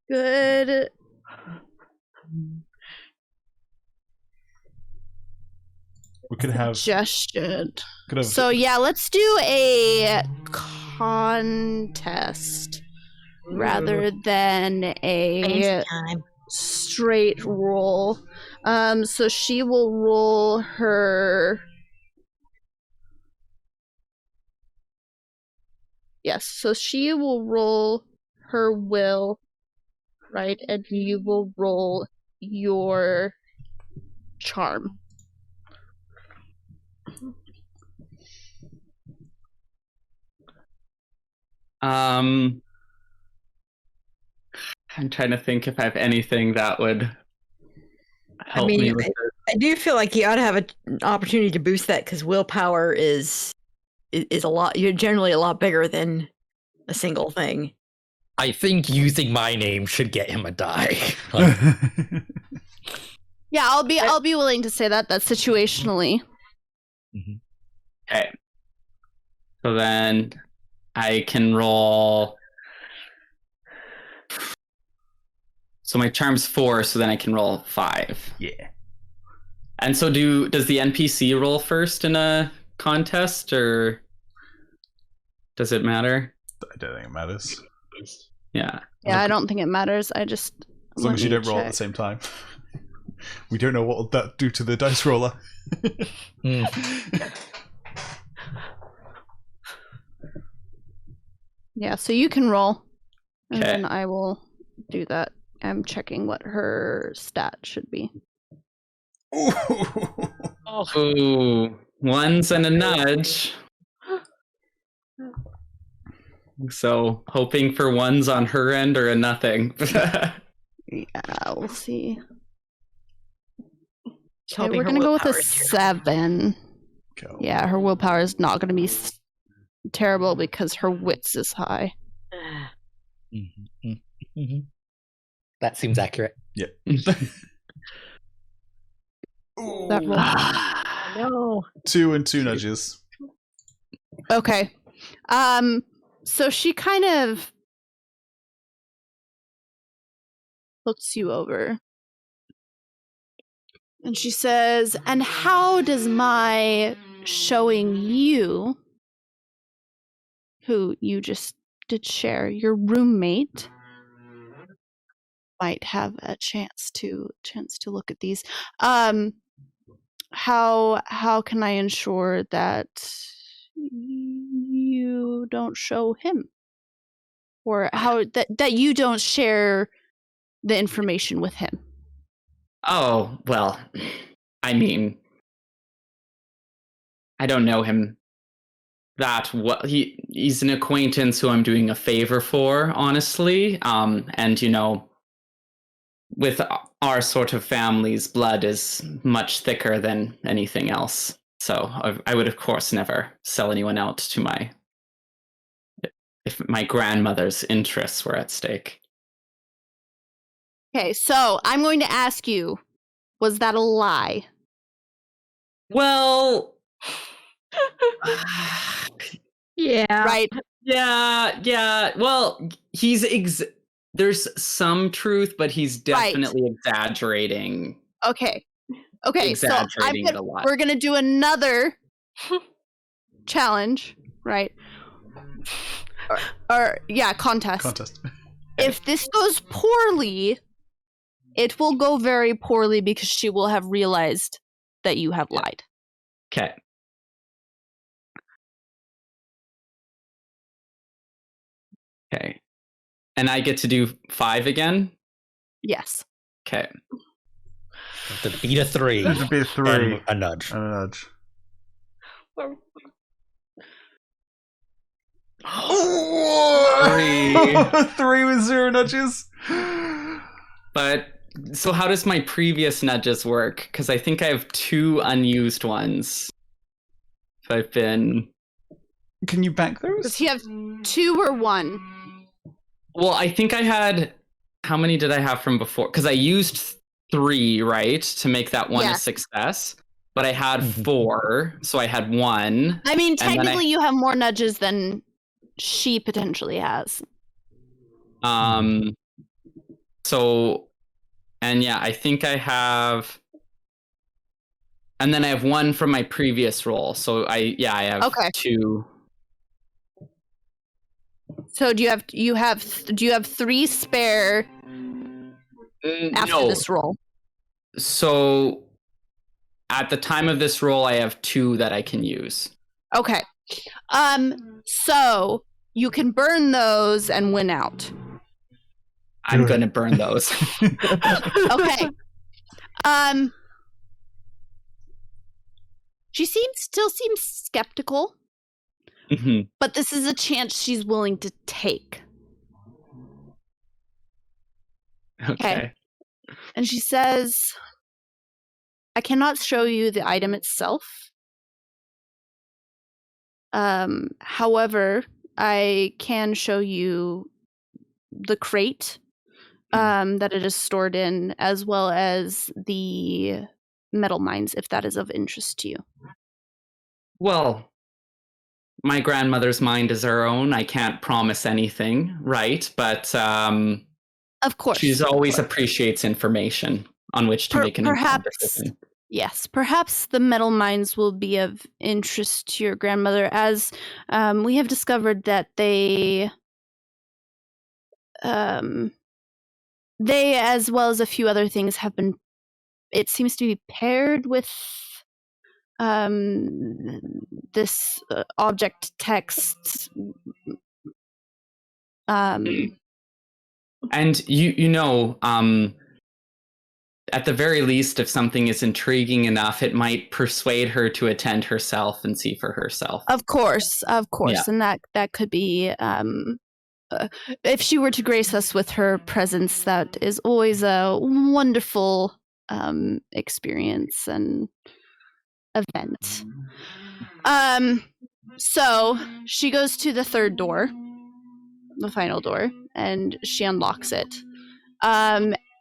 We could have suggestion. So yeah, let's do a contest rather than a straight roll. So she will roll her. Yes, so she will roll her will, right? And you will roll your charm. I'm trying to think if I have anything that would help me with it. I do feel like you ought to have an opportunity to boost that because willpower is a lot. You're generally a lot bigger than a single thing. I think using my name should get him a die. Yeah, I'll be willing to say that. That's situationally. Okay. So then I can roll. So my charm's 4, so then I can roll 5. Yeah. And so does the NPC roll first in a contest, or does it matter? I don't think it matters. Yeah. Yeah, I don't think it matters. I just As long as you let don't me roll at the check. same time. We don't know what will that do to the dice roller. Yeah, so you can roll, and Okay. then I will do that. I'm checking what her stat should be. Ooh, ones and a nudge. So hoping for ones on her end or a nothing. Yeah, we'll see. Just Okay, hoping we're her gonna go with a willpower is terrible. 7. Cool. Yeah, her willpower is not gonna be terrible because her wits is high. That seems accurate. Yeah. That roll. No. 2 and 2 nudges. Okay. So she kind of looks you over. And she says, "And how does my showing you, who you just did share, your roommate might have a chance to look at these. How can I ensure that you don't show him, or how that you don't share the information with him?" Oh, well, I mean, I don't know him that well. He's an acquaintance who I'm doing a favor for, honestly. And you know, with our sort of family's blood is much thicker than anything else. So I would, of course, never sell anyone out to if my grandmother's interests were at stake. Okay, so I'm going to ask you, was that a lie? Well, Yeah. Right? yeah. Well, there's some truth, but he's definitely exaggerating. Okay, Exaggerating it a lot. we're gonna do another challenge, right? Or contest. If this goes poorly, it will go very poorly because she will have realized that you have lied. Okay. Okay. And I get to do 5 again? Yes. Okay. The beat a 3. That'd be a 3. And a nudge. And a nudge. 3 with 0 nudges. But so how does my previous nudges work? Because I think I have 2 unused ones. So I've been... Can you bank those? Does he have 2 or 1? Well, I think I had... How many did I have from before? Because I used 3, right? To make that one a success. But I had 4, so I had 1. I mean, technically you have more nudges than she potentially has. So... And yeah, I think I have... And then I have 1 from my previous roll. So I have 2... So do you have 3 spare after this roll? So at the time of this roll, I have 2 that I can use. Okay. So you can burn those and win out. I'm gonna burn those. Okay. She still seems skeptical. Mm-hmm. But this is a chance she's willing to take. Okay. And she says, "I cannot show you the item itself. However, I can show you the crate that it is stored in, as well as the metal mines, if that is of interest to you." Well, my grandmother's mind is her own. I can't promise anything, right? But of course, she always appreciates information on which to make an informed decision. Yes, perhaps the metal mines will be of interest to your grandmother, as we have discovered that they, as well as a few other things, have been, it seems to be paired with this object text. And at the very least, if something is intriguing enough, it might persuade her to attend herself and see for herself. Of course, Yeah. and that could be, if she were to grace us with her presence, that is always a wonderful experience and event. So she goes to the third door, the final door, and she unlocks it.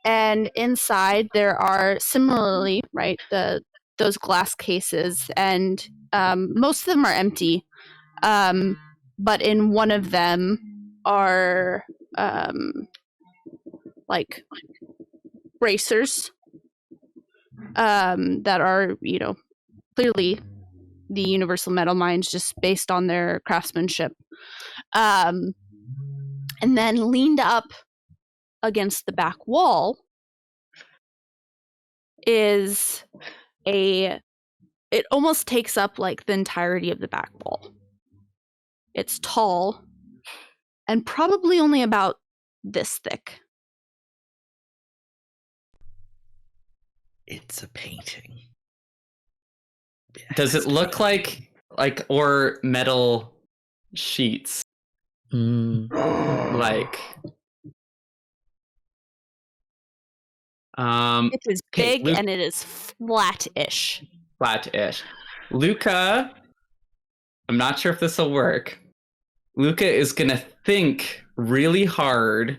And inside there are similarly, right, those glass cases, and most of them are empty. But in one of them are like bracers that are, clearly the universal metal mines, just based on their craftsmanship. And then leaned up against the back wall is it almost takes up like the entirety of the back wall. It's tall and probably only about this thick. It's a painting. Does it look like or metal sheets? Like it is okay, big and it is flat-ish. Luka, I'm not sure if this will work. Luka is gonna think really hard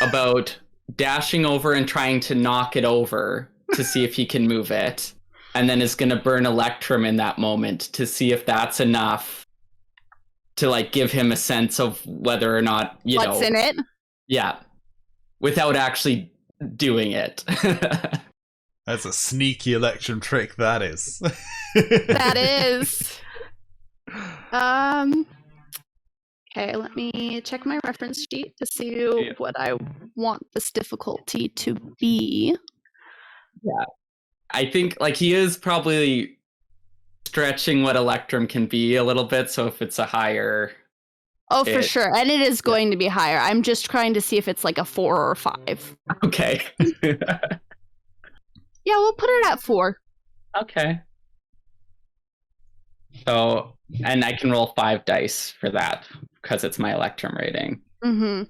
about dashing over and trying to knock it over to see if he can move it, and then is gonna burn Electrum in that moment to see if that's enough to like give him a sense of whether or not what's in it. Yeah, without actually doing it. That's a sneaky Electrum trick, that is. That is. Okay, let me check my reference sheet to see what I want this difficulty to be. Yeah. I think like he is probably stretching what Electrum can be a little bit, so if it's a higher... Oh, for sure. And it is going to be higher. I'm just trying to see if it's like a 4 or a 5. Okay. Yeah, we'll put it at 4. Okay. So, and I can roll 5 dice for that, because it's my Electrum rating. Mm-hmm.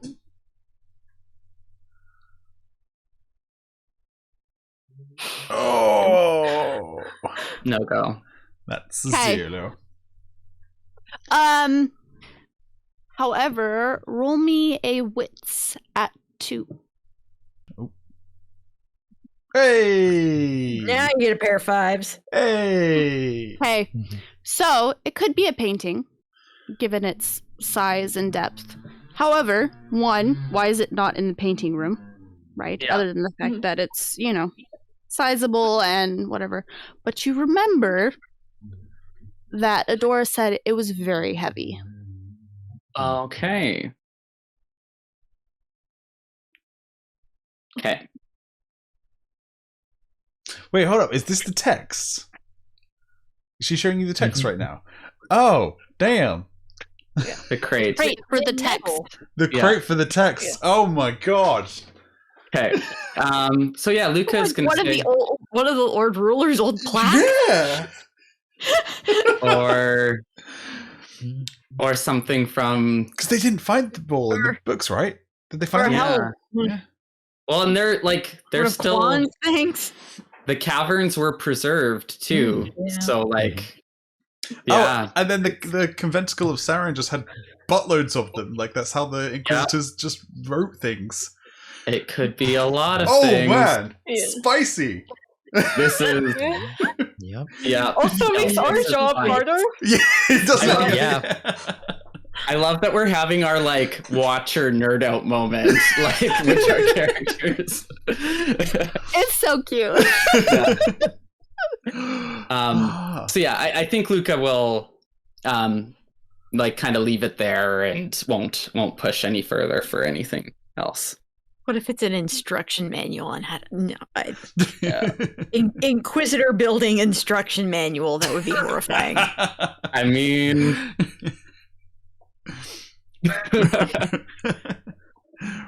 Oh! No go. That's Okay. 0. However, roll me a wits at 2. Hey! Now you get a pair of 5s. Hey! Okay, so it could be a painting, given its size and depth. However, one, why is it not in the painting room, right? Yeah. Other than the fact that it's, sizable and whatever. But you remember that Adora said it was very heavy. Okay. Okay. Wait, hold up. Is this the text? Is she showing you the text right now? Oh, damn. The crate. Great for the text. The crate for the text. Yeah. Oh my god. Okay. So yeah, Luka's gonna say... one of the Lord Ruler's old plaques? Yeah. or something from... Because they didn't find the ball in the books, right? Did they find it? Yeah. Well, and they're still... Things. The caverns were preserved too. So like... Yeah. Oh, and then the conventicle of Seran just had buttloads of them. Like, that's how the Inquisitors just wrote things. It could be a lot of Oh, things. man. Spicy. This is... Yep. Yeah. Also makes our job harder. Yeah, it doesn't. Yeah. I love that we're having our like watcher nerd out moment, like with our characters. It's so cute. So yeah, I think Luka will like kind of leave it there and won't push any further for anything else. What if it's an instruction manual on how to... No, Yeah. Inquisitor building instruction manual. That would be horrifying. I mean,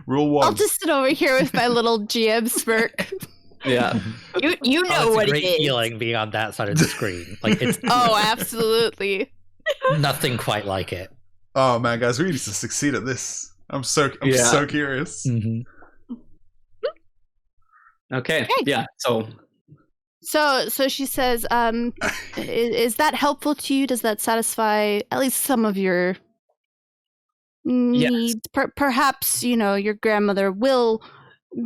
Rule 1. I'll just sit over here with my little GM smirk. yeah. You know it's what a great it is. feeling being on that side of the screen. Like it's Oh, absolutely. nothing quite like it. Oh man, guys, we need to succeed at this. I'm so curious. Mm-hmm. Okay. Yeah. So So she says, is that helpful to you? Does that satisfy at least some of your needs? Perhaps, your grandmother will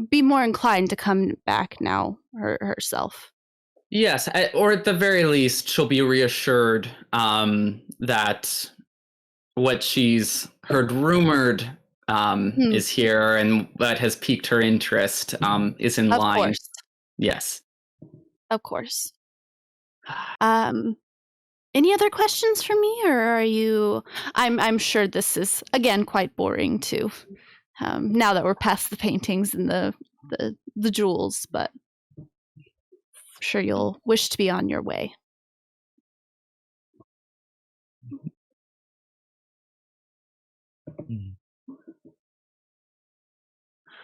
be more inclined to come back now herself. yes, or at the very least, she'll be reassured that what she's heard rumored is here, and what has piqued her interest is in line. Of course. Yes. Of course. Any other questions for me, or are you? I'm sure this is again quite boring too. Now that we're past the paintings and the jewels, but I'm sure you'll wish to be on your way.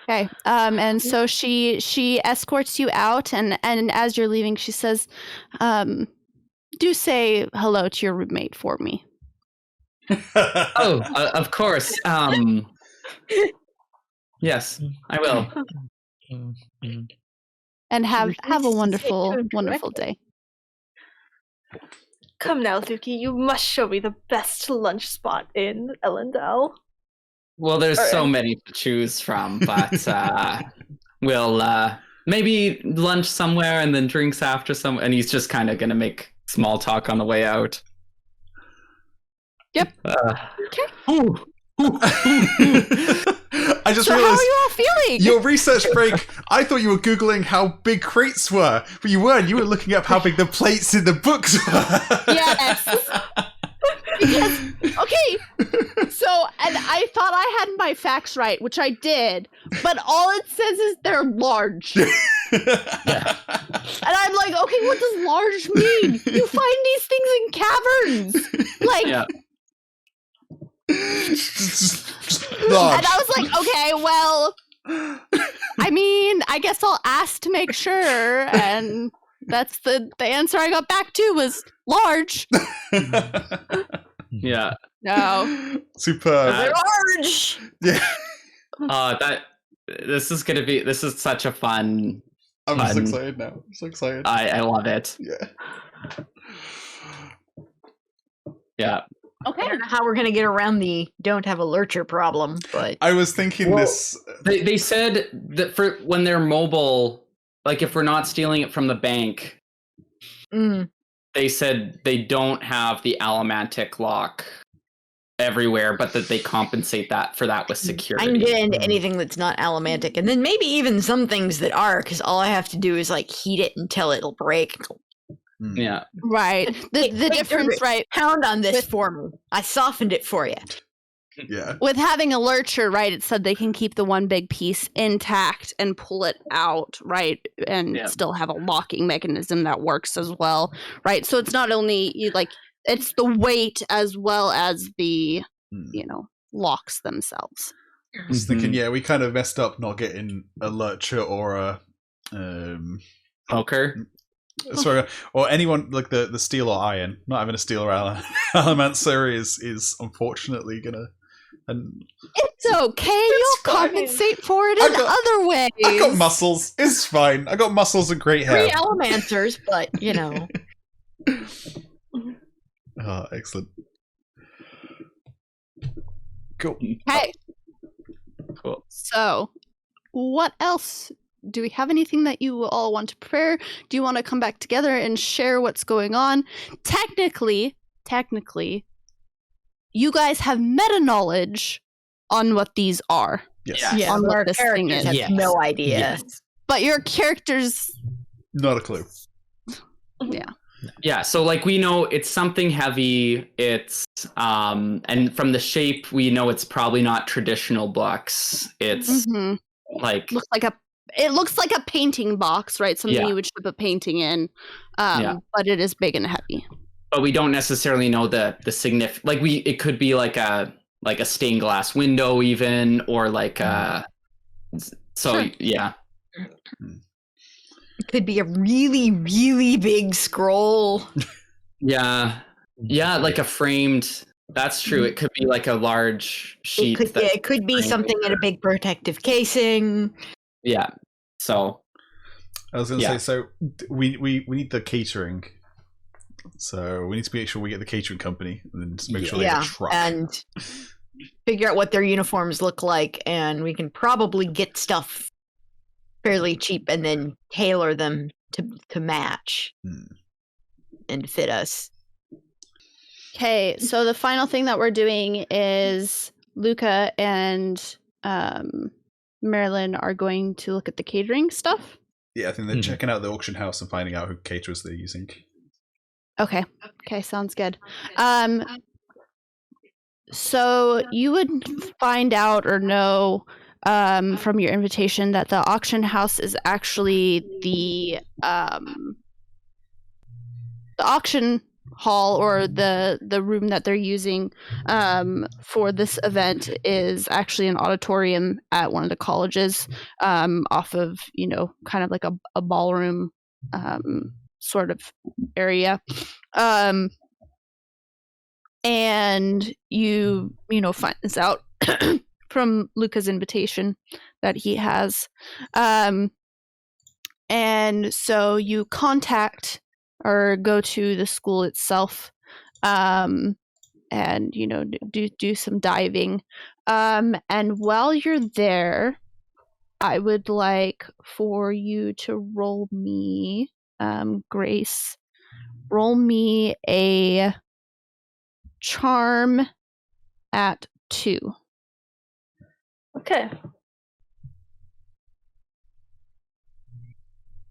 Okay. And so she escorts you out, and as you're leaving, she says, "Do say hello to your roommate for me." Oh, of course. Yes, I will. And have a wonderful correctly. day. Come now, Luki, you must show me the best lunch spot in Ellendale. Well, there's so many to choose from, but we'll maybe lunch somewhere and then drinks after some. And he's just kind of gonna make small talk on the way out. Yep. I just So how realized are you all feeling? your research break. I thought you were Googling how big crates were, but you weren't. You were looking up how big the plates in the books were. Yes. Because, okay, so, and I thought I had my facts right, which I did, but all it says is they're large. And I'm like, okay, what does large mean? You find these things in caverns. Like, Yeah. Large. and I was like, okay, well, I mean, I guess I'll ask to make sure, and that's the answer I got back to was large. Yeah. No. Superb. They're large. Yeah. This is such a fun. I'm so fun- excited now. I'm so excited. I love it. Yeah. Yeah. I don't know how we're gonna get around the don't have a lurcher problem, but I was thinking this. They said that for when they're mobile, like if we're not stealing it from the bank, they said they don't have the allomantic lock everywhere, but that they compensate for that with security. I can get into anything that's not allomantic, and then maybe even some things that are, because all I have to do is like heat it until it'll break. Yeah. Right. The difference, right? Pound on this for me. I softened it for you. Yeah. With having a lurcher, right, it said they can keep the one big piece intact and pull it out, right, and still have a locking mechanism that works as well, right? So it's not only it's the weight as well as the locks themselves. I was thinking, we kind of messed up not getting a lurcher or a poker. Sorry, or anyone like the steel or iron. Not having a steel or allomancer is unfortunately gonna. And it's okay. You'll compensate for it in other ways. I got muscles. It's fine. I got muscles and great hair. 3 allomancers, but Oh, excellent. Cool. Okay. Cool. So, what else? Do we have anything that you all want to prepare? Do you want to come back together and share what's going on? Technically, you guys have meta knowledge on what these are. Yes. Yeah, On our what this thing characters is. have no idea. But your characters Not a clue. Yeah, so like we know it's something heavy. It's and from the shape we know it's probably not traditional books. It's Mhm. like It looks like a painting box, right? Something you would ship a painting in. But it is big and heavy. But we don't necessarily know the significant. Like it could be like a stained glass window even, or like Sure. yeah. It could be a really, really big scroll. Yeah, like a framed. That's true. It could be like a large sheet. It could be something in a big protective casing. Yeah. So I was going to say, so we need the catering. So we need to make sure we get the catering company and make sure they have a truck. And figure out what their uniforms look like, and we can probably get stuff fairly cheap and then tailor them to match and fit us. Okay, so the final thing that we're doing is Luka and Marelyn are going to look at the catering stuff. Yeah, I think they're checking out the auction house and finding out who caterers they're using. Okay, sounds good. So you would find out or know from your invitation that the auction house is actually the auction hall, or the room that they're using for this event is actually an auditorium at one of the colleges, off of, kind of like a ballroom sort of area. And you find this out from Luka's invitation that he has. And so you contact or go to the school itself, and do some diving. And while you're there, I would like for you to roll me, Grace, roll me a charm at 2. Okay.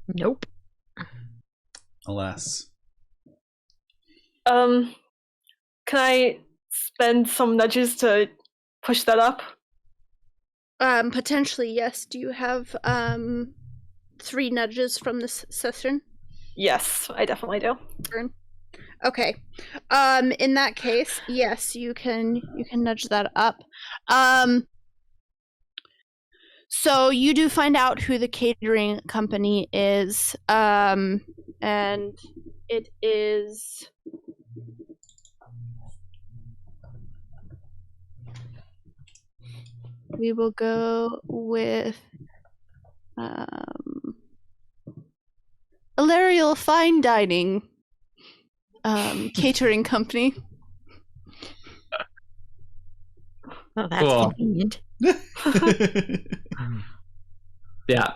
Nope. Alas. Can I spend some nudges to push that up? Potentially, yes. Do you have 3 nudges from this session? Yes, I definitely do. Okay. In that case, yes, you can nudge that up. So you do find out who the catering company is, and it is we will go with Ilarial Fine Dining catering company. Oh, that's Cool. convenient. Yeah.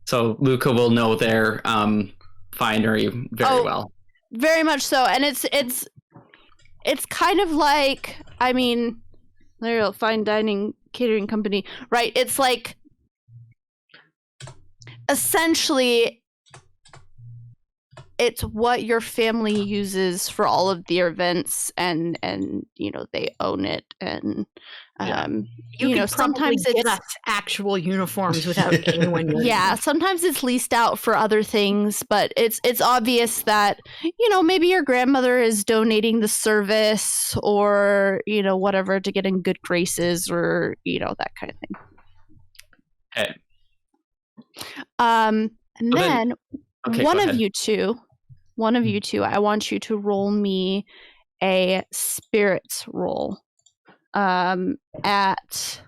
So Luka will know their finery very well. Very much so. And it's kind of like, I mean, they're a fine dining catering company, right? It's like essentially it's what your family uses for all of their events, and they own it, and sometimes it's get us actual uniforms without anyone. Yeah, sometimes it's leased out for other things, but it's obvious that maybe your grandmother is donating the service, or whatever, to get in good graces, or that kind of thing. Okay. And then okay, one of you two, I want you to roll me a spirits roll at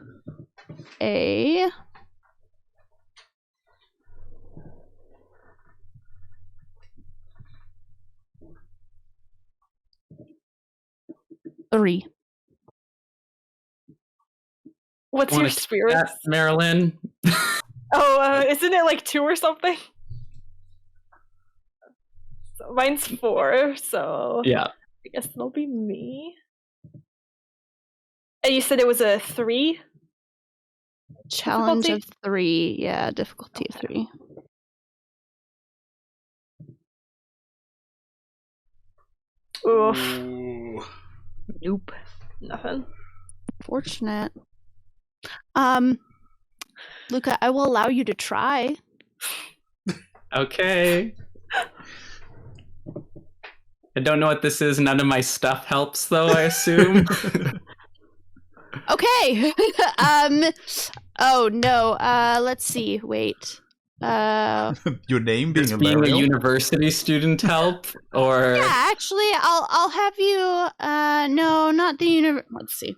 a 3. What's your spirit? Marelyn? Isn't it like 2 or something? So mine's 4, so yeah. I guess it'll be me. And you said it was a 3? Challenge Difficulty? of 3, yeah, difficulty of 3. Oof. Ooh. Nope. Nothing. Fortunate. Luka, I will allow you to try. Okay. I don't know what this is. None of my stuff helps, though, I assume. Okay. Oh no. Let's see. Wait. Your name being Does being a Ariel? university student help? Or Yeah, actually, I'll have you. No, not the Let's see.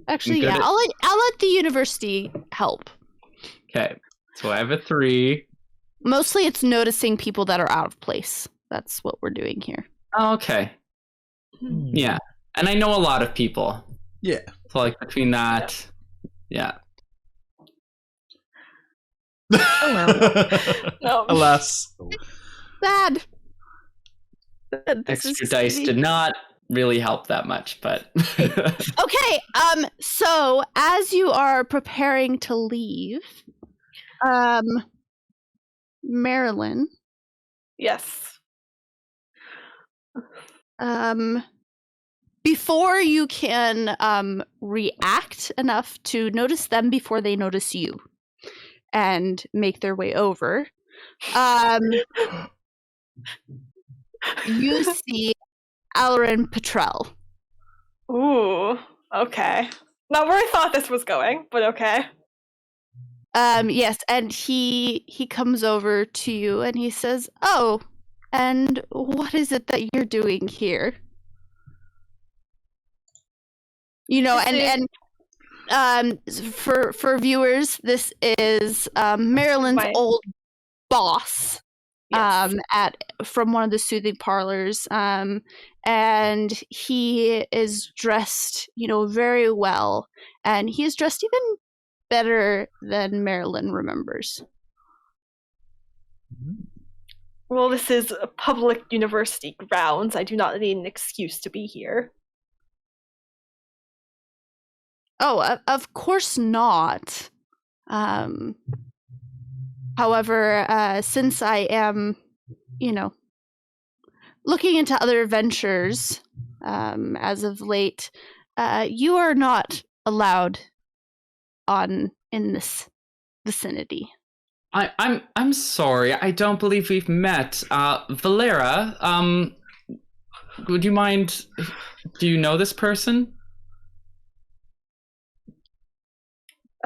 Actually, good yeah, at- I'll let the university help. Okay, so I have a 3. Mostly, it's noticing people that are out of place. That's what we're doing here. Oh, okay. Yeah, and I know a lot of people. Yeah. So like between that, yeah. No. Alas. Sad. Extra dice did not really help that much, but Okay. So as you are preparing to leave, Marelyn, Yes. before you can react enough to notice them before they notice you and make their way over, you see Alarin Petrel. Ooh. Okay. Not where I thought this was going, but okay. Yes, and he comes over to you and he says, "Oh, and what is it that you're doing here?" You know, for viewers, this is Marelyn's old boss. Yes. From one of the soothing parlors, and he is dressed, very well, and he is dressed even better than Marelyn remembers. Well, this is a public university grounds. I do not need an excuse to be here. Oh, of course not. However, since I am, looking into other ventures as of late, you are not allowed in this vicinity. I'm sorry. I don't believe we've met. Valera, would you mind? Do you know this person?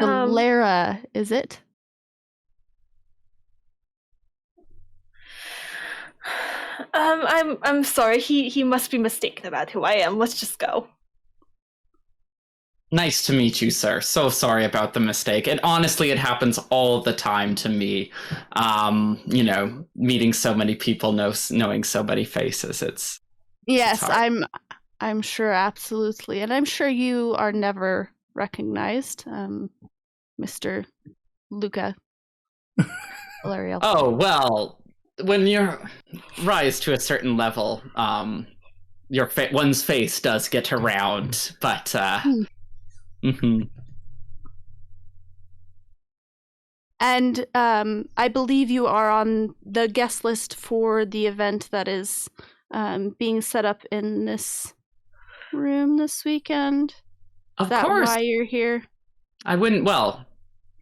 Valera, is it? I'm sorry. He must be mistaken about who I am. Let's just go. Nice to meet you, sir. So sorry about the mistake. And honestly, it happens all the time to me. Meeting so many people, knowing so many faces. Yes, hard. I'm sure, absolutely, and I'm sure you are never recognized, Mr. Luka. Valerial. Oh well, when you rise to a certain level, one's face does get around, but mm-hmm. And I believe you are on the guest list for the event that is being set up in this room this weekend. Of Is that course. why you're here? I wouldn't. Well,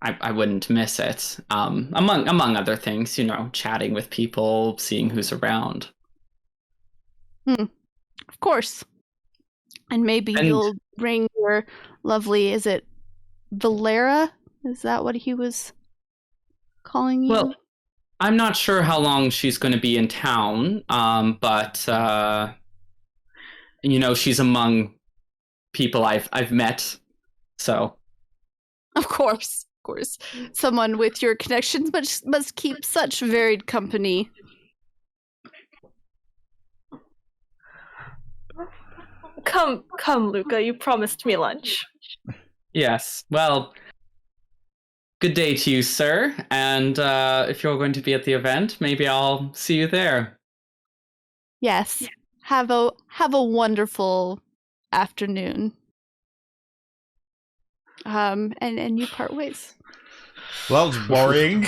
I wouldn't miss it. Among other things, chatting with people, seeing who's around. Of course. And maybe you'll bring your lovely. Is it Valera? Is that what he was calling you? Well, I'm not sure how long she's going to be in town, but she's among people I've met, so. Of course. Someone with your connections must keep such varied company. Come, Luka. You promised me lunch. Yes. Well, good day to you, sir. And if you're going to be at the event, maybe I'll see you there. Yes. Have a wonderful afternoon. And you part ways. Well, that was worrying.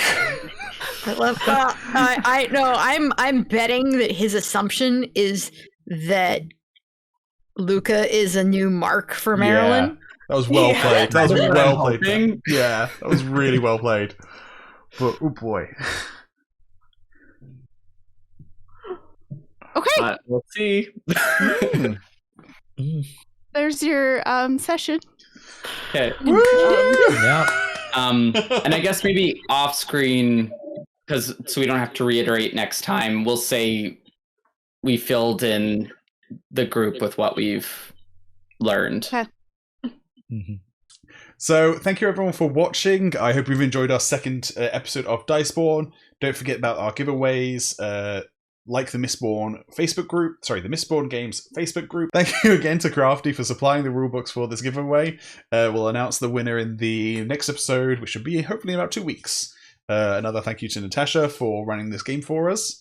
I love. I no. I'm betting that his assumption is that Luka is a new mark for Marelyn. That was well played. That was That's what well I'm played. hoping. Yeah, that was really well played. But oh boy. Okay, But we'll see. there's your session. Okay. Yeah. And I guess maybe off screen, so we don't have to reiterate next time, we'll say we filled in the group with what we've learned. Okay. So, thank you everyone for watching. I hope you've enjoyed our second episode of Diceborn. Don't forget about our giveaways. Like the Mistborn Facebook group, the Mistborn Games Facebook group. Thank you again to Crafty for supplying the rulebooks for this giveaway. We'll announce the winner in the next episode, which should be hopefully in about 2 weeks. Another thank you to Natasha for running this game for us.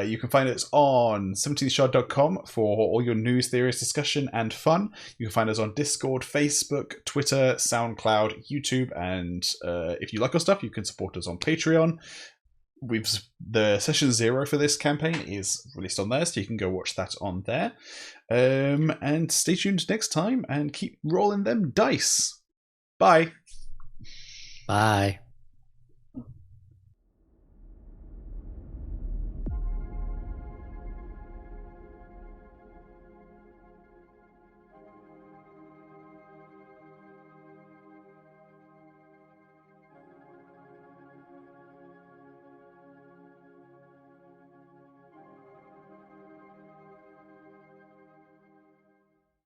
You can find us on 17shard.com for all your news, theories, discussion, and fun. You can find us on Discord, Facebook, Twitter, SoundCloud, YouTube, and if you like our stuff, you can support us on Patreon. The session 0 for this campaign is released on there, so you can go watch that on there. And stay tuned next time and keep rolling them dice. Bye. Bye.